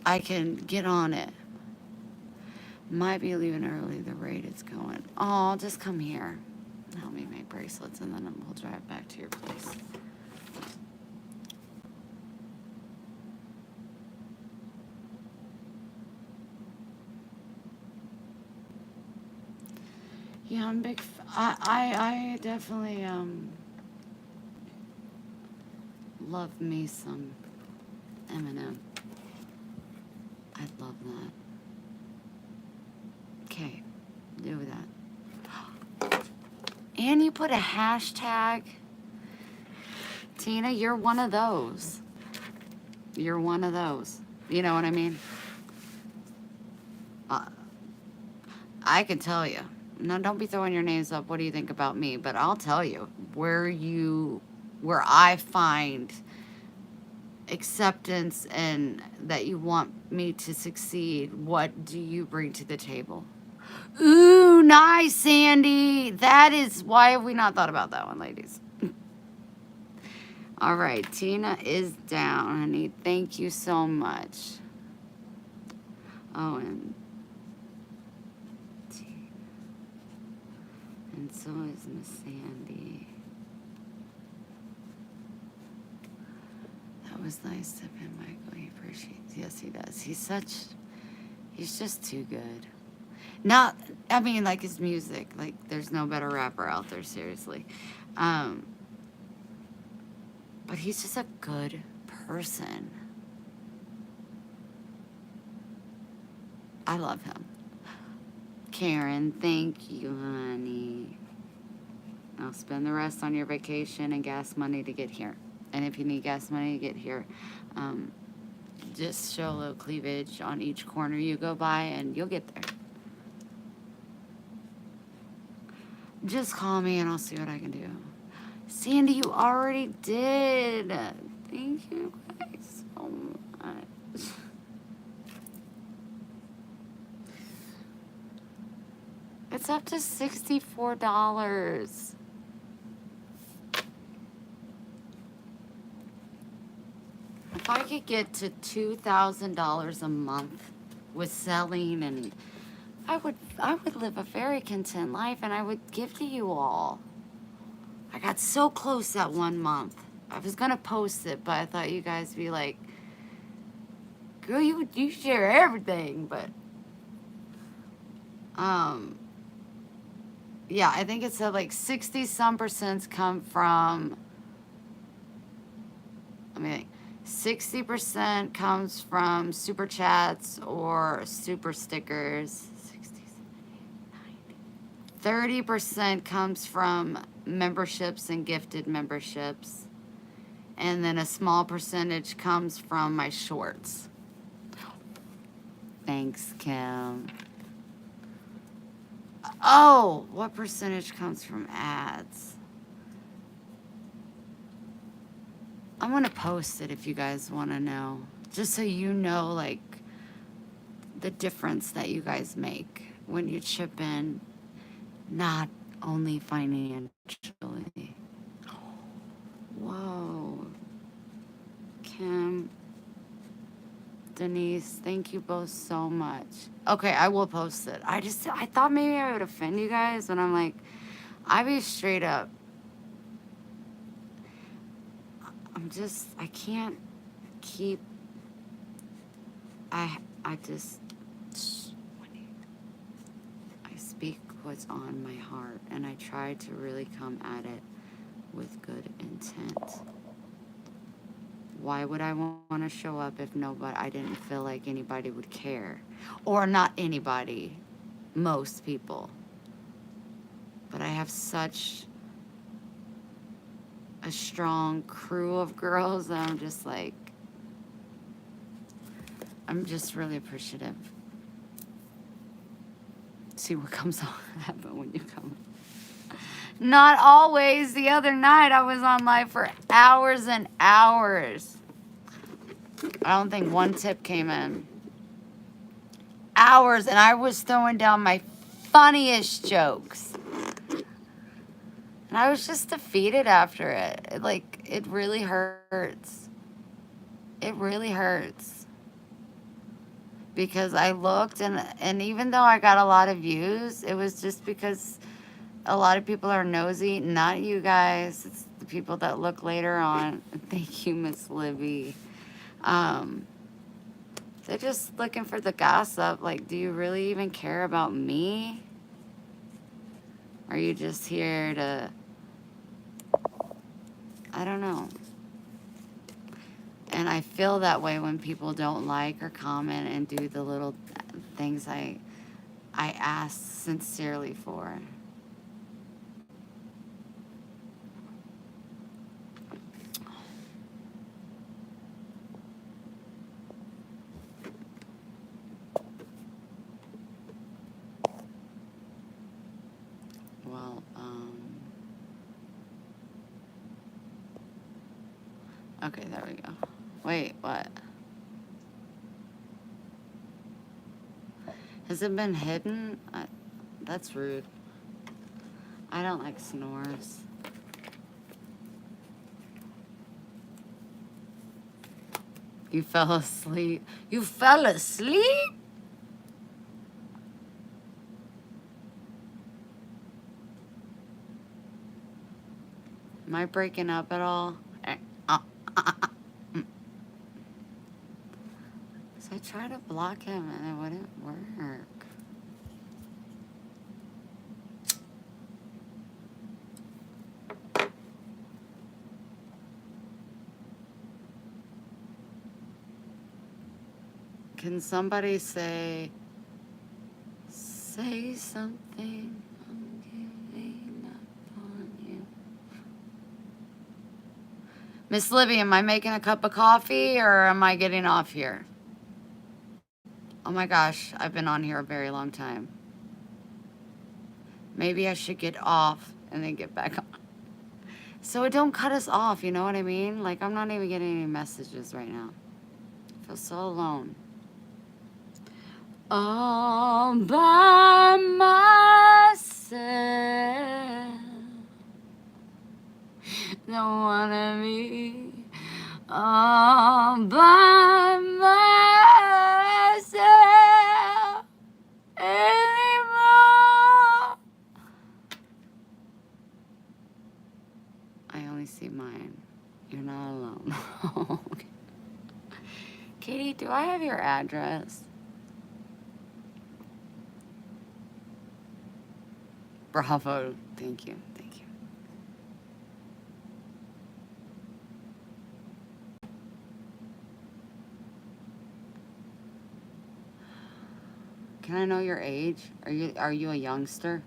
I can get on it. Might be leaving early, the rate it's going. Oh, just come here. Help me make bracelets and then we'll drive back to your place. Yeah, I'm big. I definitely love me some Eminem. I'd love that. Okay, do that. And you put a hashtag. Tina, you're one of those. You're one of those. You know what I mean? I can tell you. No, don't be throwing your names up. What do you think about me? But I'll tell you where I find acceptance and that you want me to succeed. What do you bring to the table? Ooh, nice, Sandy. That is, why have we not thought about that one, ladies? All right, Tina is down, honey. Thank you so much. Oh, and so is Miss Sandy. That was nice to him, Michael. He appreciates. Yes, he does. He's just too good. Not, I mean, like his music. Like, there's no better rapper out there, seriously. But he's just a good person. I love him. Karen, thank you, honey. I'll spend the rest on your vacation and gas money to get here. And if you need gas money to get here, just show a little cleavage on each corner you go by and you'll get there. Just call me and I'll see what I can do. Sandy, you already did. Thank you guys so much. It's up to $64. If I could get to $2,000 a month with selling, and I would live a very content life, and I would give to you all. I got so close that one month. I was gonna post it, but I thought you guys would be like, girl, you share everything, but yeah, I think it said like 60 some percent come from, I mean, 60% comes from super chats or super stickers. 60, 70, 30% comes from memberships and gifted memberships. And then a small percentage comes from my shorts. Thanks, Kim. Oh, what percentage comes from ads? I'm gonna post it if you guys want to know, just so you know, like, the difference that you guys make when you chip in, not only financially. Whoa. Kim, Denise, thank you both so much. Okay, I will post it. I thought maybe I would offend you guys, but I'm like, I be straight up. I can't keep, I just, I speak what's on my heart, and I try to really come at it with good intent. Why would I want to show up if I didn't feel like anybody would care? Or not anybody, most people. But I have such a strong crew of girls that I'm just like, I'm just really appreciative. See what comes on happen when you come. Not always. The other night I was on live for hours and hours. I don't think one tip came in. Hours, and I was throwing down my funniest jokes. And I was just defeated after it. It really hurts. It really hurts. Because I looked, and even though I got a lot of views, it was just because a lot of people are nosy. Not you guys. It's the people that look later on. Thank you, Miss Libby. They're just looking for the gossip. Like, do you really even care about me? Are you just here to, I don't know. And I feel that way when people don't like or comment and do the little things I ask sincerely for. Well, okay, there we go. Wait, what? Has it been hidden? That's rude. I don't like snores. You fell asleep. You fell asleep? Am I breaking up at all? So I tried to block him and it wouldn't work. Can somebody say something? I'm giving up on you. Miss Libby, am I making a cup of coffee or am I getting off here? Oh my gosh, I've been on here a very long time. Maybe I should get off and then get back on. So it don't cut us off, you know what I mean? Like, I'm not even getting any messages right now. I feel so alone. All by myself. Don't wanna be all by myself anymore. I only see mine. You're not alone. Okay. Katie, do I have your address? Bravo. Thank you. Thank you. Can I know your age? Are you a youngster?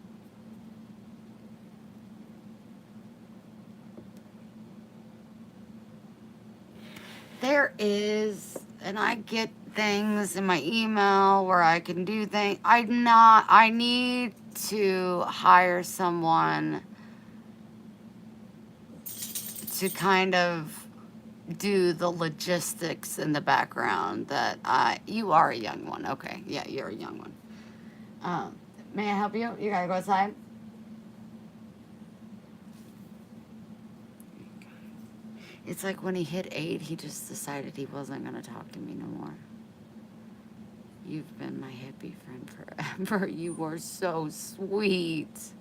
There is, and I get things in my email where I can do things. I need to hire someone to kind of do the logistics in the background you are a young one. Okay. Yeah, you're a young one. May I help you? You gotta go outside? It's like when he hit 8, he just decided he wasn't gonna talk to me no more. You've been my hippie friend forever. You were so sweet.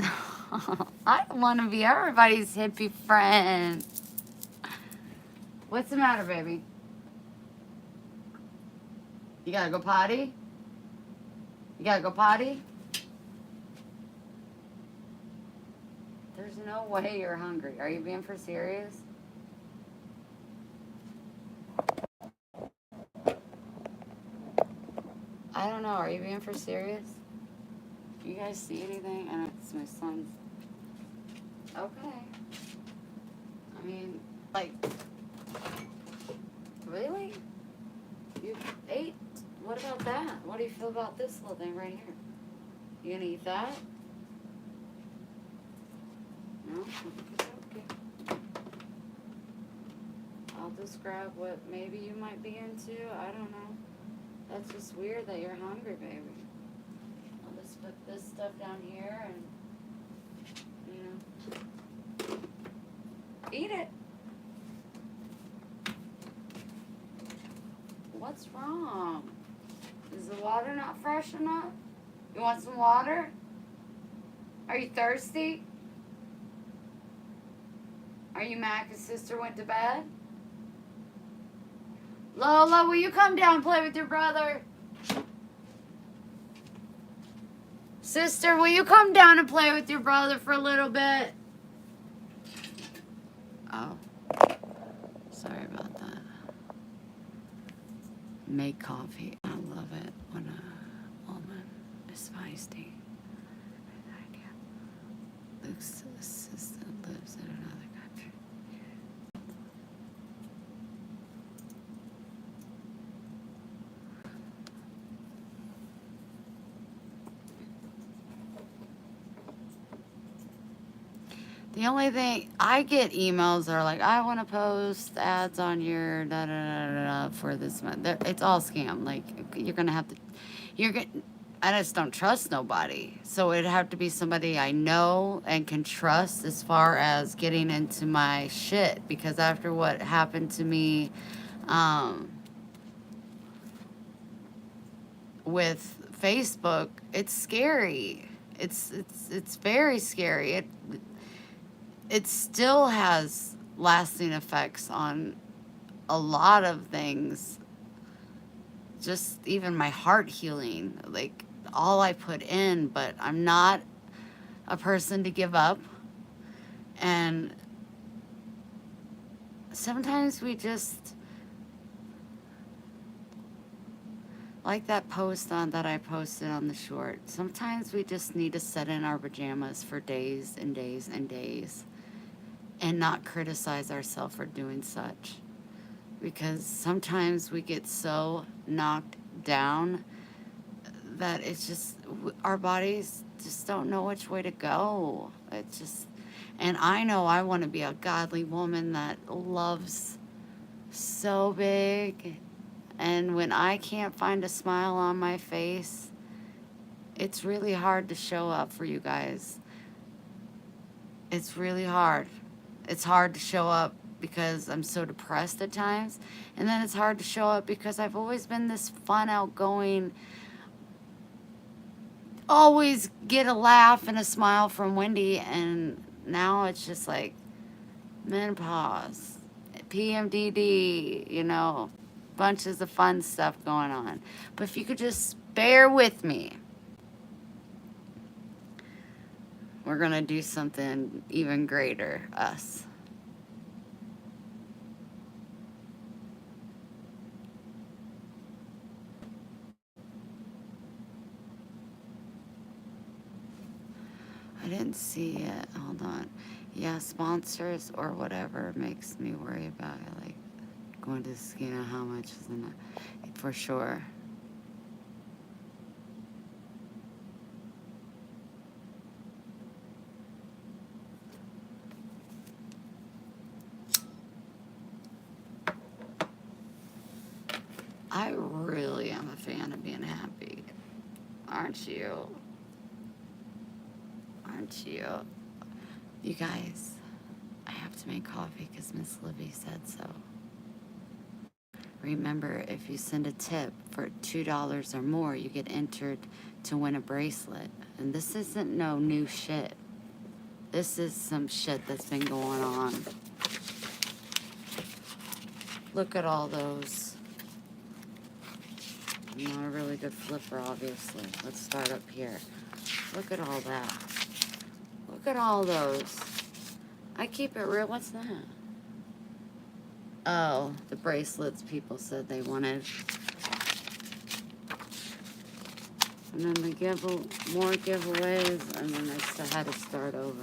I don't want to be everybody's hippie friend. What's the matter, baby? You gotta go potty? You gotta go potty? There's no way you're hungry. Are you being for serious? I don't know. Are you being for serious? Do you guys see anything? I know it's my son's. Okay. I mean, like, really? You ate? What about that? What do you feel about this little thing right here? You gonna eat that? No? Okay. I'll just grab what maybe you might be into. I don't know. That's just weird that you're hungry, baby. I'll just put this stuff down here and, eat it. What's wrong? Is the water not fresh enough? You want some water? Are you thirsty? Are you mad because sister went to bed? Lola, will you come down and play with your brother? Sister, will you come down and play with your brother for a little bit? Oh, sorry about that. Make coffee. I love it when a woman is feisty. Luke's assistant lives in another country. The only thing I get emails that are like, I want to post ads on your da da da da for this month. It's all scam. Like you're gonna have to, I just don't trust nobody. So it'd have to be somebody I know and can trust as far as getting into my shit. Because after what happened to me, with Facebook, it's scary. It's very scary. It still has lasting effects on a lot of things. Just even my heart healing, like all I put in, but I'm not a person to give up. And sometimes we just, like that post that I posted on the short, sometimes we just need to sit in our pajamas for days and days and days and not criticize ourselves for doing such. Because sometimes we get so knocked down that it's just, our bodies just don't know which way to go. It's just, and I know I want to be a godly woman that loves so big. And when I can't find a smile on my face, it's really hard to show up for you guys. It's really hard. It's hard to show up because I'm so depressed at times. And then it's hard to show up because I've always been this fun, outgoing, always get a laugh and a smile from Wendy. And now it's just like menopause, PMDD, you know, bunches of fun stuff going on. But if you could just bear with me, we're going to do something even greater, us. I didn't see it. Hold on. Yeah, sponsors or whatever makes me worry about it. Like going to the, you know, how much is in it for sure. I really am a fan of being happy. Aren't you? Aren't you? You guys, I have to make coffee because Miss Libby said so. Remember, if you send a tip for $2 or more, you get entered to win a bracelet. And this isn't no new shit. This is some shit that's been going on. Look at all those. I'm not a really good flipper, obviously. Let's start up here. Look at all that. Look at all those. I keep it real. What's that? Oh, the bracelets people said they wanted. And then they give more giveaways, and then they still had to start over.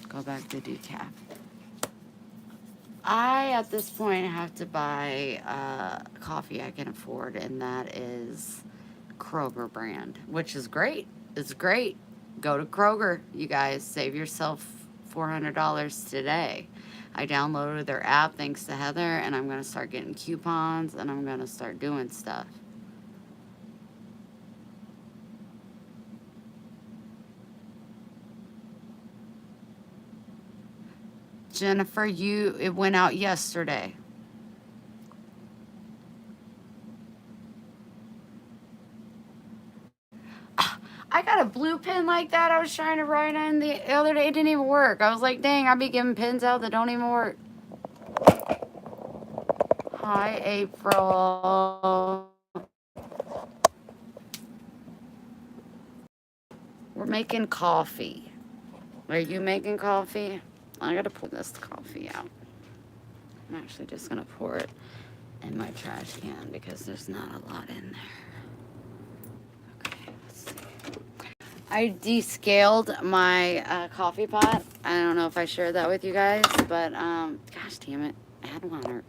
Go back to decaf. I, at this point, have to buy coffee I can afford, and that is Kroger brand, which is great. It's great. Go to Kroger, you guys. Save yourself $400 today. I downloaded their app thanks to Heather, and I'm going to start getting coupons, and I'm going to start doing stuff. Jennifer, it went out yesterday. I got a blue pen like that I was trying to write on the other day. It didn't even work. I was like, dang, I be giving pens out that don't even work. Hi, April. We're making coffee. Are you making coffee? I gotta pull this coffee out. I'm actually just gonna pour it in my trash can because there's not a lot in there. Okay, let's see. I descaled my coffee pot. I don't know if I shared that with you guys, but gosh damn it. Add water.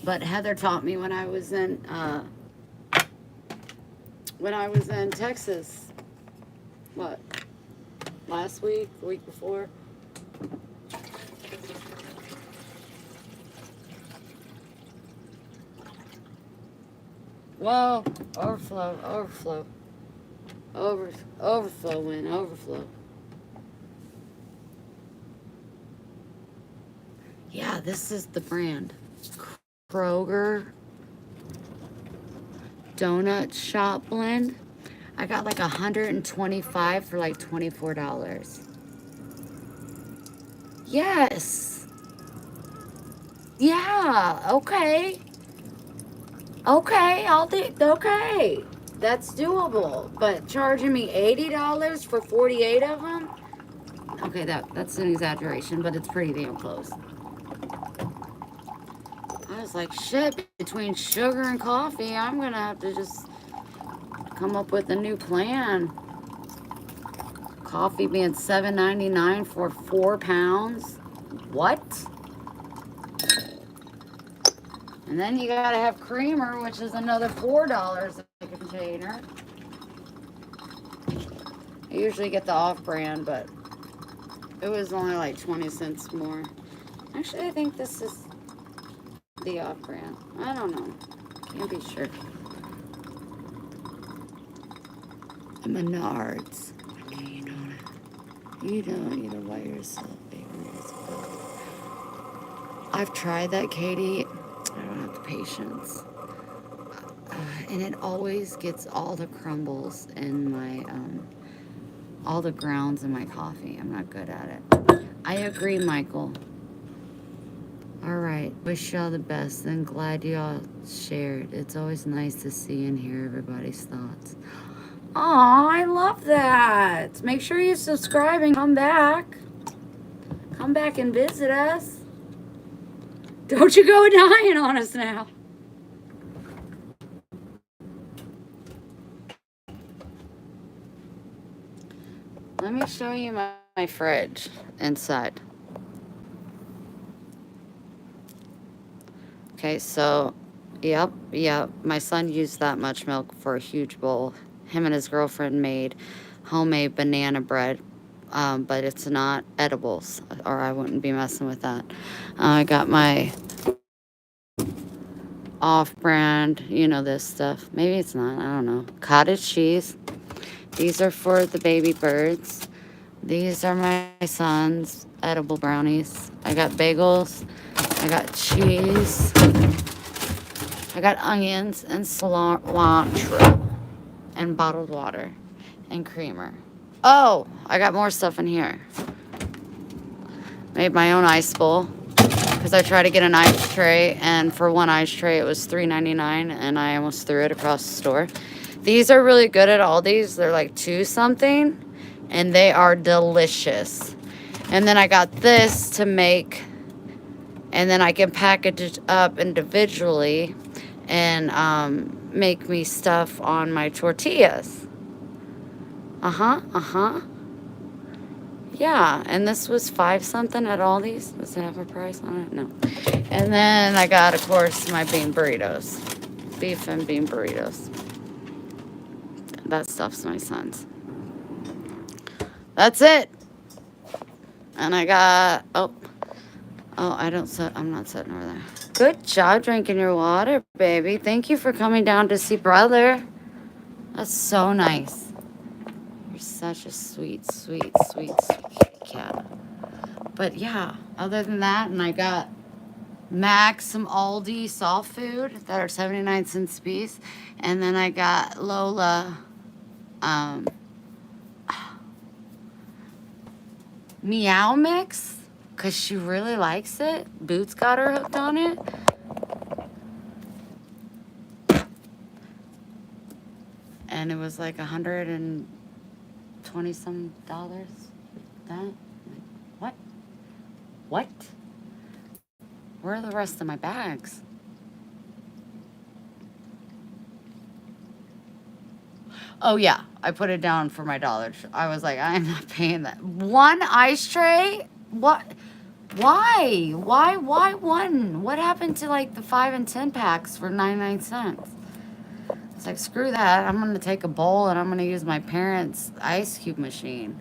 But Heather taught me when I was in Texas. What? Last week, the week before. Whoa, overflow. Overflow. Yeah, this is the brand. Kroger Donut Shop Blend. I got like 125 for like $24. Yes. Yeah, okay. Okay, okay. That's doable. But charging me $80 for 48 of them? Okay, that's an exaggeration, but it's pretty damn close. I was like, shit, between sugar and coffee, I'm gonna have to just come up with a new plan. Coffee being $7.99 for 4 pounds. What? And then you gotta have creamer, which is another $4 a container. I usually get the off-brand, but It was only like 20 cents more. Actually, I think this is the off-brand. I don't know. Can't be sure. Menards. Okay, you don't need to buy yourself favorites. I've tried that, Katie. I don't have the patience. And it always gets all the crumbles in my, all the grounds in my coffee. I'm not good at it. I agree, Michael. All right. Wish y'all the best and glad y'all shared. It's always nice to see and hear everybody's thoughts. Aw, I love that. Make sure you subscribe and come back. Come back and visit us. Don't you go dying on us now. Let me show you my fridge inside. Okay, so, yep, my son used that much milk for a huge bowl. Him and his girlfriend made homemade banana bread, but it's not edibles, or I wouldn't be messing with that. I got my off-brand, you know, this stuff. Maybe it's not, I don't know. Cottage cheese. These are for the baby birds. These are my son's edible brownies. I got bagels. I got cheese. I got onions and cilantro and bottled water and creamer. Oh, I got more stuff in here. Made my own ice bowl because I tried to get an ice tray, and for one ice tray it was $3.99, and I almost threw it across the store. These are really good at Aldi's. They're like $2 something, and they are delicious. And then I got this to make, and then I can package it up individually and make me stuff on my tortillas. Yeah, and this was $5 something at Aldi's. Does it have a price on it? No. And then I got, of course, my bean burritos. Beef and bean burritos. That stuff's my son's. That's it. And I got, I'm not sitting over there. Good job drinking your water, baby. Thank you for coming down to see brother. That's so nice. You're such a sweet, sweet, sweet, sweet cat. But yeah, other than that, and I got Max some Aldi soft food that are 79 cents a piece. And then I got Lola Meow Mix because she really likes it. Boots got her hooked on it. And it was like $120 some dollars. That? What? What? Where are the rest of my bags? Oh yeah, I put it down for my $1. I was like, I'm not paying that. One ice tray? What? Why? Why one? What happened to like the 5 and 10 packs for 99 cents? It's like, screw that. I'm gonna take a bowl and I'm gonna use my parents' ice cube machine.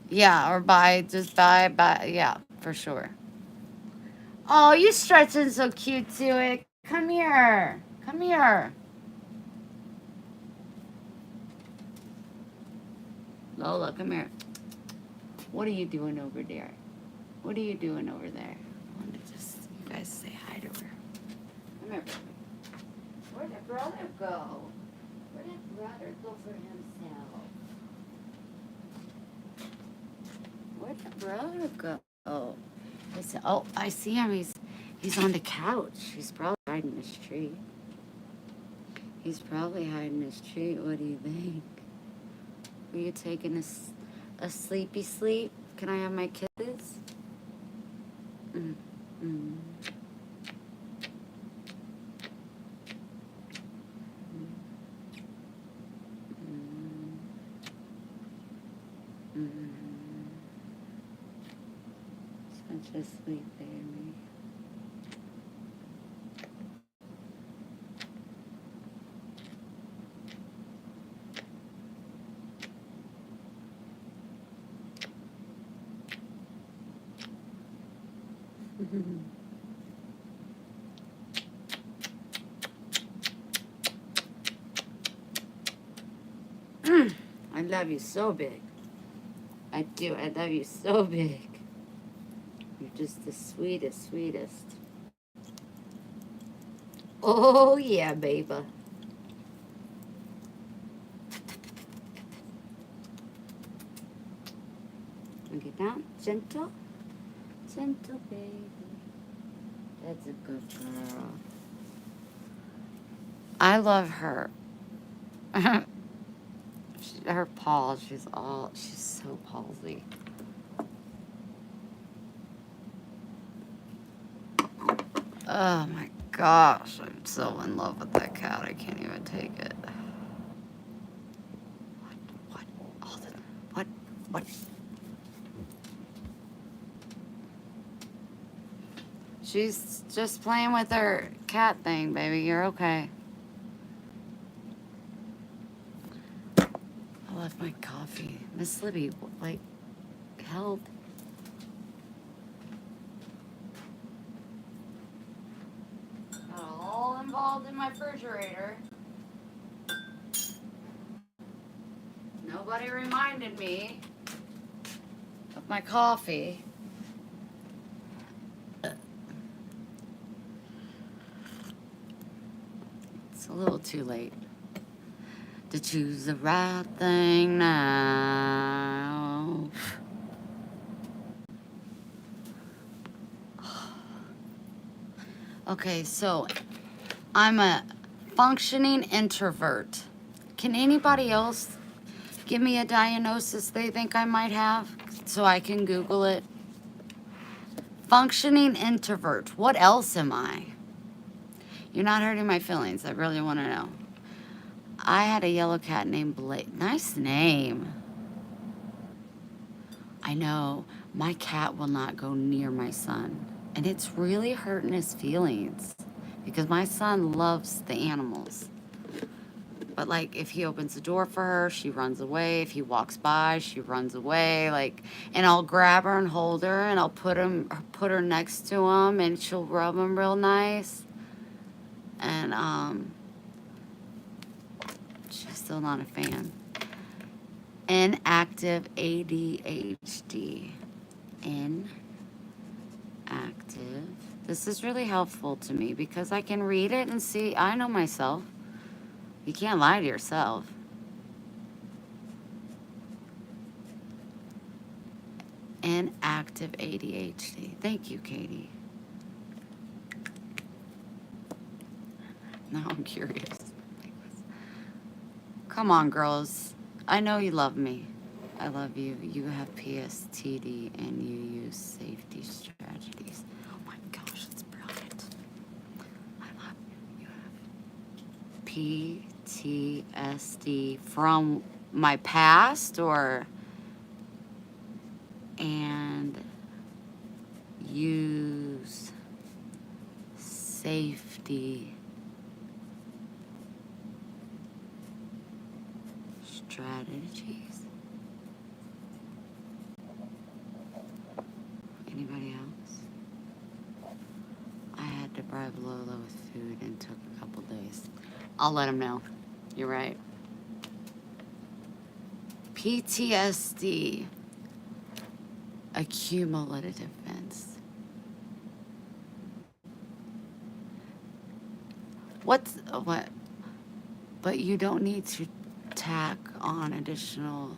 Yeah, or just buy, yeah, for sure. Oh, you stretching so cute to it. Come here. Come here. Lola, come here. What are you doing over there? What are you doing over there? I want to just, you guys say hi to her. Come here, baby. Where'd the brother go? Where did brother go for himself? Where'd the brother go? Oh, I see him. He's on the couch. He's probably hiding his treat. He's probably hiding his treat. What do you think? Were you taking a sleepy sleep? Can I have my kisses? Mm, mm. Such a sweet baby. I love you so big. I do. I love you so big. You're just the sweetest, sweetest. Oh, yeah, baby. Okay, down. Gentle. Gentle, baby. That's a good girl. I love her. Her paws, she's so palsy. Oh my gosh, I'm so in love with that cat. I can't even take it. What? All the, what? She's just playing with her cat thing, baby. You're okay. I left my coffee. Miss Libby, like, help. Got all involved in my refrigerator. Nobody reminded me of my coffee. It's a little too late to choose the right thing now. Okay, so I'm a functioning introvert. Can anybody else give me a diagnosis they think I might have so I can Google it? Functioning introvert. What else am I? You're not hurting my feelings. I really want to know. I had a yellow cat named Blake. Nice name. I know. My cat will not go near my son. And it's really hurting his feelings because my son loves the animals. But like if he opens the door for her, she runs away. If he walks by, she runs away. Like, and I'll grab her and hold her and I'll put her next to him and she'll rub him real nice. And she's still not a fan. Inactive ADHD. Inactive. This is really helpful to me because I can read it and see, I know myself. You can't lie to yourself. Inactive ADHD. Thank you, Katie. Now I'm curious. Come on, girls. I know you love me. I love you. You have PSTD and you use safety strategies. Oh my gosh, that's brilliant. I love you. You have PTSD from my past or and use safety strategies. Anybody else? I had to bribe Lola with food and took a couple days. I'll let him know. You're right. PTSD. Accumulative events. What? But you don't need to tack on additional.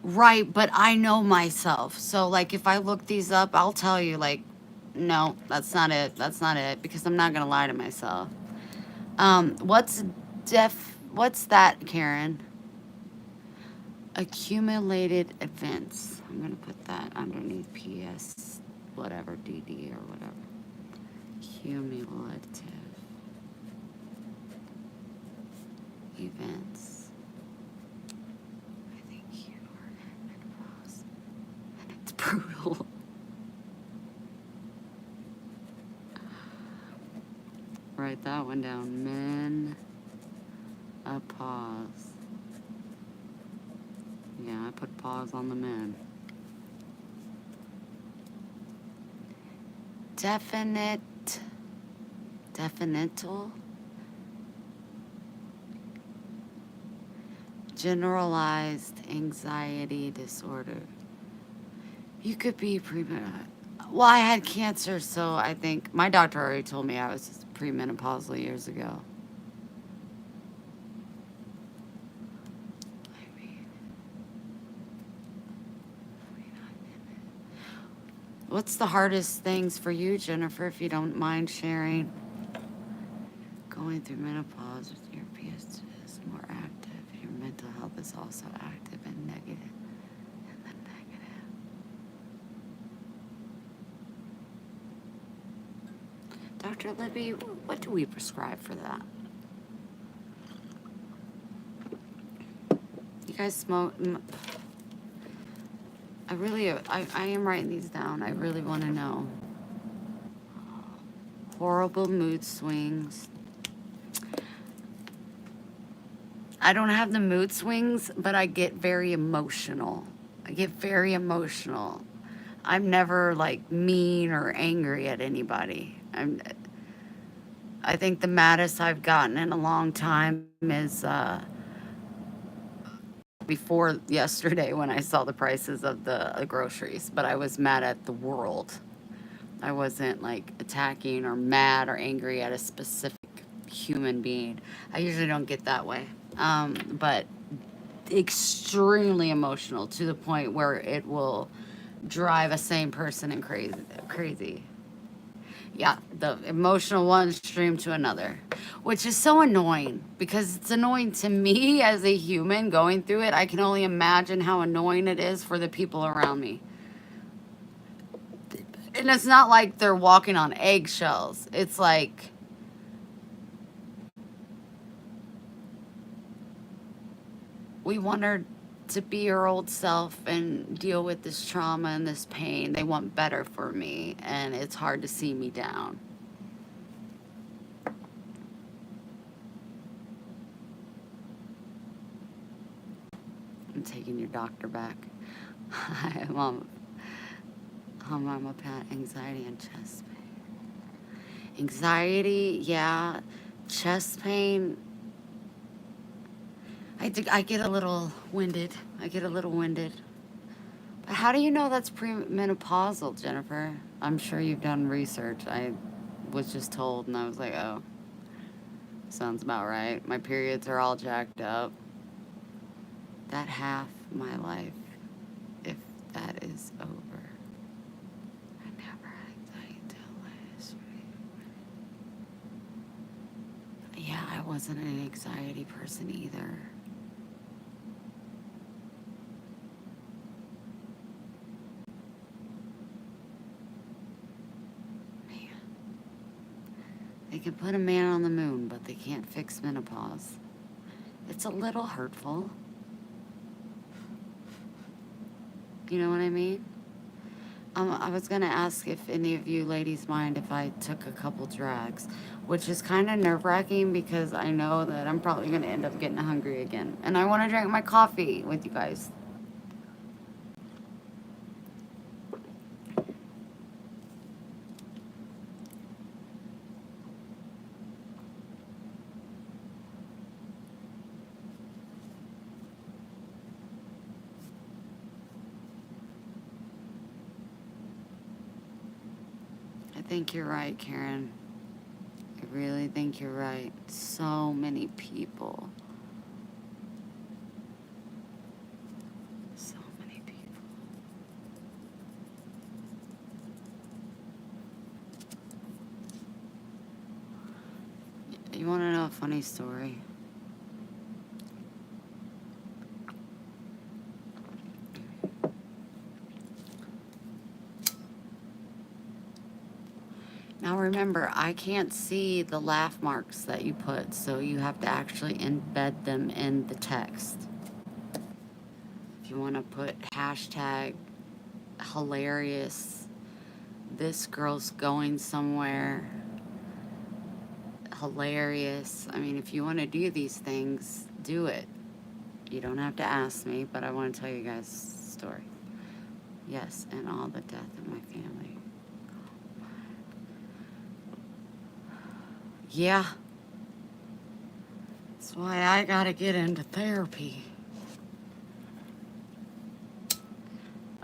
Right, but I know myself. So, like, if I look these up, I'll tell you, like, no, that's not it. That's not it. Because I'm not going to lie to myself. What's that, Karen? Accumulated events. I'm going to put that underneath PS, whatever, DD or whatever. Cumulative events. I think you are menopause. It's brutal. Write that one down. Men. A pause. Yeah, I put pause on the men. definital, generalized anxiety disorder. You could be well, I had cancer, so I think my doctor already told me I was premenopausal years ago. I mean, what's the hardest things for you, Jennifer, if you don't mind sharing? Going through menopause with your PS is more active. Your mental health is also active and negative. And the negative. Dr. Libby, what do we prescribe for that? You guys smoke? I am writing these down. I really want to know. Horrible mood swings. I don't have the mood swings, but I get very emotional. I'm never like mean or angry at anybody. I think the maddest I've gotten in a long time is before yesterday when I saw the prices of the groceries, but I was mad at the world. I wasn't like attacking or mad or angry at a specific human being. I usually don't get that way. But extremely emotional to the point where it will drive a sane person and crazy. Yeah, the emotional one stream to another, which is so annoying because it's annoying to me as a human going through it. I can only imagine how annoying it is for the people around me. And it's not like they're walking on eggshells. It's like we want her to be her old self and deal with this trauma and this pain. They want better for me, and it's hard to see me down. I'm taking your doctor back. I'm on homeopath, anxiety and chest pain. Anxiety, yeah. Chest pain, I get a little winded. But how do you know that's premenopausal, Jennifer? I'm sure you've done research. I was just told, and I was like, oh, sounds about right. My periods are all jacked up. That half my life, if that is over. I never had anxiety until last week. Yeah, I wasn't an anxiety person either. They can put a man on the moon, but they can't fix menopause. It's a little hurtful. You know what I mean? I was going to ask if any of you ladies mind if I took a couple drags, which is kind of nerve-wracking because I know that I'm probably going to end up getting hungry again. And I want to drink my coffee with you guys. I think you're right, Karen. I really think you're right. So many people. So many people. You want to know a funny story? Now remember, I can't see the laugh marks that you put, so you have to actually embed them in the text. If you want to put hashtag hilarious, this girl's going somewhere, hilarious. I mean, if you want to do these things, do it. You don't have to ask me, but I want to tell you guys a story. Yes, and all the death in my family. Yeah, that's why I gotta get into therapy.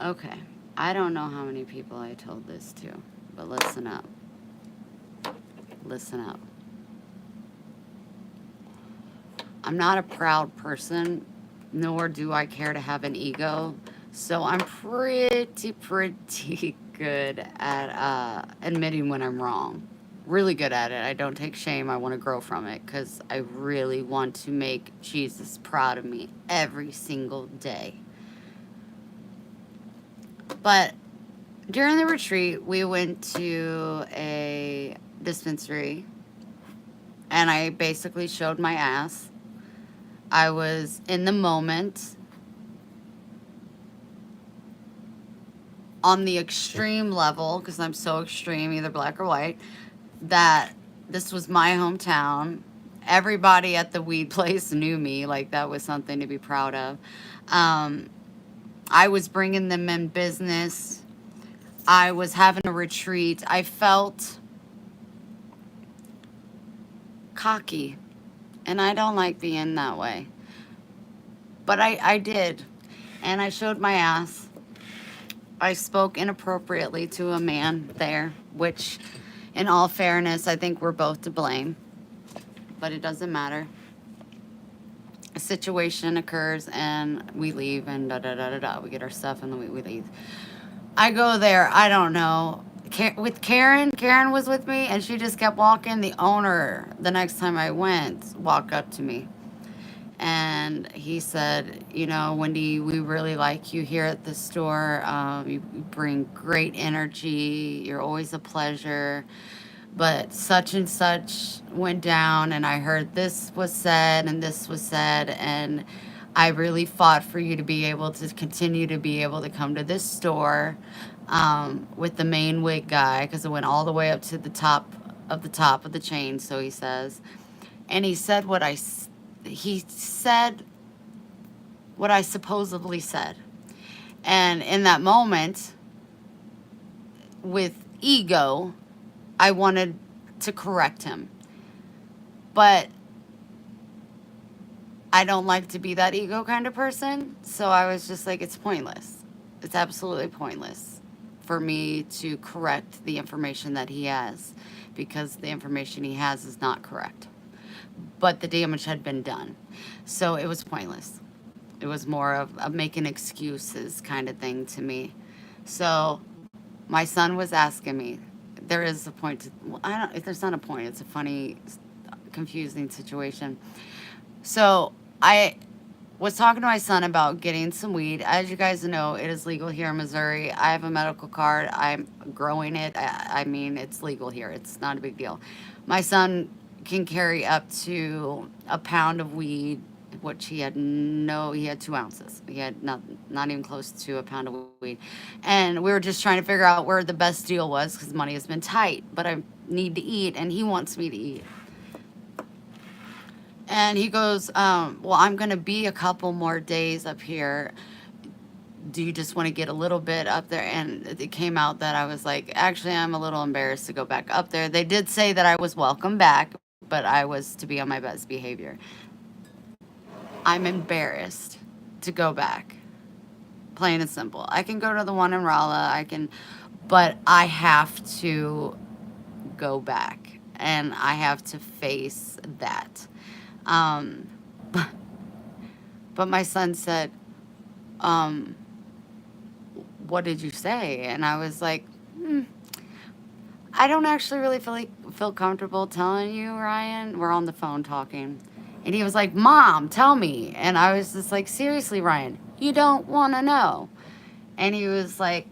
Okay, I don't know how many people I told this to, but listen up. Listen up. I'm not a proud person, nor do I care to have an ego. So I'm pretty good at admitting when I'm wrong. Really good at it. I don't take shame. I want to grow from it because I really want to make Jesus proud of me every single day. But during the retreat, we went to a dispensary and I basically showed my ass. I was in the moment on the extreme level, because I'm so extreme, either black or white, that this was my hometown. Everybody at the weed place knew me. Like, that was something to be proud of. Um, I was bringing them in business. I was having a retreat. I felt cocky, and I don't like being that way. But I did, and I showed my ass. I spoke inappropriately to a man there, which, in all fairness, I think we're both to blame, but it doesn't matter. A situation occurs and we leave and da da da da da. We get our stuff and then we leave. I go there, I don't know. With Karen was with me and she just kept walking. The owner, the next time I went, walked up to me and he said, you know, Wendy, we really like you here at the store. You bring great energy. You're always a pleasure. But such and such went down, and I heard this was said and this was said, and I really fought for you to be able to continue to be able to come to this store with the main wig guy, because it went all the way up to the top of the chain, so he says. And he said what I supposedly said. And in that moment, with ego, I wanted to correct him. But I don't like to be that ego kind of person. So I was just like, it's pointless. It's absolutely pointless for me to correct the information that he has, because the information he has is not correct. But the damage had been done. So it was pointless. It was more of a making excuses kind of thing to me. So my son was asking me, there is a point to, well, I don't, if there's not a point, it's a funny, confusing situation. So I was talking to my son about getting some weed. As you guys know, it is legal here in Missouri. I have a medical card. I'm growing it. I mean, it's legal here. It's not a big deal. My son can carry up to a pound of weed, which he had 2 ounces. He had not even close to a pound of weed. And we were just trying to figure out where the best deal was, because money has been tight, but I need to eat and he wants me to eat. And he goes, well, I'm going to be a couple more days up here. Do you just want to get a little bit up there? And it came out that I was like, actually, I'm a little embarrassed to go back up there. They did say that I was welcome back, but I was to be on my best behavior. I'm embarrassed to go back. Plain and simple. I can go to the one in Rolla, but I have to go back and I have to face that. Um, but my son said, what did you say? And I was like, I don't actually really feel comfortable telling you, Ryan. We're on the phone talking. And he was like, Mom, tell me. And I was just like, seriously, Ryan, you don't want to know. And he was like,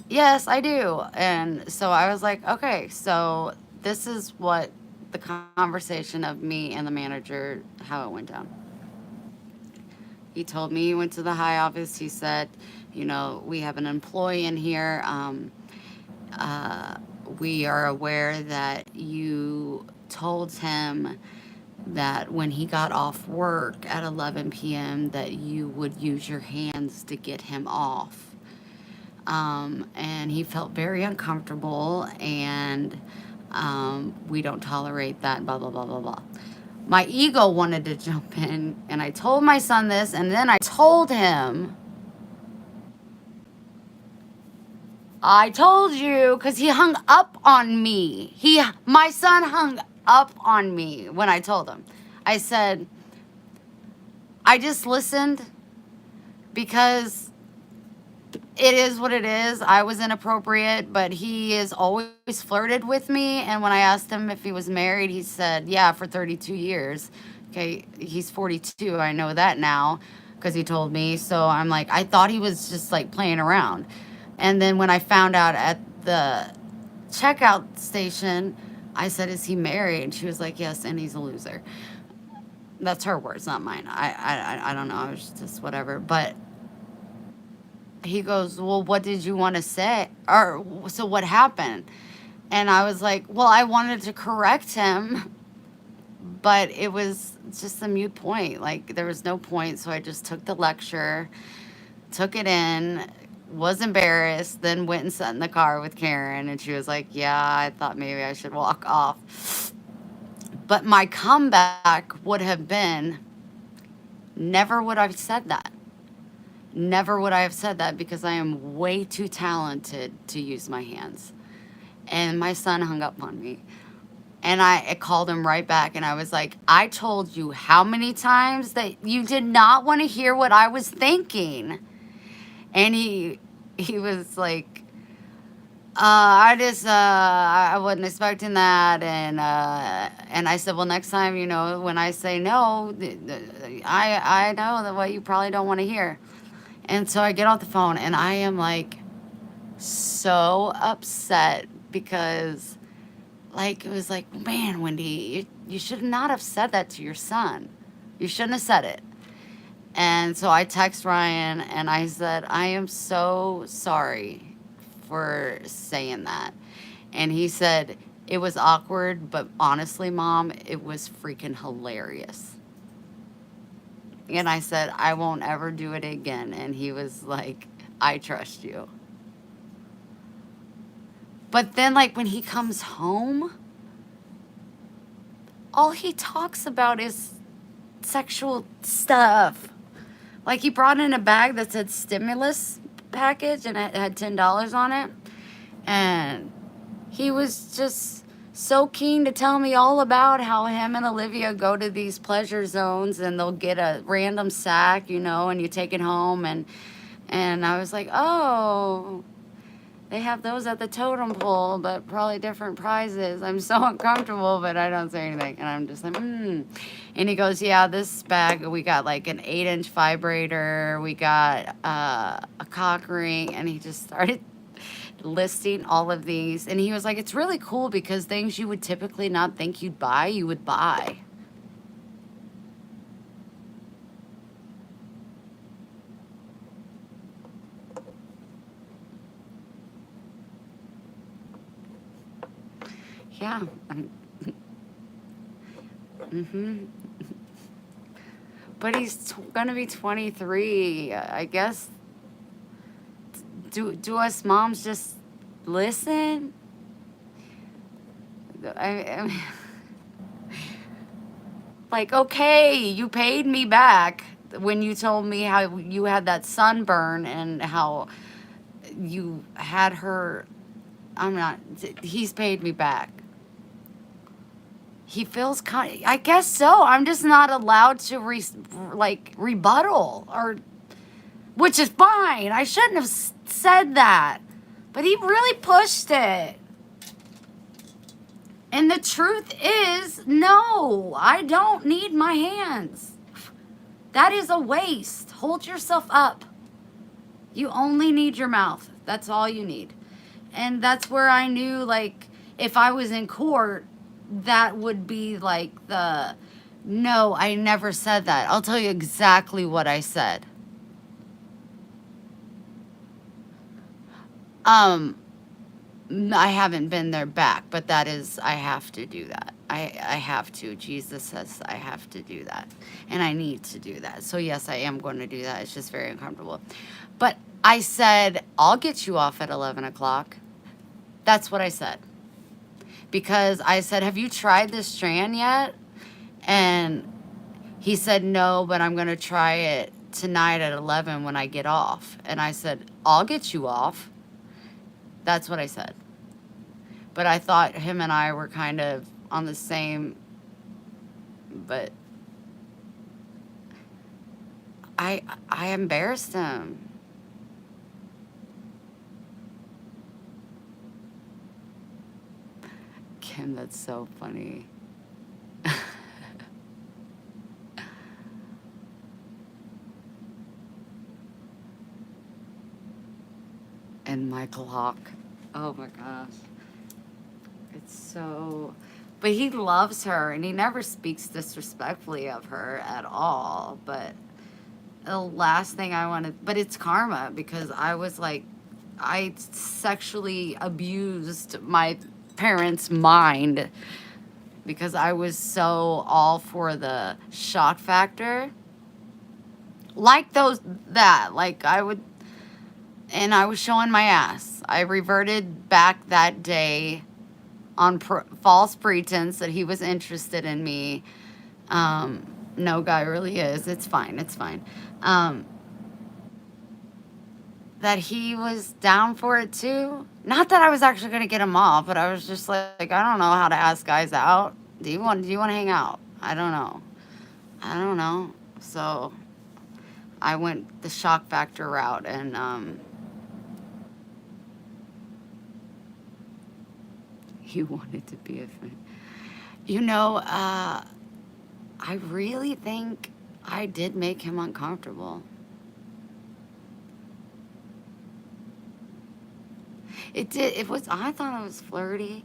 yes, I do. And so I was like, okay, so this is what the conversation of me and the manager, how it went down. He told me he went to the high office. He said, you know, we have an employee in here. We are aware that you told him that when he got off work at 11 p.m. that you would use your hands to get him off. And he felt very uncomfortable, and We don't tolerate that, blah, blah, blah, blah, blah. My ego wanted to jump in, and I told my son this, and then I told him, I told you, because he hung up on me. My son hung up on me when I told him. I said, I just listened because it is what it is. I was inappropriate, but he has always flirted with me. And when I asked him if he was married, he said, yeah, for 32 years. Okay, he's 42. I know that now because he told me. So I'm like, I thought he was just like playing around. And then when I found out at the checkout station, I said, is he married? And she was like, yes, and he's a loser. That's her words, not mine. I don't know. I was just whatever. But he goes, well, what did you want to say? Or so what happened? And I was like, well, I wanted to correct him, but it was just a mute point. Like there was no point. So I just took the lecture, took it in, was embarrassed, then went and sat in the car with Karen. And she was like, yeah, I thought maybe I should walk off. But my comeback would have been, never would I have said that. Never would I have said that because I am way too talented to use my hands. And my son hung up on me. And I called him right back and I was like, I told you how many times that you did not want to hear what I was thinking. And he was like, I wasn't expecting that. And I said, well, next time, when I say no, I know that what you probably don't want to hear. And so I get off the phone and I am like so upset because like, it was like, man, Wendy, you should not have said that to your son. You shouldn't have said it. And so I text Ryan and I said, I am so sorry for saying that. And he said, it was awkward, but honestly, Mom, it was freaking hilarious. And I said, I won't ever do it again. And he was like, I trust you. But then, like, when he comes home, all he talks about is sexual stuff. Like, he brought in a bag that said stimulus package and it had $10 on it. And he was just so keen to tell me all about how him and Olivia go to these pleasure zones and they'll get a random sack, and you take it home. And I was like, oh, they have those at the totem pole, but probably different prizes. I'm so uncomfortable, but I don't say anything. And I'm just like, And he goes, yeah, this bag, we got like an 8-inch vibrator. We got a cock ring. And he just started listing all of these. And he was like, it's really cool because things you would typically not think you'd buy, you would buy. Yeah. But he's gonna be 23. I guess. Do us moms just listen? I mean, like, okay, you paid me back when you told me how you had that sunburn and how you had her. He's paid me back. He feels I guess so. I'm just not allowed to rebuttal which is fine. I shouldn't have said that. But he really pushed it. And the truth is, no, I don't need my hands. That is a waste. Hold yourself up. You only need your mouth. That's all you need. And that's where I knew, like, if I was in court, that would be like no, I never said that. I'll tell you exactly what I said. I haven't been there back, but that is, I have to do that. I have to. Jesus says I have to do that. And I need to do that. So yes, I am going to do that. It's just very uncomfortable. But I said, I'll get you off at 11 o'clock. That's what I said. because I said, have you tried this strand yet? And he said, no, but I'm going to try it tonight at 11 when I get off. And I said, I'll get you off. That's what I said. But I thought him and I were kind of on the same, but I I embarrassed him. Kim, that's so funny. And my clock. Oh my gosh. It's so. But he loves her and he never speaks disrespectfully of her at all. But the last thing I wanted, but it's karma because I was like, I sexually abused my parents' mind because I was so all for the shock factor. Like like I would, and I was showing my ass. I reverted back that day on false pretense that he was interested in me. No guy really is. It's fine. It's fine. Um, that he was down for it too. Not that I was actually gonna get him off, but I was just like, I don't know how to ask guys out. Do you want to hang out? I don't know. I don't know. So I went the shock factor route, and he wanted to be a friend. You know, I really think I did make him uncomfortable. It did. It was. I thought it was flirty,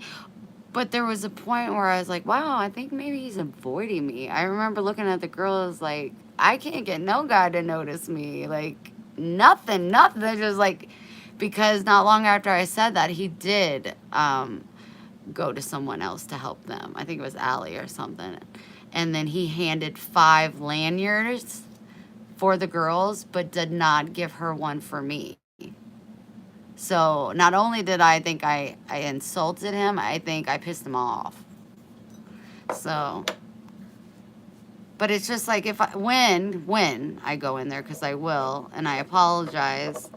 but there was a point where I was like, "Wow, I think maybe he's avoiding me." I remember looking at the girl. I was like, "I can't get no guy to notice me. Like nothing, nothing." Just like because not long after I said that, he did go to someone else to help them. I think it was Allie or something, and then he handed 5 lanyards for the girls, but did not give her one for me. So not only did I think I insulted him, I think I pissed him off. So, but it's just like if I, when I go in there, because I will, and I apologize,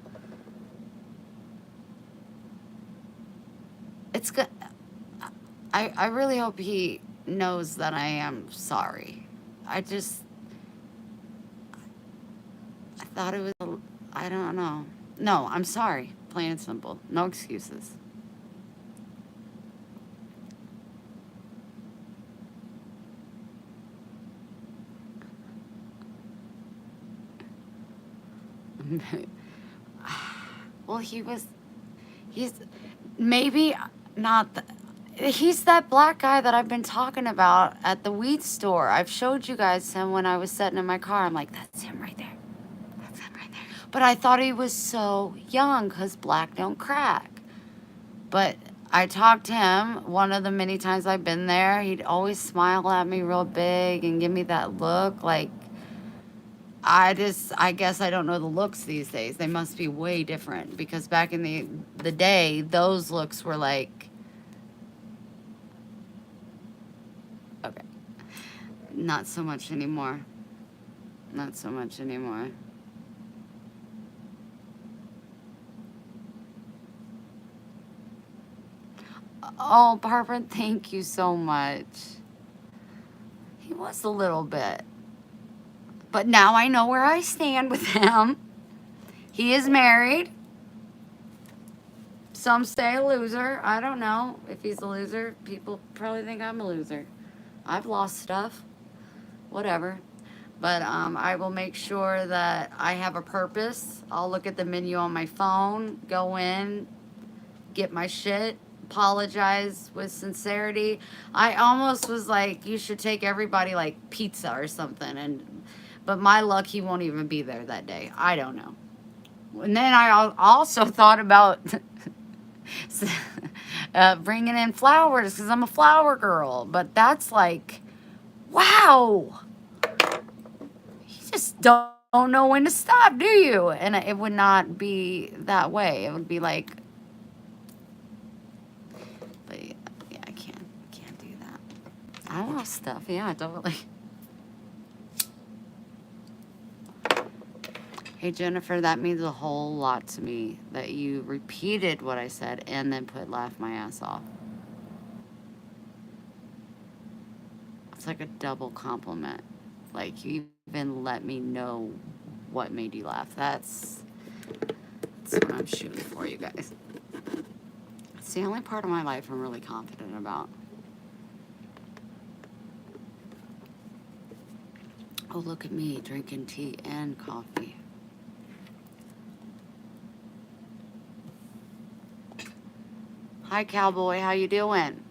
it's good. I really hope he knows that I am sorry. I just, I thought it was, I don't know. No, I'm sorry. Plain and simple. No excuses. Well, he's maybe not, he's that black guy that I've been talking about at the weed store. I've showed you guys him when I was sitting in my car. I'm like, that's him right there. That's him right there. But I thought he was so young because black don't crack. But I talked to him one of the many times I've been there. He'd always smile at me real big and give me that look like I guess I don't know the looks these days. They must be way different because back in the day, those looks were like, okay, not so much anymore. Not so much anymore. Oh, Barbara, thank you so much. He was a little bit. But now I know where I stand with him. He is married. Some say a loser. I don't know if he's a loser. People probably think I'm a loser. I've lost stuff. Whatever. But I will make sure that I have a purpose. I'll look at the menu on my phone, go in, get my shit, apologize with sincerity. I almost was like, you should take everybody like pizza or something. But my luck, he won't even be there that day. I don't know. And then I also thought about bringing in flowers because I'm a flower girl. But that's like, wow. You just don't know when to stop, do you? And it would not be that way. It would be like, but yeah, I can't. house stuff. Yeah, totally. Hey, Jennifer, that means a whole lot to me that you repeated what I said and then put laugh my ass off. It's like a double compliment. Like, you even let me know what made you laugh. That's what I'm shooting for, you guys. It's the only part of my life I'm really confident about. Oh, look at me drinking tea and coffee. Hi, cowboy. How you doing?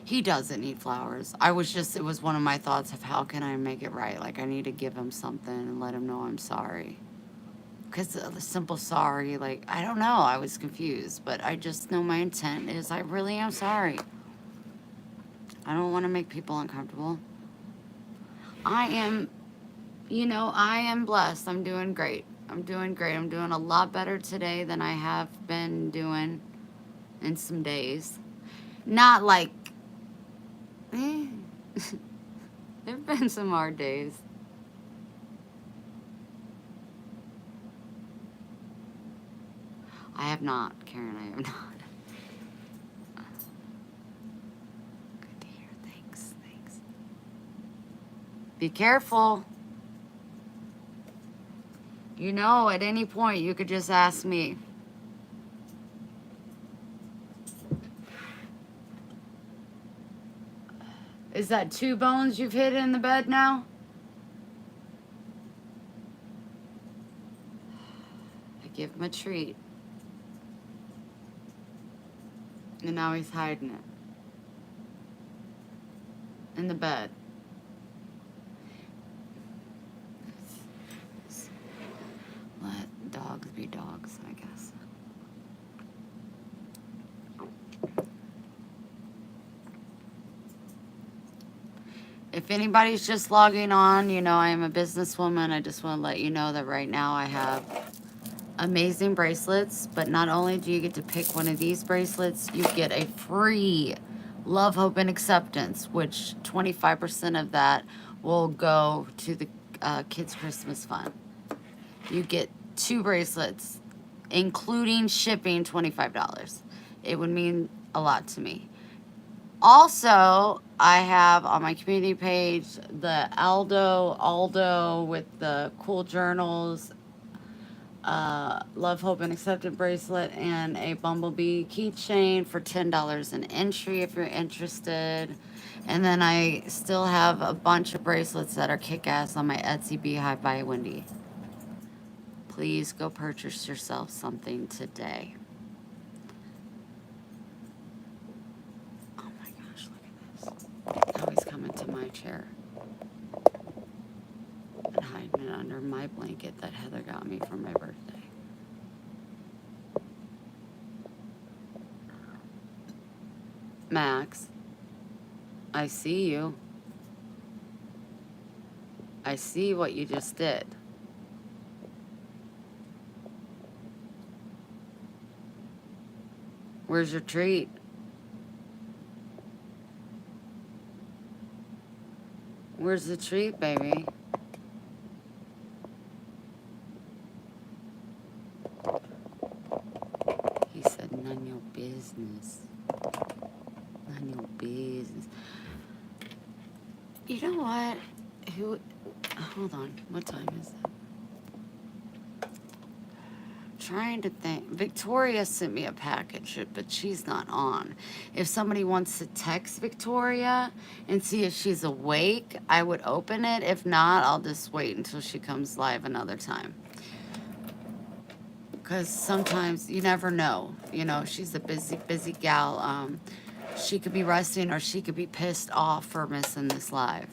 He doesn't need flowers. It was one of my thoughts of how can I make it right? Like, I need to give him something and let him know I'm sorry. Because the simple sorry, like, I don't know. I was confused. But I just know my intent is I really am sorry. I don't want to make people uncomfortable. I am blessed. I'm doing great. I'm doing great. I'm doing a lot better today than I have been doing in some days. Not like, there have been some hard days. I have not, Karen. I have not. Good to hear. Thanks. Be careful. At any point, you could just ask me. Is that 2 bones you've hit in the bed now? I give him a treat. And now he's hiding it. In the bed. Let dogs be dogs, I guess. If anybody's just logging on, I am a businesswoman. I just want to let you know that right now I have amazing bracelets, but not only do you get to pick one of these bracelets, you get a free Love, Hope, and Acceptance, which 25% of that will go to the Kids Christmas Fund. You get 2 bracelets, including shipping, $25. It would mean a lot to me. Also, I have on my community page the Aldo with the cool journals, Love, Hope, and Acceptance bracelet, and a bumblebee keychain for $10 an entry if you're interested. And then I still have a bunch of bracelets that are kick-ass on my Etsy Beehive by Wendy. Please go purchase yourself something today. Oh my gosh, look at this. Now he's coming to my chair and hiding it under my blanket that Heather got me for my birthday. Max, I see you. I see what you just did. Where's your treat? Where's the treat, baby? He said, none your business. None your business. You know what? Hold on. What time is it? Trying to think. Victoria sent me a package, but she's not on. If somebody wants to text Victoria and see if she's awake, I would open it. If not, I'll just wait until she comes live another time. Because sometimes you never know. She's a busy gal. She could be resting or she could be pissed off for missing this live.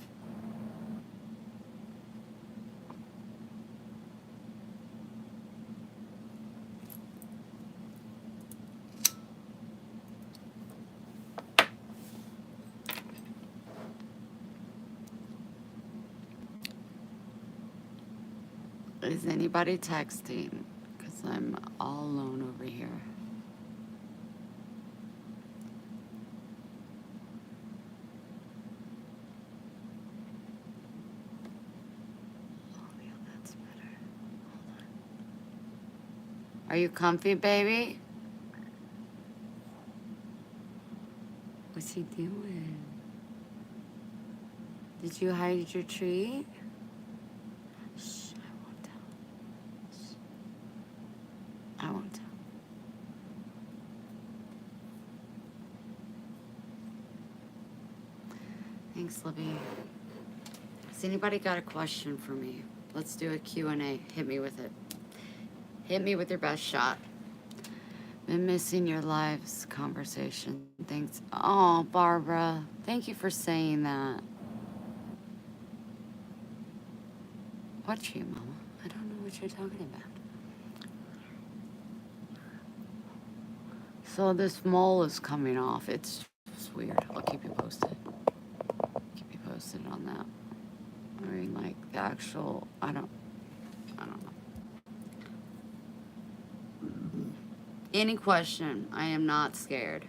Is anybody texting? Because I'm all alone over here. Are you comfy, baby? What's he doing? Did you hide your treat? Shh, I won't tell. Shh. I won't tell. Thanks, Libby. Has anybody got a question for me? Let's do a Q&A. Hit me with it. Hit me with your best shot. Been missing your lives conversation. Thanks. Oh, Barbara. Thank you for saying that. What tree, Mama? I don't know what you're talking about. So this mole is coming off. It's weird. I'll keep you posted. Keep you posted on that. I mean, like the actual. I don't know. Any question? I am not scared.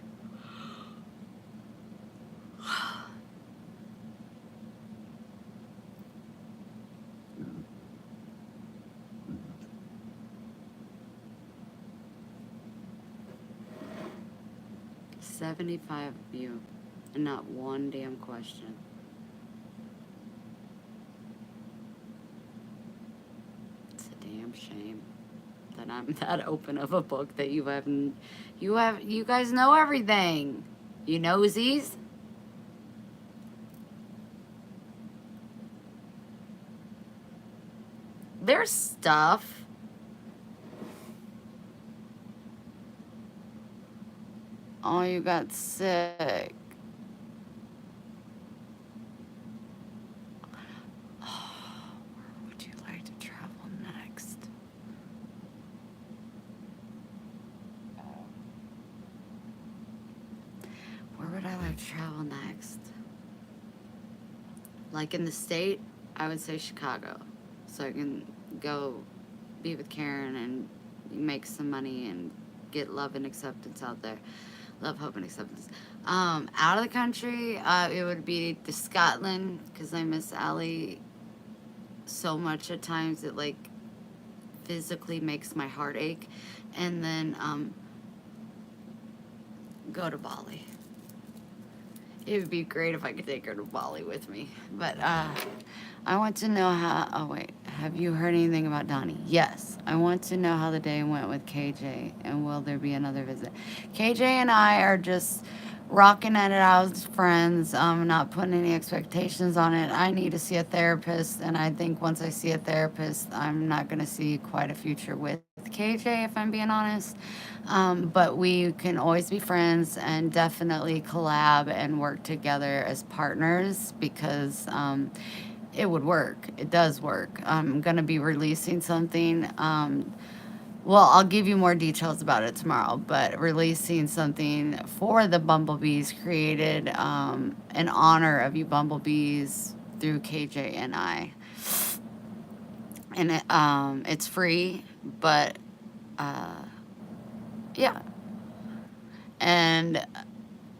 $75 of you, and not one damn question. It's a damn shame that I'm that open of a book that you guys know everything. You nosies. There's stuff. Oh, you got sick. Oh, where would you like to travel next? Where would I like to travel next? Like in the state, I would say Chicago. So I can go be with Karen and make some money and get love and acceptance out there. Love, hope, and acceptance. Out of the country, it would be to Scotland, because I miss Allie so much at times it like physically makes my heart ache. And then go to Bali. It would be great if I could take her to Bali with me. But I want to know how. Oh wait, have you heard anything about Donnie? Yes, I want to know how the day went with KJ, and will there be another visit? KJ and I are just rocking at it out as friends. Not putting any expectations on it. I need to see a therapist, and I think once I see a therapist, I'm not gonna see quite a future with KJ, if I'm being honest. But we can always be friends and definitely collab and work together as partners because it would work. It does work. I'm going to be releasing something. Well, I'll give you more details about it tomorrow, but releasing something for the bumblebees created in honor of you bumblebees through KJ and I. And it's free, but yeah. And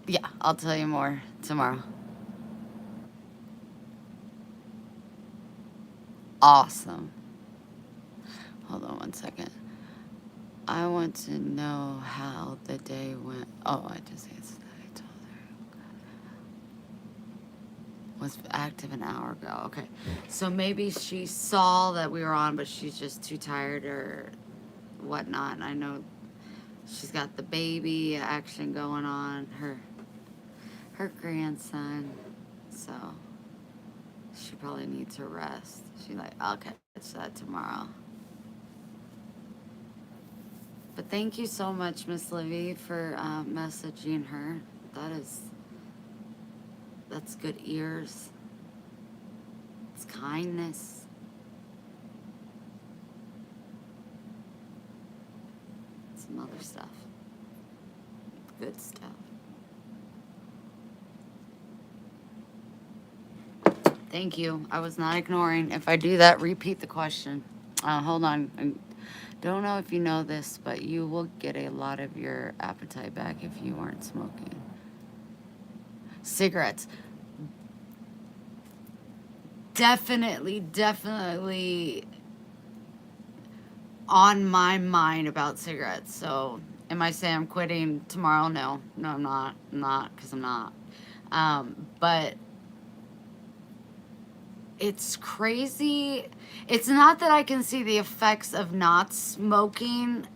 yeah, I'll tell you more tomorrow. Awesome. Hold on one second. I want to know how the day went. Oh, I just answered that. I told her. Was active an hour ago. Okay. So maybe she saw that we were on, but she's just too tired or whatnot. And I know she's got the baby action going on. Her grandson. So she probably needs her rest. She's like, I'll catch that tomorrow. But thank you so much, Miss Livy, for messaging her. That's good ears. It's kindness. Some other stuff. Good stuff. Thank you. I was not ignoring. If I do that, repeat the question. Hold on. I don't know if you know this, but you will get a lot of your appetite back if you aren't smoking. Cigarettes. Definitely on my mind about cigarettes. So, am I saying I'm quitting tomorrow? No, I'm not. I'm not, because I'm not. But it's crazy. It's not that I can see the effects of not smoking.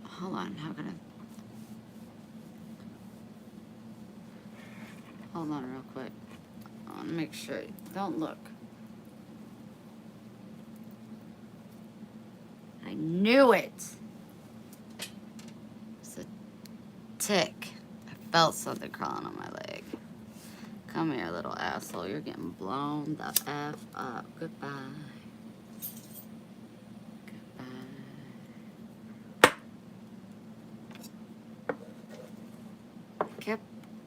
Hold on, how can I? Hold on, real quick. I want to make sure. Don't look. I knew it. It's a tick. I felt something crawling on my leg. Come here, little asshole. You're getting blown the F up. Goodbye. Goodbye. Kept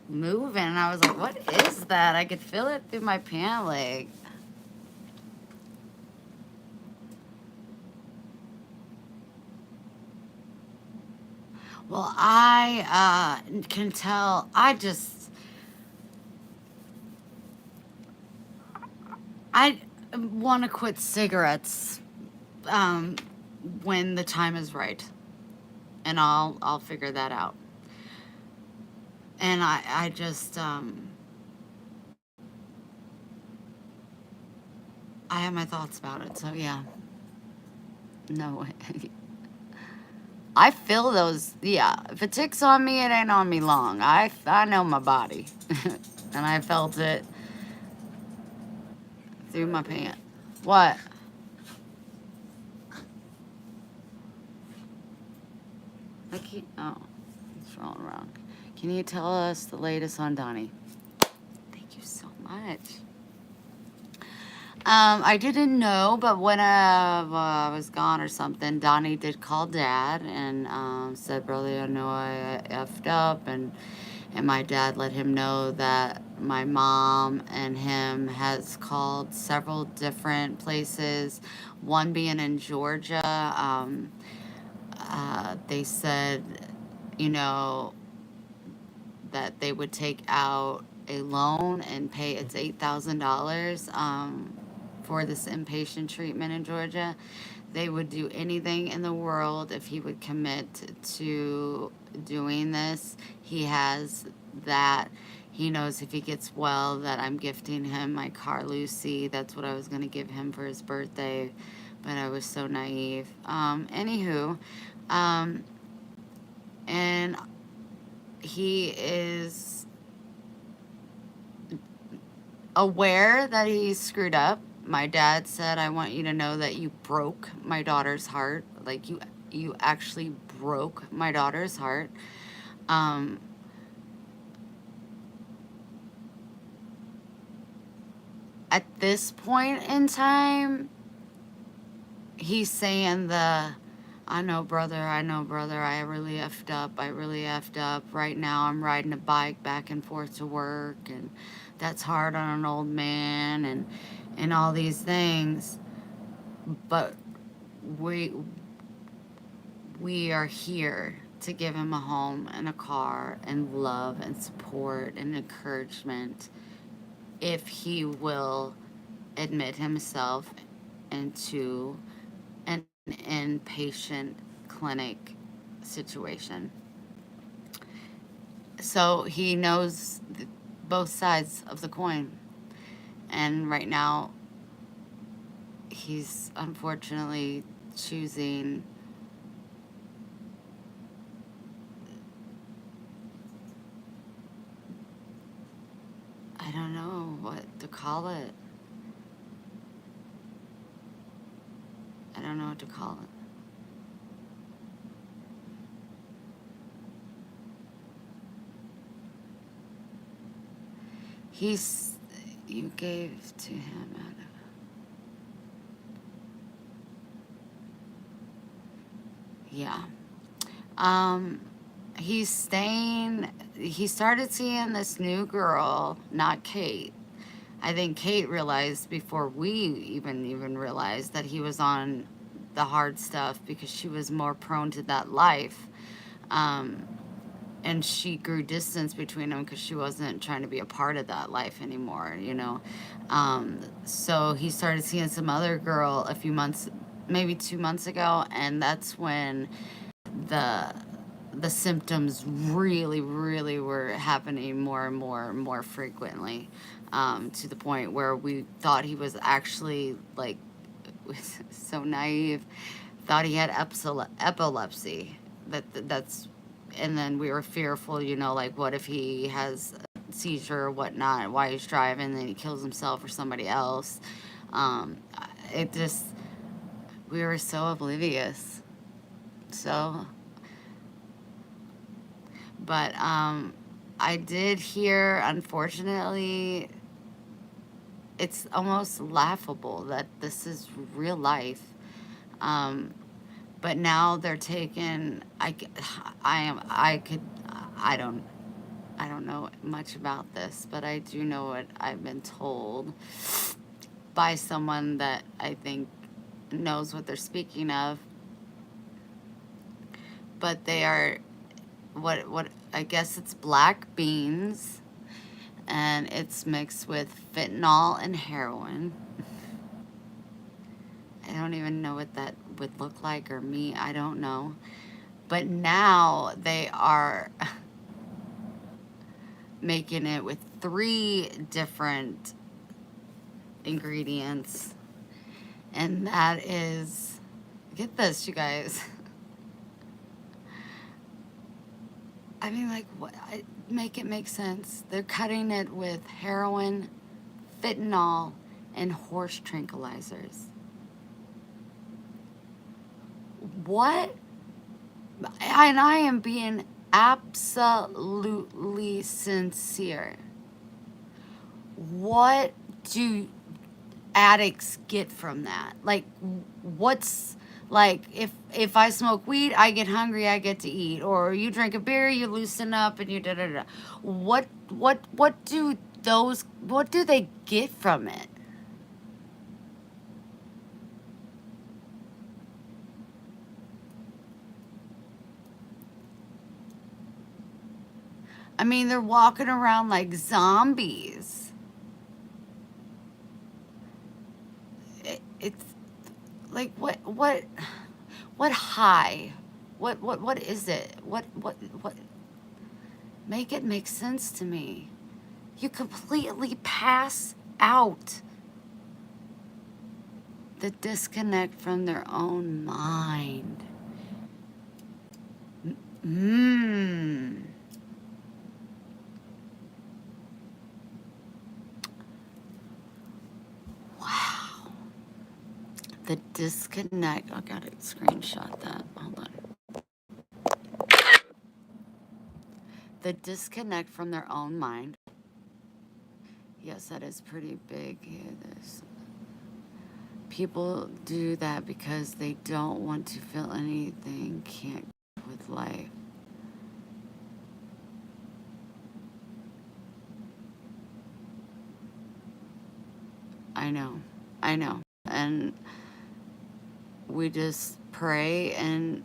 moving, and I was like, what is that? I could feel it through my pant leg. Well, I can tell. I want to quit cigarettes when the time is right, and I'll figure that out. And I just I have my thoughts about it. So yeah, no way. I feel those. Yeah, if it ticks on me, it ain't on me long. I know my body, and I felt it through my pant. What? I keep. Oh, it's rolling around. Can you tell us the latest on Donnie? Thank you so much. I didn't know, but when I was gone or something, Donnie did call Dad and said, "Brother, I know I effed up," and my dad let him know that my mom and him has called several different places, one being in Georgia. They said, you know, that they would take out a loan and pay it's $8,000 for this inpatient treatment in Georgia. They would do anything in the world if he would commit to doing this. He has that. He knows if he gets well that I'm gifting him my car, Lucy. That's what I was going to give him for his birthday, but I was so naive. Anywho, and he is aware that he screwed up. My dad said, "I want you to know that you broke my daughter's heart. Like you actually broke my daughter's heart." At this point in time, he's saying I know, brother, I really effed up. I really effed up. Right now, I'm riding a bike back and forth to work, and that's hard on an old man, and all these things. But we are here to give him a home and a car and love and support and encouragement if he will admit himself into an inpatient clinic situation. So he knows both sides of the coin. And right now, he's unfortunately choosing I don't know what to call it. I don't know what to call it. You gave to him out of. Yeah. He started seeing this new girl, not Kate. I think Kate realized before we even realized that he was on the hard stuff because she was more prone to that life. and she grew distance between them because she wasn't trying to be a part of that life anymore, you know. So he started seeing some other girl a few months, maybe 2 months ago, and that's when the the symptoms really were happening more and more frequently, to the point where we thought he was actually like was so naive, thought he had epilepsy. That's and then we were fearful, you know, like what if he has a seizure or whatnot while he's driving, and then he kills himself or somebody else. Um, it just we were so oblivious. So, but I did hear, unfortunately, it's almost laughable that this is real life. Um, but now they're taking. I am. I could. I don't. I don't know much about this, but I do know what I've been told by someone that I think knows what they're speaking of. But they are what I guess it's black beans, and it's mixed with fentanyl and heroin. I don't even know what that would look like or me. I don't know. But now they are making it with 3 different ingredients. And that is, get this, you guys. I mean, like, what? Make it make sense. They're cutting it with heroin, fentanyl, and horse tranquilizers. What? And I am being absolutely sincere. What do addicts get from that? Like, what's like if I smoke weed, I get hungry, I get to eat, or you drink a beer, you loosen up, and you da da da. What do they get from it? I mean, they're walking around like zombies. It's like what high? What is it? What make it make sense to me. You completely pass out. The disconnect from their own mind. Mmm. Wow. The disconnect. I gotta screenshot that. Hold on. The disconnect from their own mind. Yes, that is pretty big here. There's people do that because they don't want to feel anything, can't cope with life. I know. I know. And we just pray, and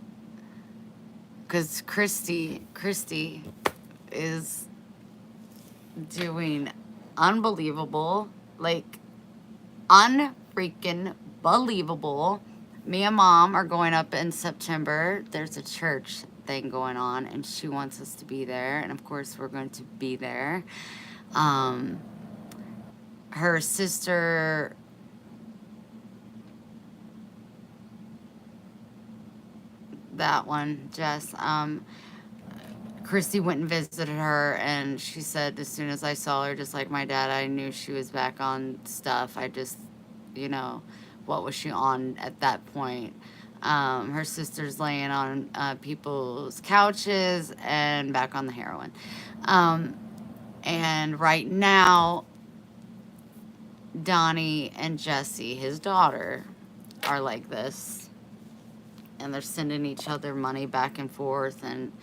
because Christy is doing unbelievable, like unfreaking believable. Me and Mom are going up in September. There's a church thing going on, and she wants us to be there, and of course we're going to be there. Um, her sister, that one, Jess, Christy went and visited her, and she said as soon as I saw her, just like my dad, I knew she was back on stuff. I just, you know, what was she on at that point? Her sister's laying on people's couches and back on the heroin. Um, and right now, Donnie and Jesse, his daughter, are like this, and they're sending each other money back and forth, and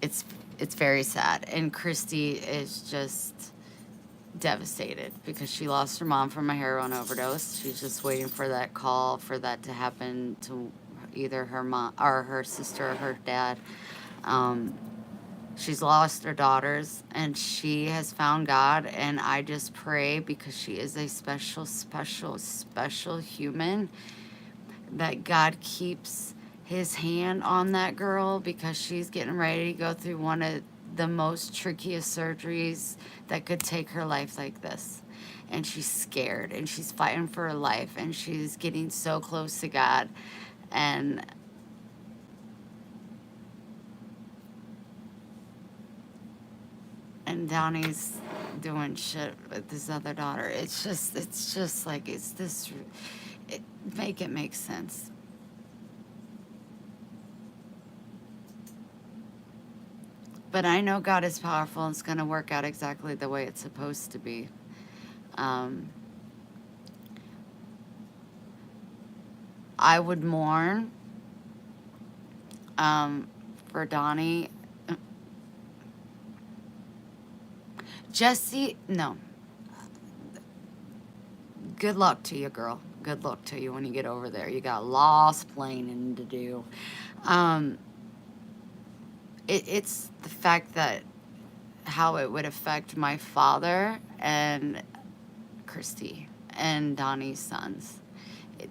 it's it's very sad. And Christy is just devastated because she lost her mom from a heroin overdose. She's just waiting for that call for that to happen to either her mom or her sister or her dad. Um, She's lost her daughters, and she has found God. And I just pray, because she is a special, special, special human, that God keeps his hand on that girl, because she's getting ready to go through one of the most trickiest surgeries that could take her life like this. And she's scared, and she's fighting for her life, and she's getting so close to God. And Donnie's doing shit with his other daughter. It's just like, it's this, make it make sense. But I know God is powerful, and it's going to work out exactly the way it's supposed to be. I would mourn for Donnie. Jesse, no. Good luck to you, girl. Good luck to you when you get over there. You got lost planning to do. It's the fact that how it would affect my father and Christy and Donnie's sons.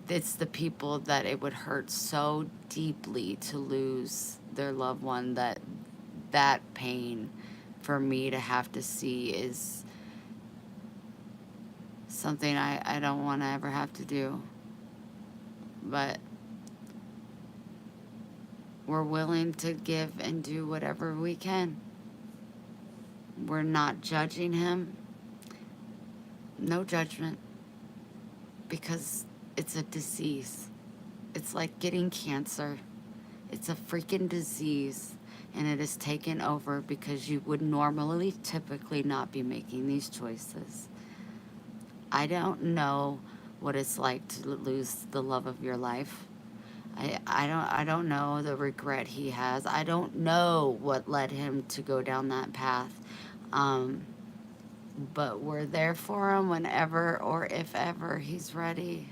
It's the people that it would hurt so deeply to lose their loved one, that pain for me to have to see is something I don't want to ever have to do. But we're willing to give and do whatever we can. We're not judging him. No judgment. Because it's a disease. It's like getting cancer. It's a freaking disease. And it is taken over because you would normally, typically not be making these choices. I don't know what it's like to lose the love of your life. I don't know the regret he has. I don't know what led him to go down that path. But we're there for him whenever or if ever he's ready.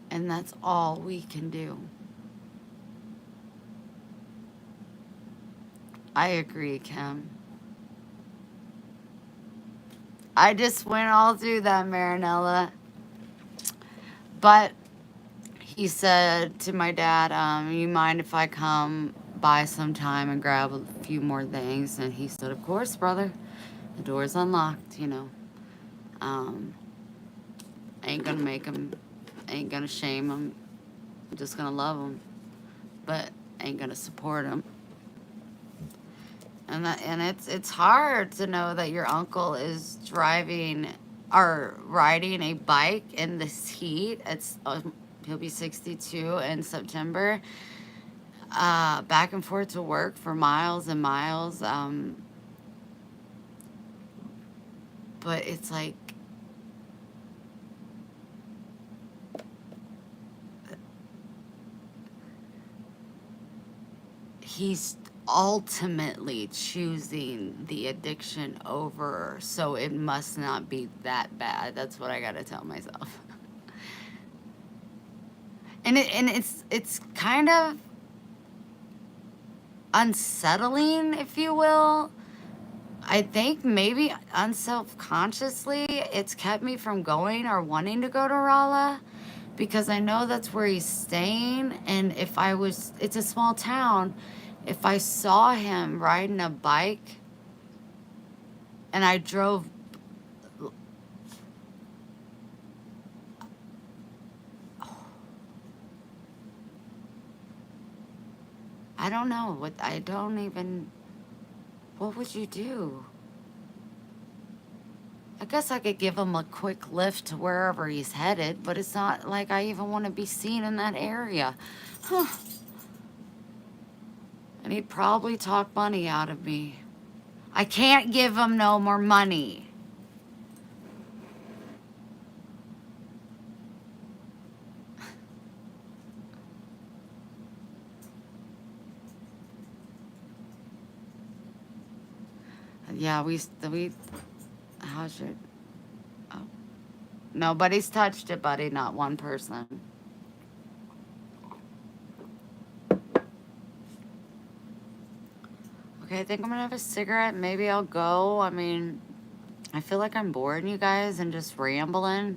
And that's all we can do. I agree, Kim. I just went all through that, Marinella. But he said to my dad, you mind if I come by sometime and grab a few more things? And he said, of course, brother. The door's unlocked, you know. Ain't gonna make him, ain't gonna shame him. I'm just gonna love him. But ain't gonna support him. And it's hard to know that your uncle is driving or riding a bike in this heat. He'll be 62 in September. Back and forth to work for miles and miles. But it's like, he's ultimately choosing the addiction over, so it must not be that bad. That's what I gotta tell myself. And it's kind of unsettling, if you will. I think maybe unselfconsciously it's kept me from going or wanting to go to Rolla, because I know that's where he's staying. And it's a small town. If I saw him riding a bike and I drove, I don't know what would you do? I guess I could give him a quick lift to wherever he's headed, but it's not like I even want to be seen in that area. Huh. And he'd probably talk money out of me. I can't give him no more money. Yeah, how's your, oh. Nobody's touched it, buddy, not one person. Okay, I think I'm gonna have a cigarette. Maybe I'll go. I mean, I feel like I'm boring you guys and just rambling.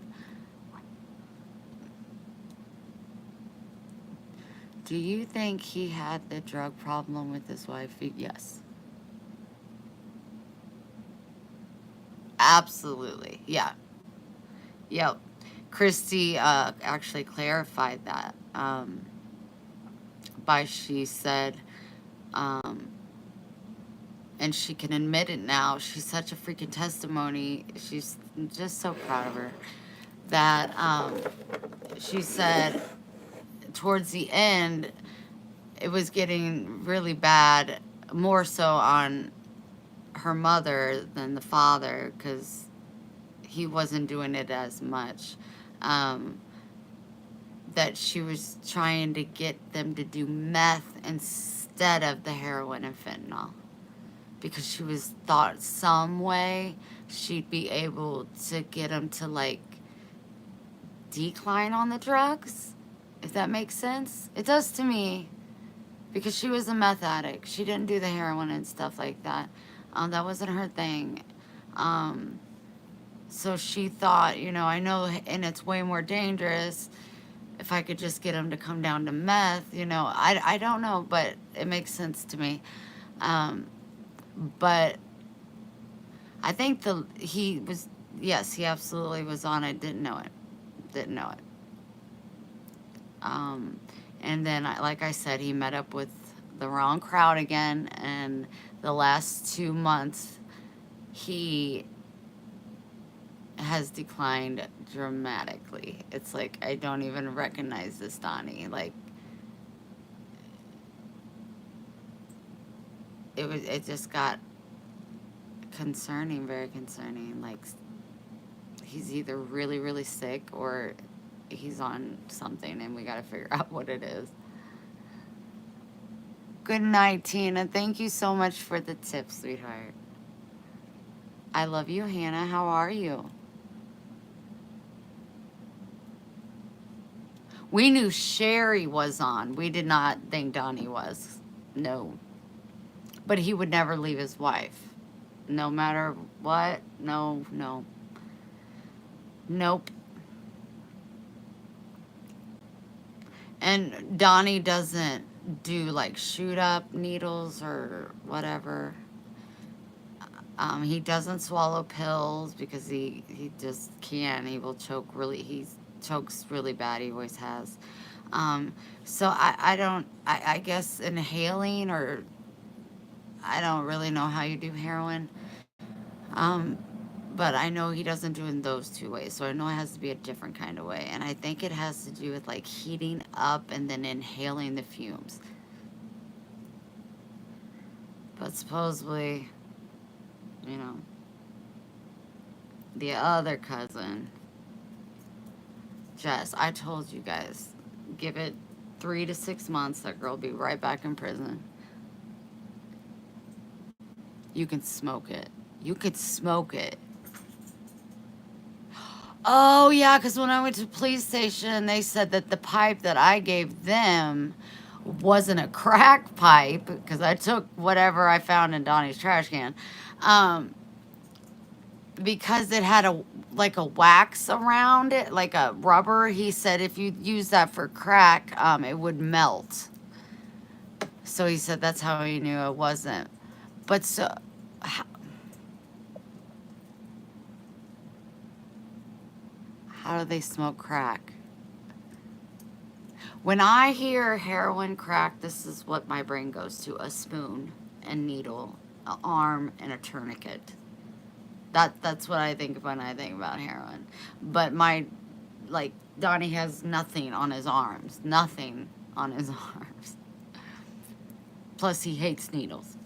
Do you think he had the drug problem with his wife? Yes. Absolutely. Yeah. Yep. Christy actually clarified that. She said, um, and she can admit it now. She's such a freaking testimony. She's just so proud of her. That she said towards the end, it was getting really bad, more so on her mother than the father, because he wasn't doing it as much. Um, that she was trying to get them to do meth instead of the heroin and fentanyl, because she was thought some way she'd be able to get them to like decline on the drugs, if that makes sense. It does to me, because she was a meth addict. She didn't do the heroin and stuff like that. That wasn't her thing. So she thought, I know, and it's way more dangerous if I could just get him to come down to meth, I don't know, but it makes sense to me. But I think he was, yes, he absolutely was on it. Didn't know it. Didn't know it. And then, like I said, he met up with the wrong crowd again. And the last 2 months, he has declined dramatically. It's like, I don't even recognize this Donnie. Like, it just got concerning, very concerning. Like, he's either really, really sick or he's on something, and we got to figure out what it is. Good night, Tina. Thank you so much for the tip, sweetheart. I love you, Hannah. How are you? We knew Sherry was on. We did not think Donnie was. No. But he would never leave his wife. No matter what. No, no. Nope. And Donnie doesn't do like shoot up needles or whatever. He doesn't swallow pills because he just can't. He will choke really. He chokes really bad. He always has. So I don't. I guess inhaling, or I don't really know how you do heroin. But I know he doesn't do it in those two ways. So I know it has to be a different kind of way. And I think it has to do with like heating up and then inhaling the fumes. But supposedly, the other cousin, Jess, I told you guys, give it 3 to 6 months, that girl will be right back in prison. You can smoke it. You could smoke it. Oh, yeah, because when I went to the police station, they said that the pipe that I gave them wasn't a crack pipe, because I took whatever I found in Donnie's trash can, because it had a wax around it, like a rubber. He said if you use that for crack, it would melt. So he said that's how he knew it wasn't. But so, how do they smoke crack? When I hear heroin, crack, this is what my brain goes to: a spoon, a needle, an arm, and a tourniquet. That's what I think when I think about heroin. But Donnie has nothing on his arms. Nothing on his arms. Plus, he hates needles.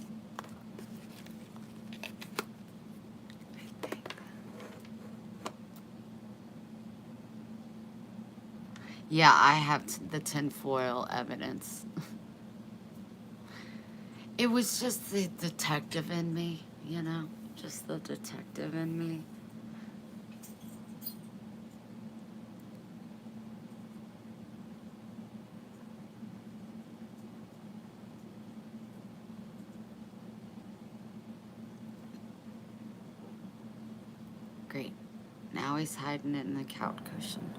Yeah, I have the tinfoil evidence. It was just the detective in me, just the detective in me. Now he's hiding it in the couch cushion.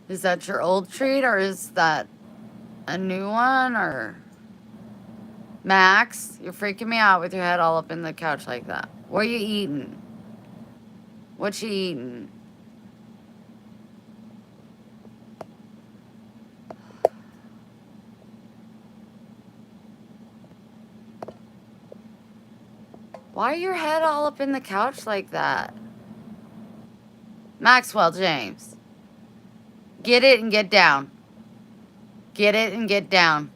Is that your old treat, or is that a new one, or... Max, you're freaking me out with your head all up in the couch like that. What are you eating? What you eating? Why are your head all up in the couch like that? Maxwell James. Get it and get down. Get it and get down.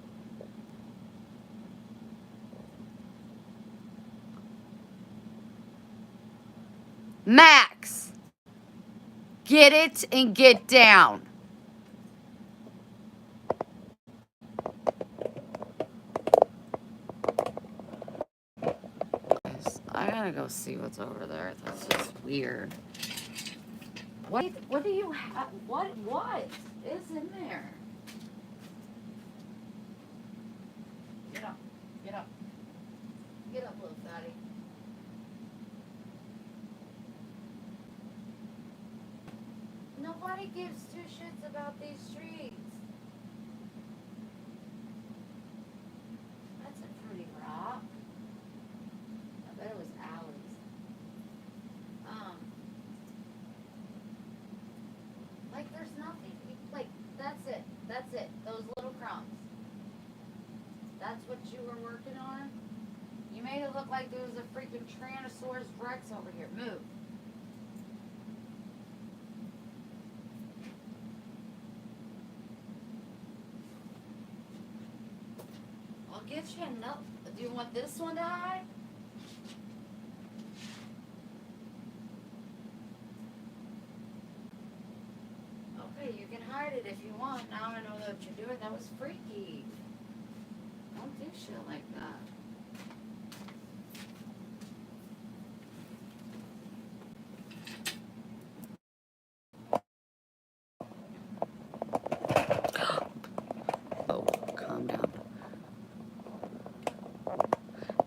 Max! Get it and get down. I gotta go see what's over there. That's just weird. What do you have? What is in there? Get up. Get up. Get up, little fatty. Nobody gives two shits about these streets. That's a pretty rock. I bet it was Allie's. Like there's nothing. Like that's it. That's it. Those little crumbs. That's what you were working on? You made it look like there was a freaking Tyrannosaurus Rex over here. Move. I'll get you another. Do you want this one to hide? Okay, you can hide it if you want. Now I know what you're doing. That was freaky. Don't do shit like that. Oh, calm down.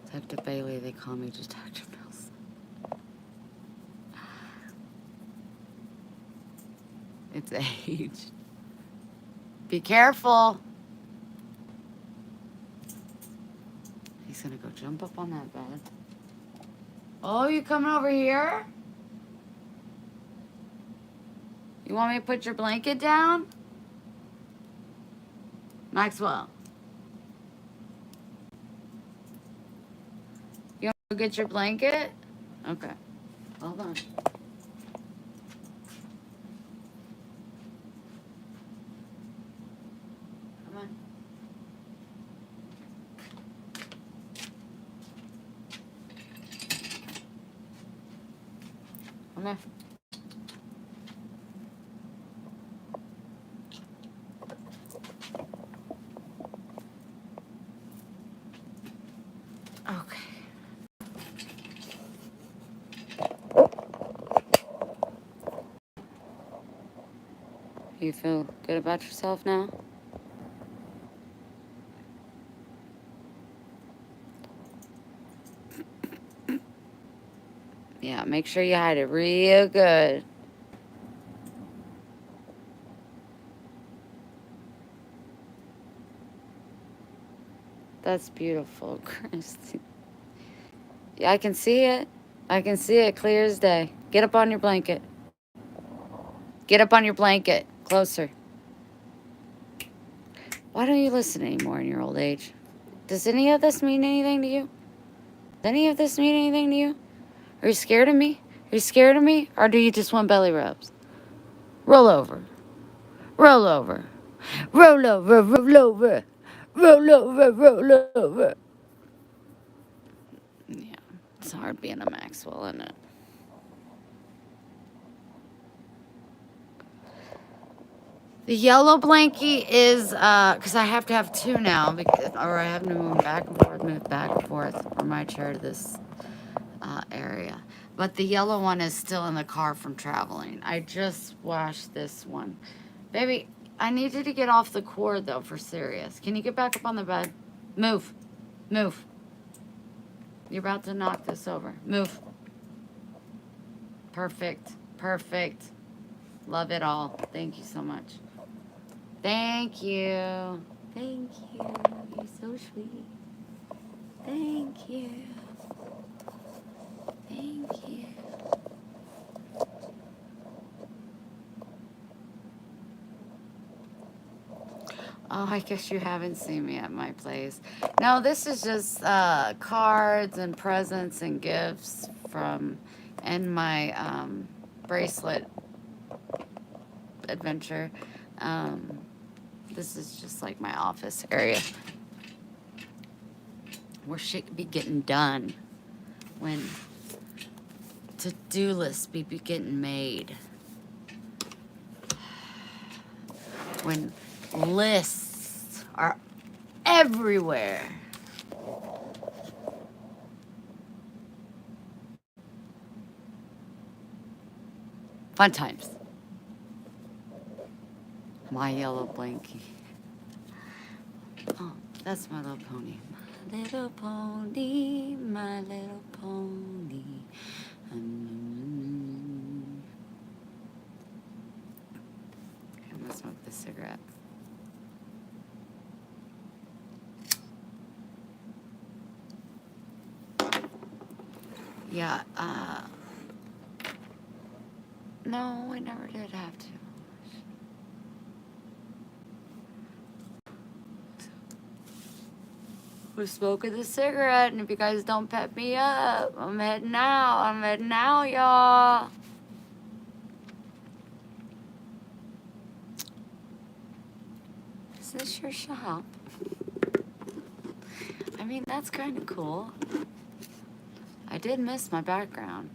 Detective Bailey, they call me Detective Nelson. It's age. Be careful. He's gonna go jump up on that bed. Oh, you coming over here? You want me to put your blanket down? Maxwell. You want to go get your blanket? Okay. Hold on. Come on. Come here. Okay. You feel good about yourself now? Yeah, make sure you hide it real good. That's beautiful, Christy. Yeah, I can see it. I can see it clear as day. Get up on your blanket. Get up on your blanket. Closer. Why don't you listen anymore in your old age? Does any of this mean anything to you? Does any of this mean anything to you? Are you scared of me? Are you scared of me? Or do you just want belly rubs? Roll over. Roll over. Roll over. Roll over. Roll over. Roll over. Yeah, it's hard being a Maxwell, isn't it? The yellow blankie is, because I have to have two now, because, or I have to move back and forth from my chair to this area. But the yellow one is still in the car from traveling. I just washed this one. Baby, I need you to get off the cord, though, for serious. Can you get back up on the bed? Move. Move. You're about to knock this over. Move. Perfect. Perfect. Love it all. Thank you so much. Thank you. Thank you. You're so sweet. Thank you. Thank you. Oh, I guess you haven't seen me at my place. No, this is just cards and presents and gifts from and my bracelet adventure. This is just like my office area where shit could be getting done, when to-do lists be getting made, when lists are everywhere. Fun times. My yellow blankie. Oh, that's My Little Pony. My little pony, my little pony. I'm gonna smoke this cigarette. Yeah, no, I never did have to. We're smoking the cigarette, and if you guys don't pep me up, I'm heading out. I'm heading out, y'all. Is this your shop? I mean, that's kind of cool. I did miss my background.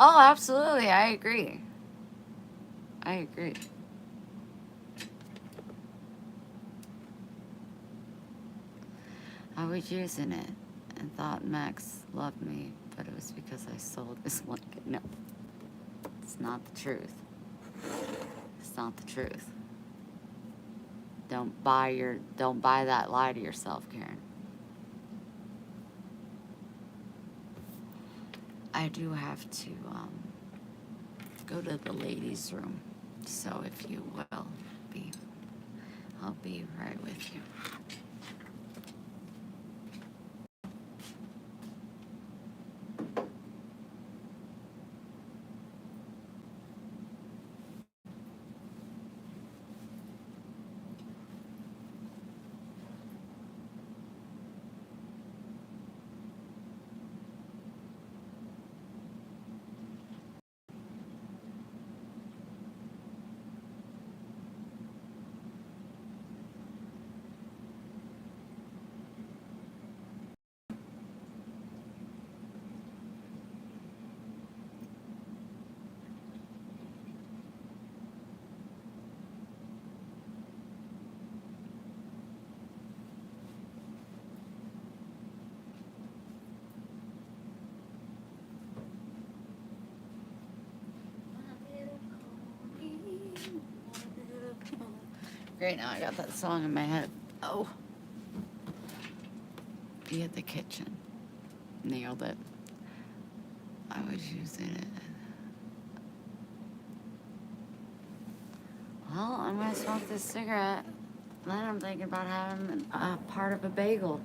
Oh, absolutely. I agree. I agree. I was using it and thought Max loved me, but it was because I sold his blanket. No, it's not the truth. It's not the truth. Don't buy that lie to yourself, Karen. I do have to go to the ladies' room, so if you will I'll be right with you. Great, now I got that song in my head. Oh. Be at the kitchen. Nailed it. I was using it. Well, I'm gonna smoke this cigarette. Then I'm thinking about having a part of a bagel.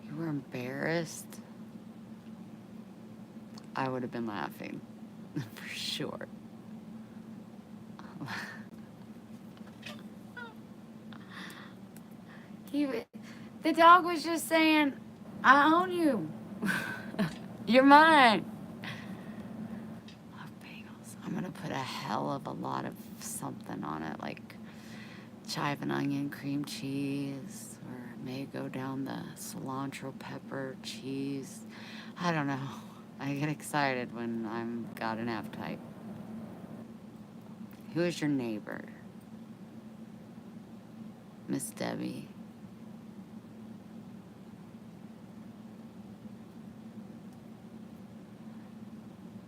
You were embarrassed? I would have been laughing. For sure. The dog was just saying, I own you. You're mine. hell of a lot of something on it, like chive and onion cream cheese, or may go down the cilantro pepper cheese. I don't know. I get excited when I'm got an appetite. Who is your neighbor? Miss Debbie.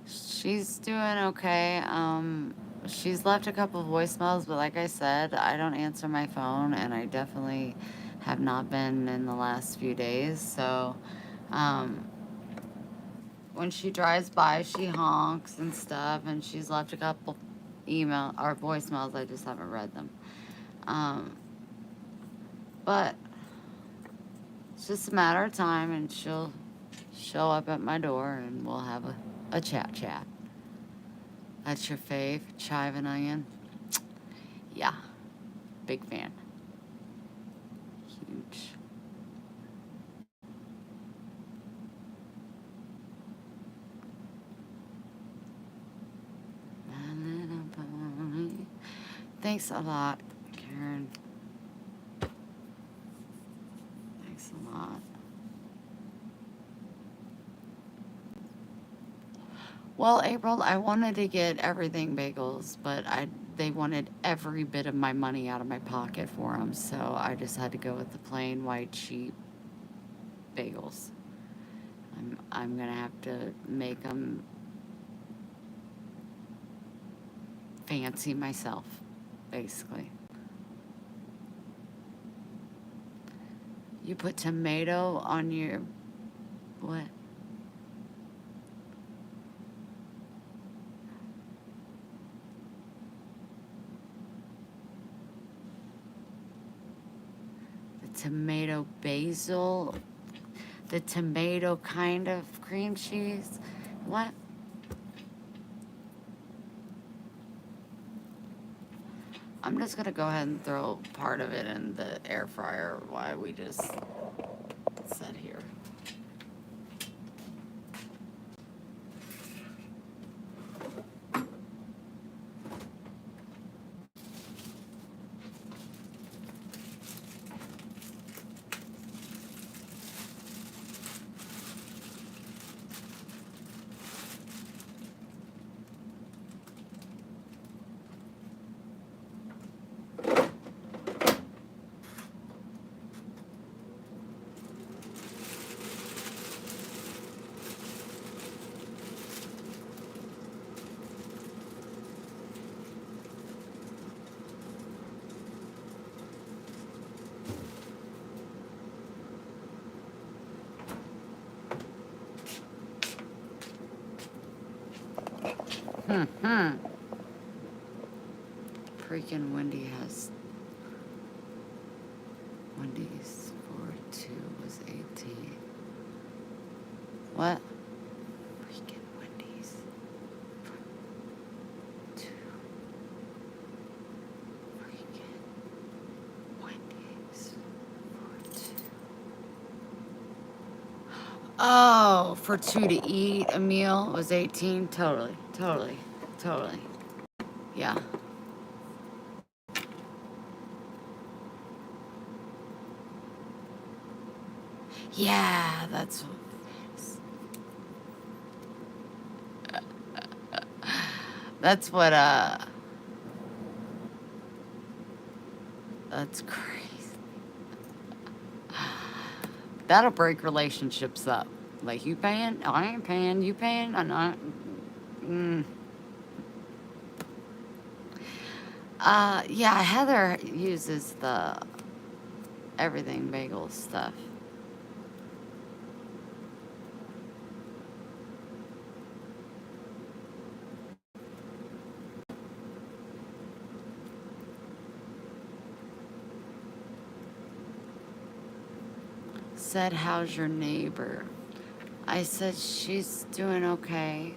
She's doing okay. She's left a couple voicemails, but like I said, I don't answer my phone, and I definitely have not been in the last few days. So, um, when she drives by, she honks and stuff, and she's left a couple email or voicemails. I just haven't read them. Um, but it's just a matter of time, and she'll show up at my door, and we'll have a chat. That's your fave, chive and onion? Yeah, big fan. Huge. My little pony. Thanks a lot, Karen. Thanks a lot. Well, April, I wanted to get everything bagels, but they wanted every bit of my money out of my pocket for them, so I just had to go with the plain white cheap bagels. I'm gonna have to make them fancy myself, basically. You put tomato on your what? The tomato basil, the tomato kind of cream cheese. What? I'm just gonna go ahead and throw part of it in the air fryer while we just sit here. Freaking Wendy has Wendy's for 2 was 18. What? Freaking Wendy's for 2. Freaking Wendy's for 2. Oh, for 2 to eat a meal was 18. Totally. Yeah. Yeah, that's that's what that's crazy. That'll break relationships up. Like, you paying? I ain't paying. You paying? I'm not. Mm. Yeah, Heather uses the everything bagel stuff. Said, how's your neighbor? I said, she's doing okay.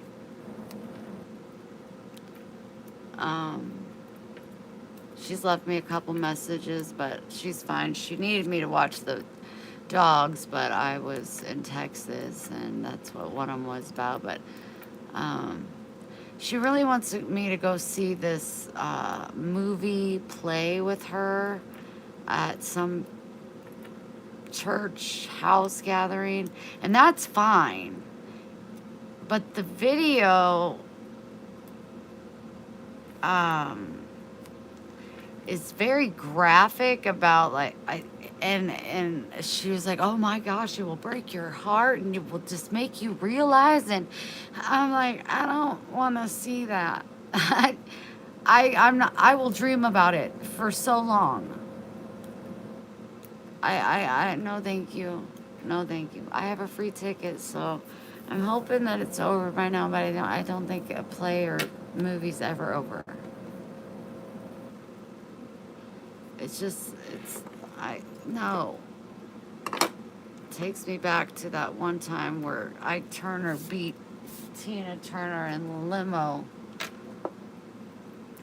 She's left me a couple messages, but she's fine. She needed me to watch the dogs, but I was in Texas, and that's what one of them was about. But She really wants me to go see this movie play with her at some church house gathering, and that's fine. But the video um, is very graphic about like and she was like, oh my gosh, it will break your heart and it will just make you realize. And I'm like, I don't want to see that. I'm not. I will dream about it for so long. I no thank you, no thank you. I have a free ticket, so I'm hoping that it's over by now. But I don't think a play or movie's ever over. It's just it's I no. Takes me back to that one time where Ike Turner beat Tina Turner in the limo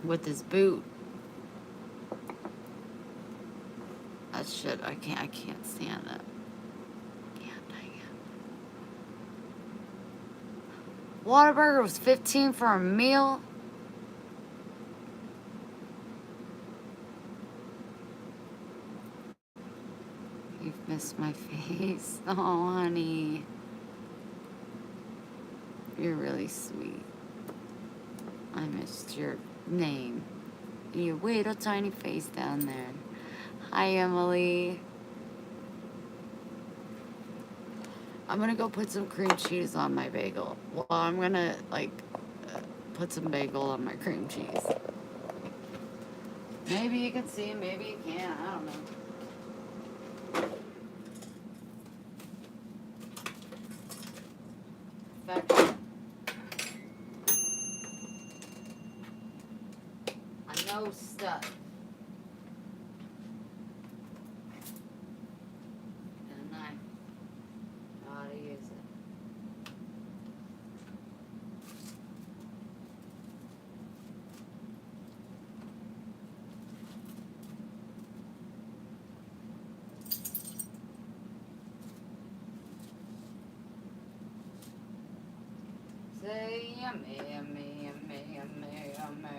with his boot. That shit, I can't stand it. Can't dang it. Whataburger was 15 for a meal. You've missed my face. Oh, honey. You're really sweet. I missed your name. Your little tiny face down there. Hi, Emily. I'm gonna go put some cream cheese on my bagel. Well, I'm gonna put some bagel on my cream cheese. Maybe you can see, maybe you can't. I don't know. In fact, I know stuff. And I know how to use it. Say yummy, yummy, yummy, yummy, yummy.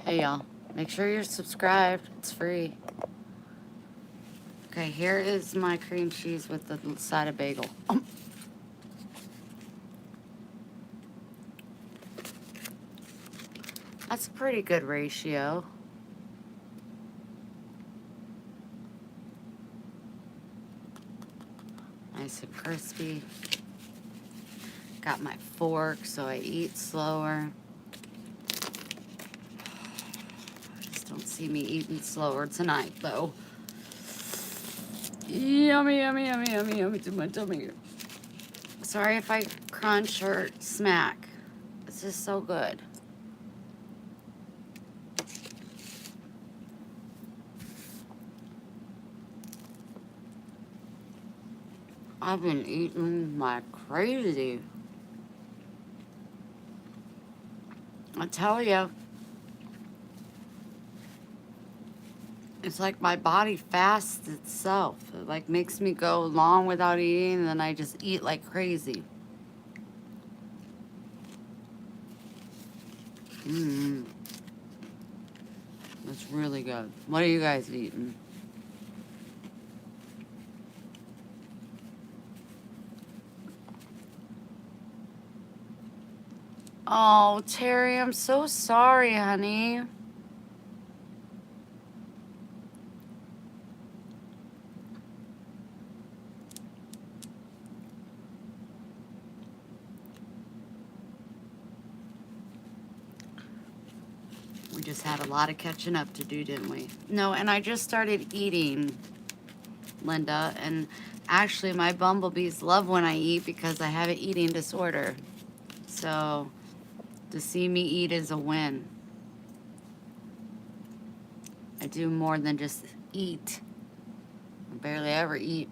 Hey y'all, make sure you're subscribed. It's free. Okay, here is my cream cheese with the side of bagel. That's a pretty good ratio. Nice and crispy. Got my fork so I eat slower. Just don't see me eating slower tonight though. Yummy, yummy, yummy, yummy, yummy to my tummy. Sorry if I crunch or smack. It's just so good. I've been eating like crazy. I tell you, it's like my body fasts itself. It like makes me go long without eating, and then I just eat like crazy. Mmm. That's really good. What are you guys eating? Oh, Terry, I'm so sorry, honey. We just had a lot of catching up to do, didn't we? No, and I just started eating, Linda, and actually my bumblebees love when I eat because I have an eating disorder. So to see me eat is a win. I do more than just eat. I barely ever eat.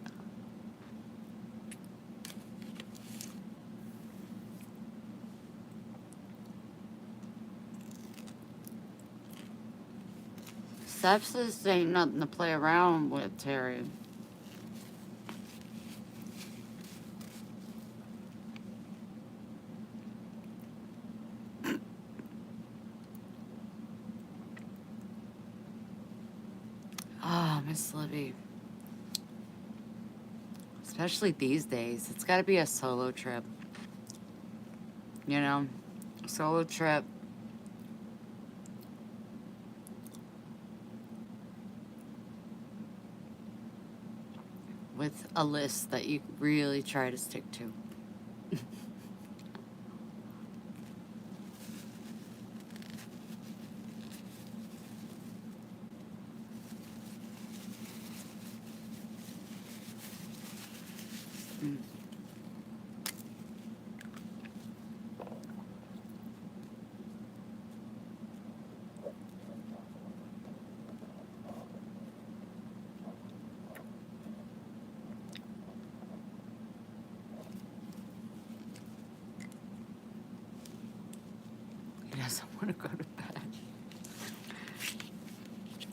Sepsis ain't nothing to play around with, Terry. Oh, Miss Libby. Especially these days. It's got to be a solo trip. You know? A solo trip. With a list that you really try to stick to. Mm. He doesn't want to go to bed.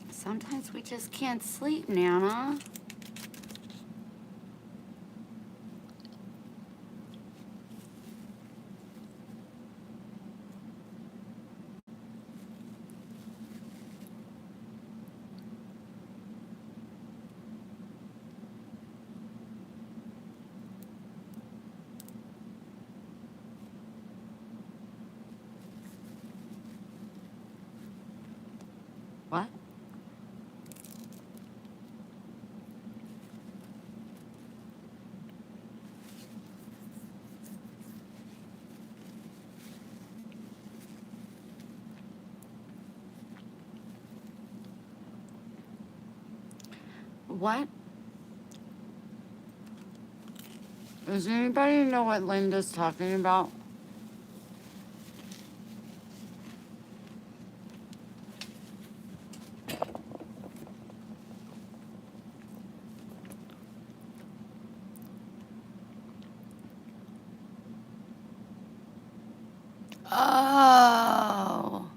Sometimes we just can't sleep, Nana. What? What? Does anybody know what Linda's talking about? Oh.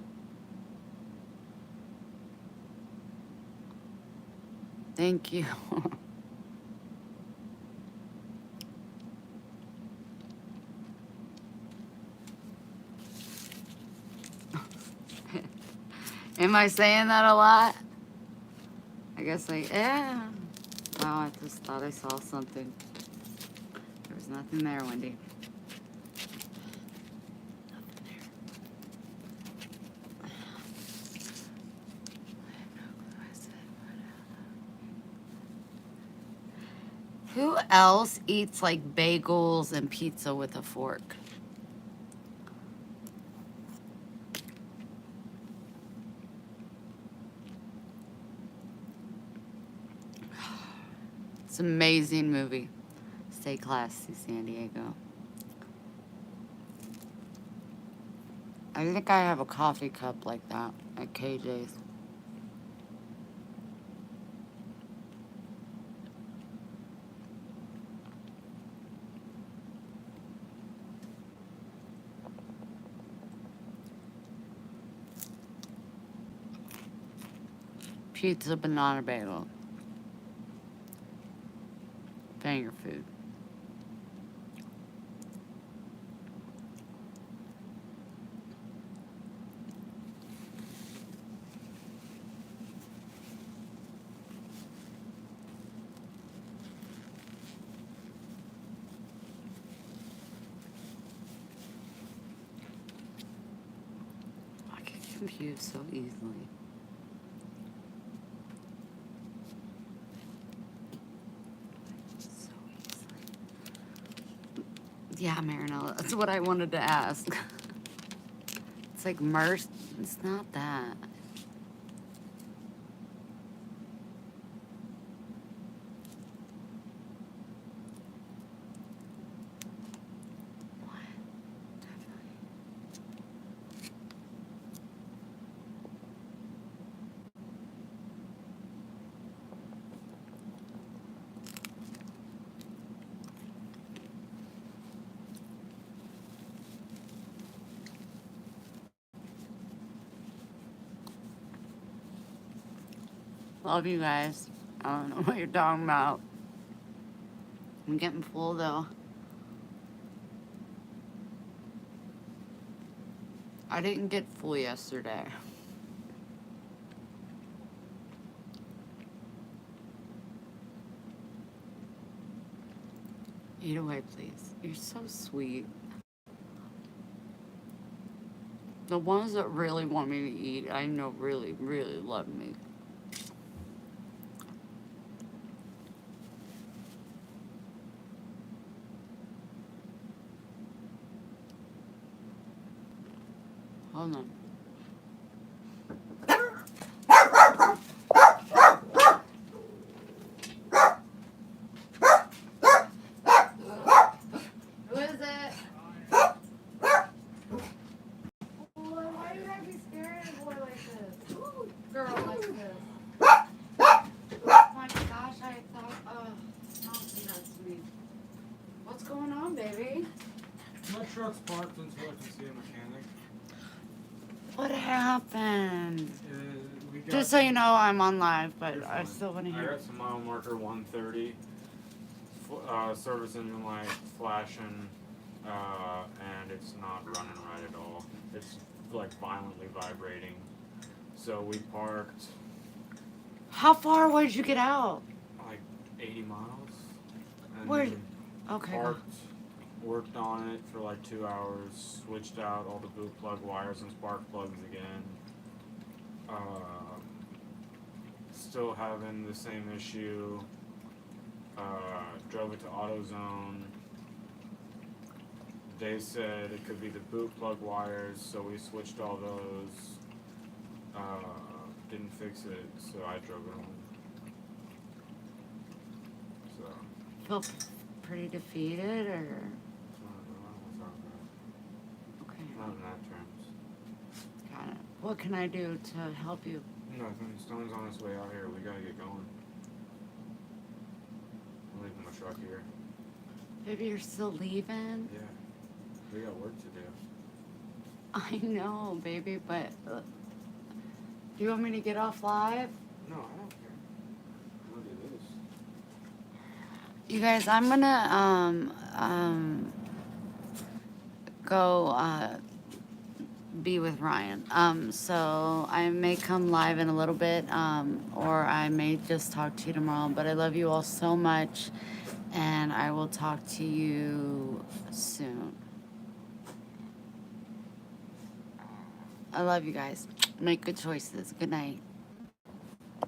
Thank you. Am I saying that a lot? I guess yeah. Wow, I just thought I saw something. There was nothing there, Wendy. Who else eats like bagels and pizza with a fork? It's an amazing movie. Stay classy, San Diego. I think I have a coffee cup like that at KJ's. Pizza, banana bagel. Finger food. I get confused so easily. So easily. Yeah, Marinella, that's what I wanted to ask. It's like mercy. It's not that. Love you guys. I don't know what you're talking about. I'm getting full though. I didn't get full yesterday. Eat away, please. You're so sweet. The ones that really want me to eat, I know really, really love me. Hold on. Who is it? Boy, why do you gotta be scared of a boy like this? Ooh, girl like this. Oh my gosh, I thought, don't do that to me. What's going on, baby? My truck's parked until I can see a mechanic. What happened? We got Just so you know, I'm on live, but You're I fine. still want to I hear. got some mile marker 130. Service engine light flashing, and it's not running right at all. It's like violently vibrating. So we parked How far away did you get out? like 80 miles. And Where? then Okay. parked, worked on it for like 2 hours, switched out all the boot plug wires and spark plugs again. Still having the same issue. Drove it to AutoZone. They said it could be the boot plug wires, so we switched all those. Didn't fix it, so I drove it home. So, Feel pretty defeated, or I don't know what's wrong with okay, that. Not in that terms. got it. What can I do to help you? Nothing. Stone's on his way out here. We gotta get going. I'm leaving my truck here. Maybe you're still leaving. Yeah. We got work to do. I know, baby, but do you want me to get off live? No, I don't care. I'm gonna do this. You guys, I'm gonna go be with Ryan. So I may come live in a little bit, or I may just talk to you tomorrow. But I love you all so much, and I will talk to you soon. I love you guys. Make good choices. Good night.